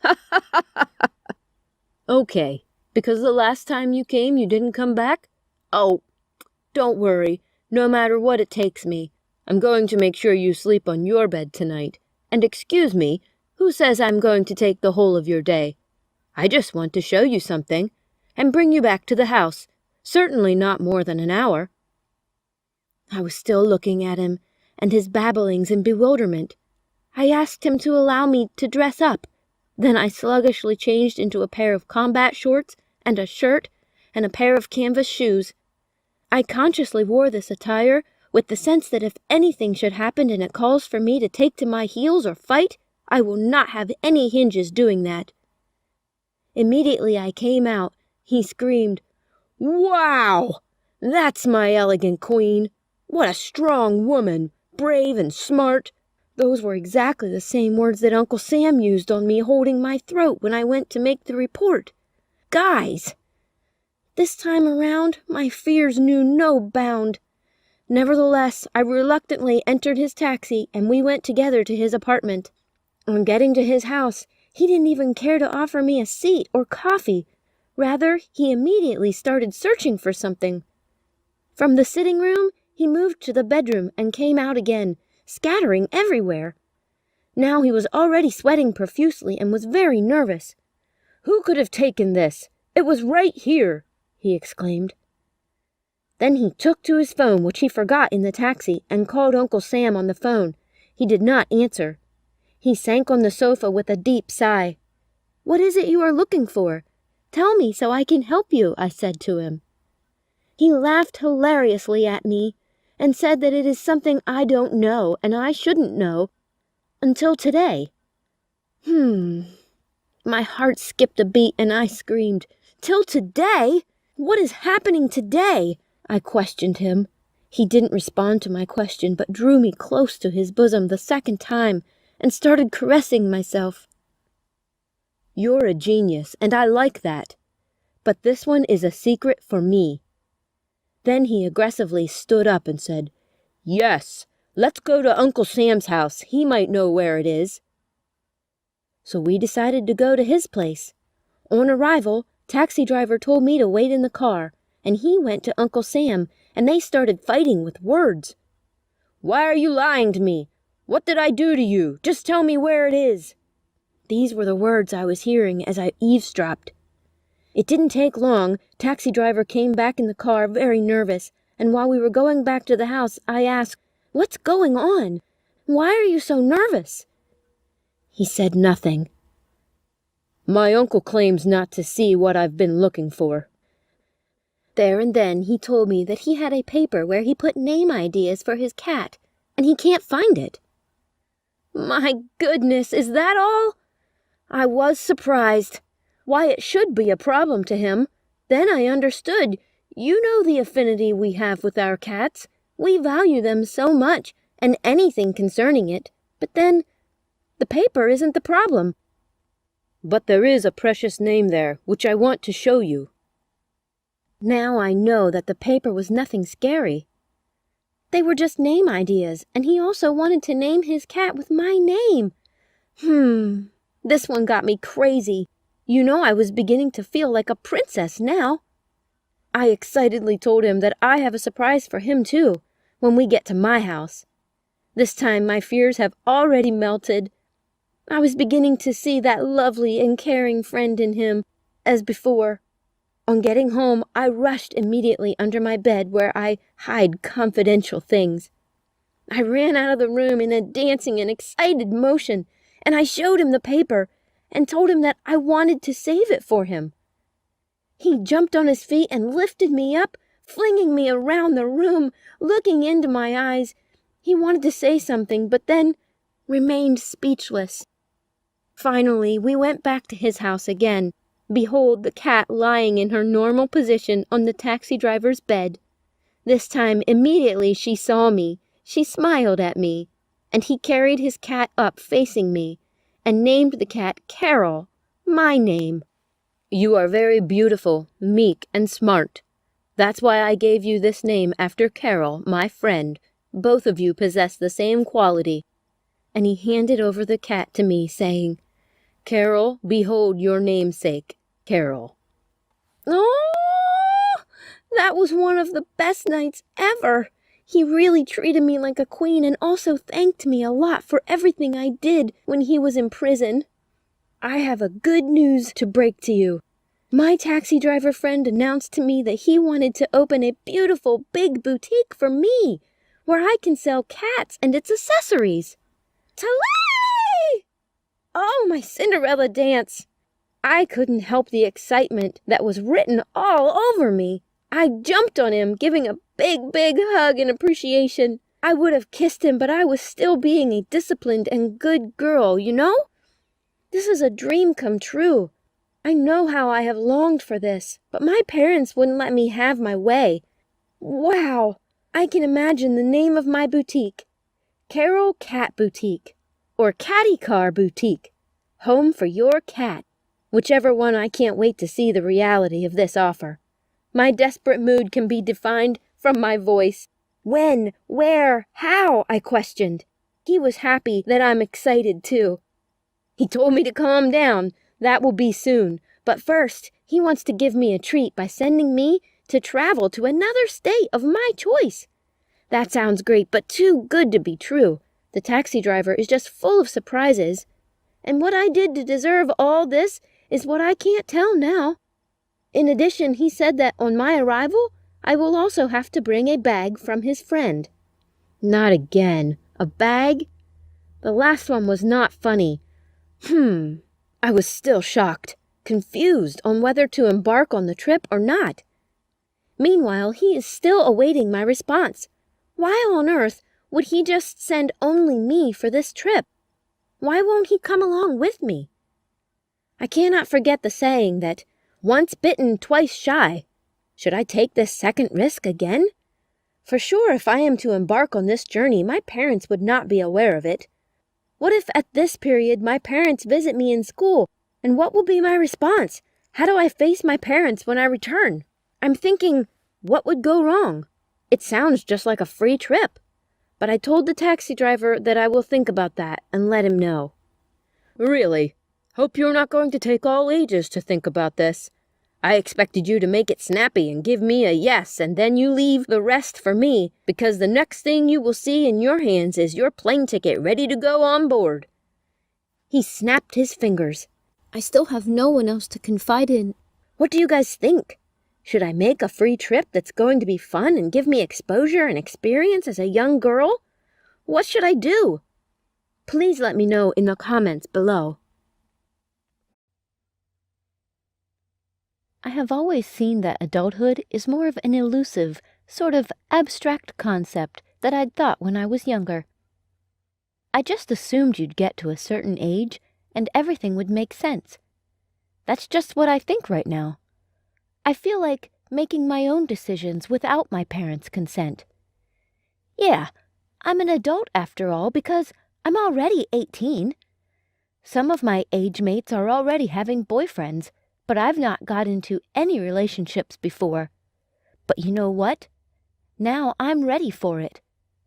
Okay, because the last time you came you didn't come back? Oh, don't worry, no matter what it takes me. I'm going to make sure you sleep on your bed tonight. And excuse me, who says I'm going to take the whole of your day? I just want to show you something and bring you back to the house. Certainly not more than an hour." I was still looking at him and his babblings in bewilderment. I asked him to allow me to dress up. Then I sluggishly changed into a pair of combat shorts and a shirt and a pair of canvas shoes. I consciously wore this attire with the sense that if anything should happen and it calls for me to take to my heels or fight, I will not have any hinges doing that. Immediately I came out, he screamed, "Wow! That's my elegant queen! What a strong woman! Brave and smart!" Those were exactly the same words that Uncle Sam used on me holding my throat when I went to make the report. Guys! This time around, my fears knew no bound. Nevertheless, I reluctantly entered his taxi and we went together to his apartment. On getting to his house, he didn't even care to offer me a seat or coffee. Rather, he immediately started searching for something. From the sitting room, he moved to the bedroom and came out again, scattering everywhere. Now he was already sweating profusely and was very nervous. "Who could have taken this? It was right here," he exclaimed. Then he took to his phone, which he forgot in the taxi, and called Uncle Sam on the phone. He did not answer. He sank on the sofa with a deep sigh. "What is it you are looking for? Tell me so I can help you," I said to him. He laughed hilariously at me and said that it is something I don't know and I shouldn't know until today. My heart skipped a beat and I screamed, "Till today? What is happening today?" I questioned him. He didn't respond to my question but drew me close to his bosom the second time and started caressing myself. "You're a genius, and I like that. But this one is a secret for me." Then he aggressively stood up and said, "Yes, let's go to Uncle Sam's house. He might know where it is." So we decided to go to his place. On arrival, taxi driver told me to wait in the car, and he went to Uncle Sam, and they started fighting with words. "Why are you lying to me? What did I do to you? Just tell me where it is." These were the words I was hearing as I eavesdropped. It didn't take long. Taxi driver came back in the car very nervous, and while we were going back to the house, I asked, "What's going on? Why are you so nervous?" He said nothing. "My uncle claims not to see what I've been looking for." There and then he told me that he had a paper where he put name ideas for his cat, and he can't find it. My goodness, is that all? I was surprised. Why, it should be a problem to him. Then I understood. You know the affinity we have with our cats. We value them so much, and anything concerning it. But then, the paper isn't the problem. But there is a precious name there, which I want to show you. Now I know that the paper was nothing scary. They were just name ideas, and he also wanted to name his cat with my name. This one got me crazy. You know, I was beginning to feel like a princess now. I excitedly told him that I have a surprise for him too, when we get to my house. This time my fears have already melted. I was beginning to see that lovely and caring friend in him, as before. On getting home, I rushed immediately under my bed where I hide confidential things. I ran out of the room in a dancing and excited motion, and I showed him the paper and told him that I wanted to save it for him. He jumped on his feet and lifted me up, flinging me around the room, looking into my eyes. He wanted to say something, but then remained speechless. Finally, we went back to his house again. Behold the cat lying in her normal position on the taxi driver's bed. This time, immediately she saw me. She smiled at me, and he carried his cat up facing me, and named the cat Carol, my name. You are very beautiful, meek, and smart. That's why I gave you this name after Carol, my friend. Both of you possess the same quality. And he handed over the cat to me, saying, Carol, behold your namesake, Carol. Oh, that was one of the best nights ever. He really treated me like a queen and also thanked me a lot for everything I did when he was in prison. I have a good news to break to you. My taxi driver friend announced to me that he wanted to open a beautiful big boutique for me, where I can sell cats and its accessories. Talay! Oh, my Cinderella dance! I couldn't help the excitement that was written all over me. I jumped on him, giving a big hug in appreciation. I would have kissed him, but I was still being a disciplined and good girl, you know? This is a dream come true. I know how I have longed for this, but my parents wouldn't let me have my way. Wow! I can imagine the name of my boutique. Carol Cat Boutique, or Catty Car Boutique. Home for your cat. Whichever one, I can't wait to see the reality of this offer. My desperate mood can be defined from my voice. When? Where? How? I questioned. He was happy that I'm excited too. He told me to calm down. That will be soon. But first, he wants to give me a treat by sending me to travel to another state of my choice. That sounds great, but too good to be true. The taxi driver is just full of surprises. And what I did to deserve all this is what I can't tell now. In addition, he said that on my arrival, I will also have to bring a bag from his friend. Not again. A bag? The last one was not funny. I was still shocked, confused on whether to embark on the trip or not. Meanwhile, he is still awaiting my response. Why on earth would he just send only me for this trip? Why won't he come along with me? I cannot forget the saying that once bitten, twice shy. Should I take this second risk again? For sure, if I am to embark on this journey, my parents would not be aware of it. What if at this period my parents visit me in school, and what will be my response? How do I face my parents when I return? I'm thinking, what would go wrong? It sounds just like a free trip. But I told the taxi driver that I will think about that and let him know. Really? Hope you're not going to take all ages to think about this. I expected you to make it snappy and give me a yes, and then you leave the rest for me, because the next thing you will see in your hands is your plane ticket ready to go on board. He snapped his fingers. I still have no one else to confide in. What do you guys think? Should I make a free trip that's going to be fun and give me exposure and experience as a young girl? What should I do? Please let me know in the comments below. I have always seen that adulthood is more of an elusive, sort of abstract concept that I'd thought when I was younger. I just assumed you'd get to a certain age and everything would make sense. That's just what I think right now. I feel like making my own decisions without my parents' consent. Yeah, I'm an adult after all because I'm already 18. Some of my age mates are already having boyfriends, but I've not got into any relationships before. But you know what? Now I'm ready for it,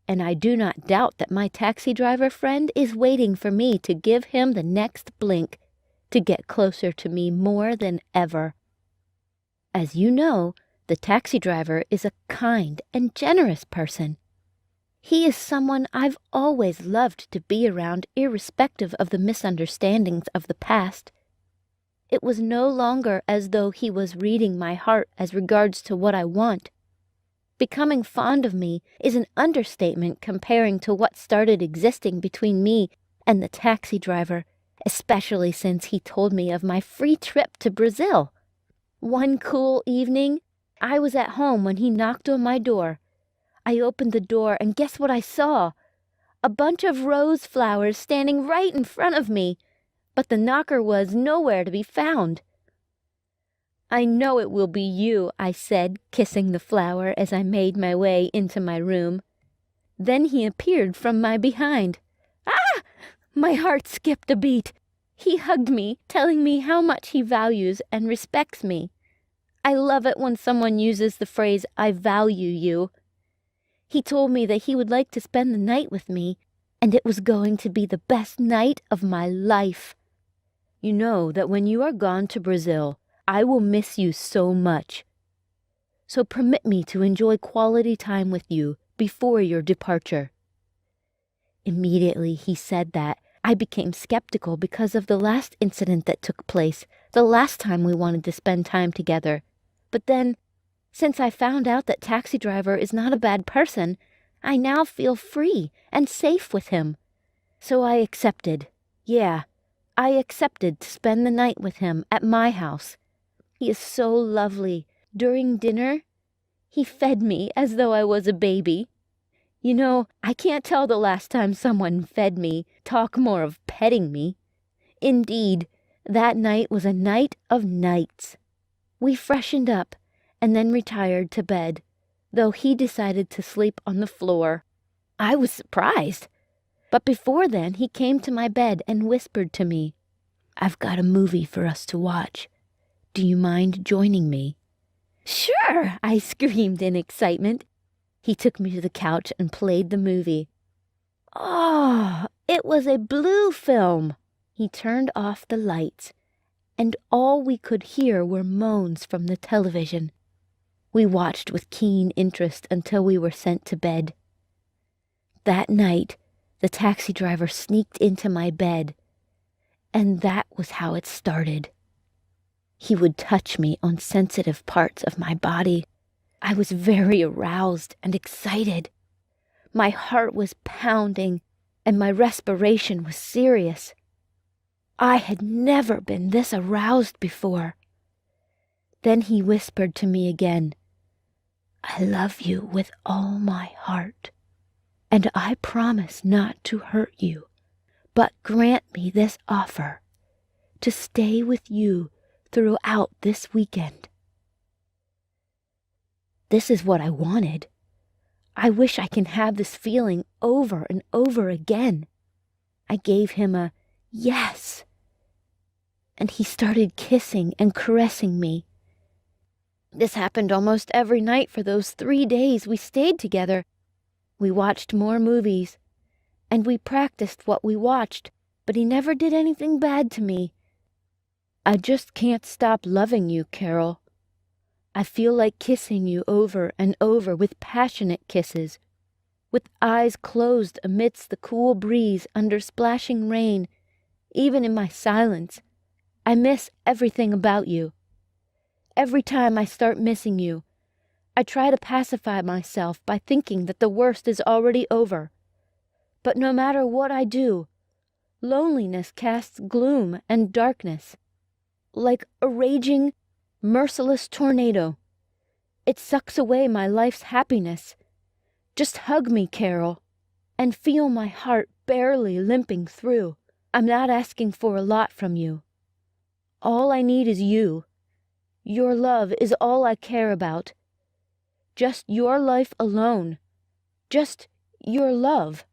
and I do not doubt that my taxi driver friend is waiting for me to give him the next blink to get closer to me more than ever. As you know, the taxi driver is a kind and generous person. He is someone I've always loved to be around, irrespective of the misunderstandings of the past. It was no longer as though he was reading my heart as regards to what I want. Becoming fond of me is an understatement comparing to what started existing between me and the taxi driver, especially since he told me of my free trip to Brazil. One cool evening, I was at home when he knocked on my door. I opened the door and guess what I saw? A bunch of rose flowers standing right in front of me. But the knocker was nowhere to be found. I know it will be you, I said, kissing the flower as I made my way into my room. Then he appeared from my behind. Ah! My heart skipped a beat. He hugged me, telling me how much he values and respects me. I love it when someone uses the phrase, I value you. He told me that he would like to spend the night with me, and it was going to be the best night of my life. You know that when you are gone to Brazil, I will miss you so much. So permit me to enjoy quality time with you before your departure. Immediately he said that, I became skeptical because of the last incident that took place, the last time we wanted to spend time together. But then, since I found out that Taxi Driver is not a bad person, I now feel free and safe with him. So I accepted. Yeah, I accepted to spend the night with him at my house. He is so lovely. During dinner, he fed me as though I was a baby. You know, I can't tell the last time someone fed me, talk more of petting me. Indeed, that night was a night of nights. We freshened up and then retired to bed, though he decided to sleep on the floor. I was surprised. But before then, he came to my bed and whispered to me, "I've got a movie for us to watch. Do you mind joining me?" "Sure," I screamed in excitement. He took me to the couch and played the movie. Oh, it was a blue film. He turned off the lights, and all we could hear were moans from the television. We watched with keen interest until we were sent to bed. That night, the taxi driver sneaked into my bed, and that was how it started. He would touch me on sensitive parts of my body. I was very aroused and excited. My heart was pounding, and my respiration was serious. I had never been this aroused before. Then he whispered to me again, "I love you with all my heart, and I promise not to hurt you, but grant me this offer, to stay with you throughout this weekend." This is what I wanted. I wish I can have this feeling over and over again. I gave him a yes, and he started kissing and caressing me. This happened almost every night for those 3 days we stayed together. We watched more movies, and we practiced what we watched, but he never did anything bad to me. I just can't stop loving you, Carol. I feel like kissing you over and over with passionate kisses, with eyes closed amidst the cool breeze under splashing rain. Even in my silence, I miss everything about you. Every time I start missing you, I try to pacify myself by thinking that the worst is already over. But no matter what I do, loneliness casts gloom and darkness. Like a raging, merciless tornado. It sucks away my life's happiness. Just hug me, Carol, and feel my heart barely limping through. I'm not asking for a lot from you. All I need is you. Your love is all I care about. Just your life alone. Just your love.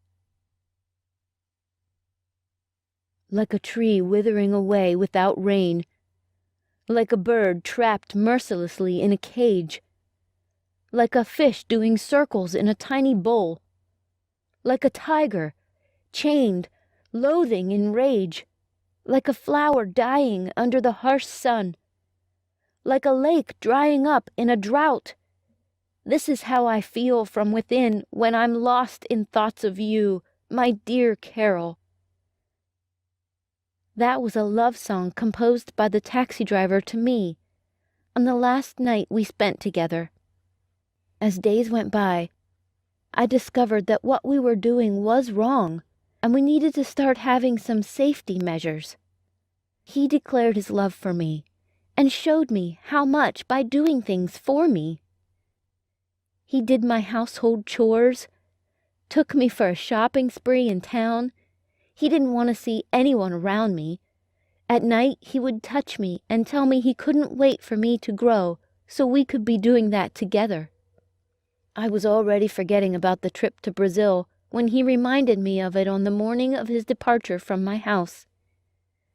Like a tree withering away without rain. Like a bird trapped mercilessly in a cage. Like a fish doing circles in a tiny bowl. Like a tiger, chained, loathing in rage. Like a flower dying under the harsh sun. Like a lake drying up in a drought. This is how I feel from within when I'm lost in thoughts of you, my dear Carol. That was a love song composed by the taxi driver to me on the last night we spent together. As days went by, I discovered that what we were doing was wrong, and we needed to start having some safety measures. He declared his love for me and showed me how much by doing things for me. He did my household chores, took me for a shopping spree in town. He didn't want to see anyone around me. At night, he would touch me and tell me he couldn't wait for me to grow so we could be doing that together. I was already forgetting about the trip to Brazil when he reminded me of it on the morning of his departure from my house.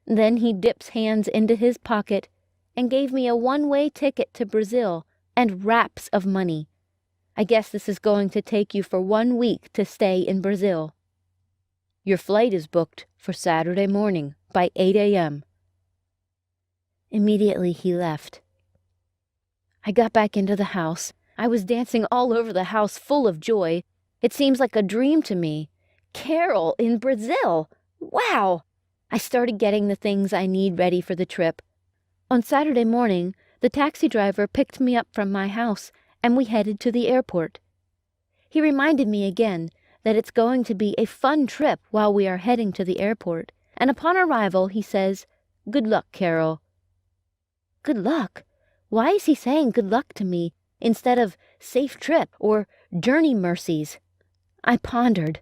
Then he dips hands into his pocket and gave me a one-way ticket to Brazil and wraps of money. I guess this is going to take you for 1 week to stay in Brazil. Your flight is booked for Saturday morning by 8 a.m. Immediately he left. I got back into the house. I was dancing all over the house full of joy. It seems like a dream to me. Carol in Brazil! Wow! I started getting the things I need ready for the trip. On Saturday morning, the taxi driver picked me up from my house, and we headed to the airport. He reminded me again that it's going to be a fun trip while we are heading to the airport, and upon arrival he says, "Good luck, Carol." Good luck? Why is he saying good luck to me instead of safe trip or journey mercies? I pondered.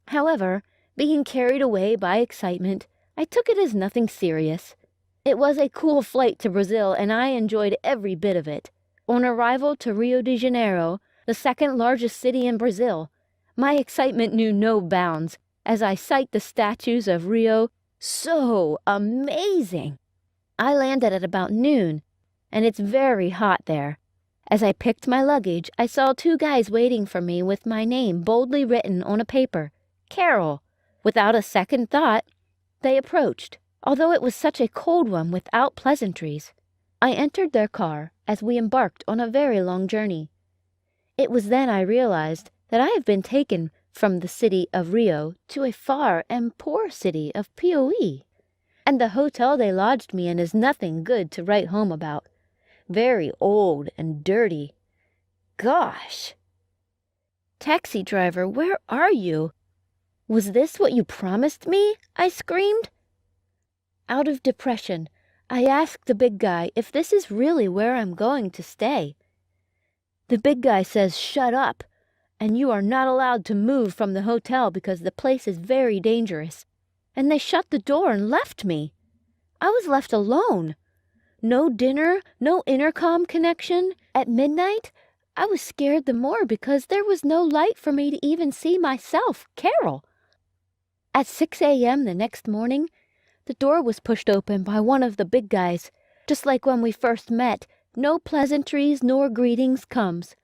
However, being carried away by excitement, I took it as nothing serious. It was a cool flight to Brazil, and I enjoyed every bit of it. On arrival to Rio de Janeiro, the second largest city in Brazil, my excitement knew no bounds as I sight the statues of Rio. So amazing! I landed at about noon, and it's very hot there. As I picked my luggage, I saw two guys waiting for me with my name boldly written on a paper, Carol. Without a second thought, they approached, although it was such a cold one without pleasantries. I entered their car as we embarked on a very long journey. It was then I realized that I have been taken from the city of Rio to a far and poor city of Piauí, and the hotel they lodged me in is nothing good to write home about. Very old and dirty. Gosh! Taxi driver, where are you? Was this what you promised me? I screamed. Out of depression, I asked the big guy if this is really where I'm going to stay. The big guy says, "Shut up, and you are not allowed to move from the hotel because the place is very dangerous." And they shut the door and left me. I was left alone. No dinner, no intercom connection. At midnight, I was scared the more because there was no light for me to even see myself, Carol. At 6 a.m. the next morning, the door was pushed open by one of the big guys. Just like when we first met, no pleasantries nor greetings comes.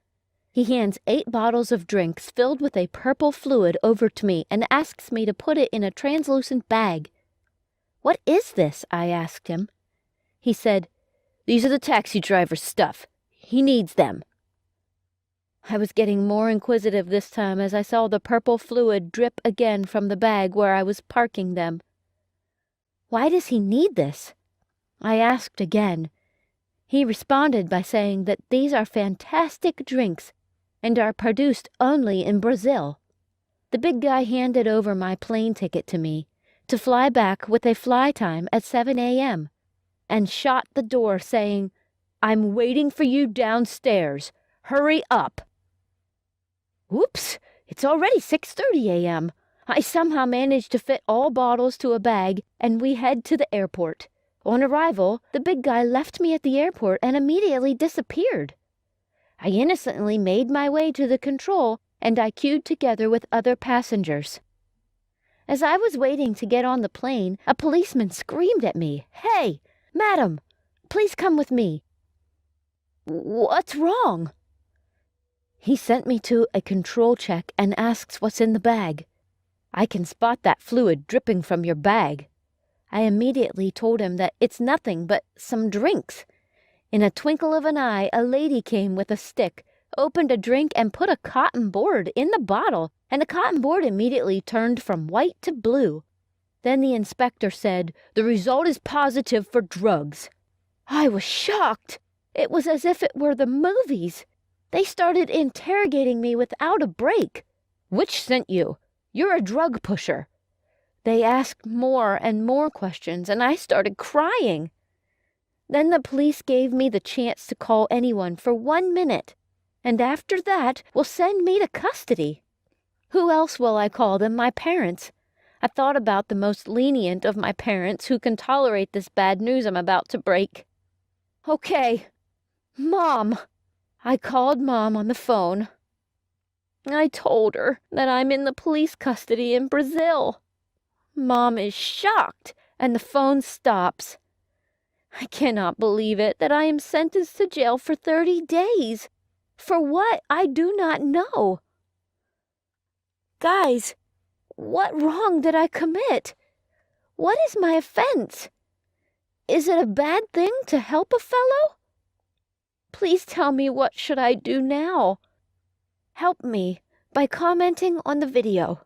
He hands 8 bottles of drinks filled with a purple fluid over to me and asks me to put it in a translucent bag. "What is this?" I asked him. He said, "These are the taxi driver's stuff. He needs them." I was getting more inquisitive this time as I saw the purple fluid drip again from the bag where I was parking them. "Why does he need this?" I asked again. He responded by saying that these are fantastic drinks and are produced only in Brazil. The big guy handed over my plane ticket to me to fly back with a fly time at 7 a.m. and shot the door saying, "I'm waiting for you downstairs. Hurry up." Oops, it's already 6:30 a.m. I somehow managed to fit all bottles to a bag, and we head to the airport. On arrival, the big guy left me at the airport and immediately disappeared. I innocently made my way to the control, and I queued together with other passengers. As I was waiting to get on the plane, a policeman screamed at me, "Hey, madam, please come with me." "What's wrong?" He sent me to a control check and asks what's in the bag. "I can spot that fluid dripping from your bag." I immediately told him that it's nothing but some drinks. In a twinkle of an eye, a lady came with a stick, opened a drink, and put a cotton board in the bottle, and the cotton board immediately turned from white to blue. Then the inspector said, "The result is positive for drugs." I was shocked. It was as if it were the movies. They started interrogating me without a break. "Which sent you? You're a drug pusher." They asked more and more questions, and I started crying. Then the police gave me the chance to call anyone for 1 minute, and after that will send me to custody. Who else will I call than my parents? I thought about the most lenient of my parents who can tolerate this bad news I'm about to break. "Okay, Mom." I called Mom on the phone. I told her that I'm in the police custody in Brazil. Mom is shocked, and the phone stops. I cannot believe it that I am sentenced to jail for 30 days. For what, I do not know. Guys, what wrong did I commit? What is my offense? Is it a bad thing to help a fellow? Please tell me, what should I do now? Help me by commenting on the video.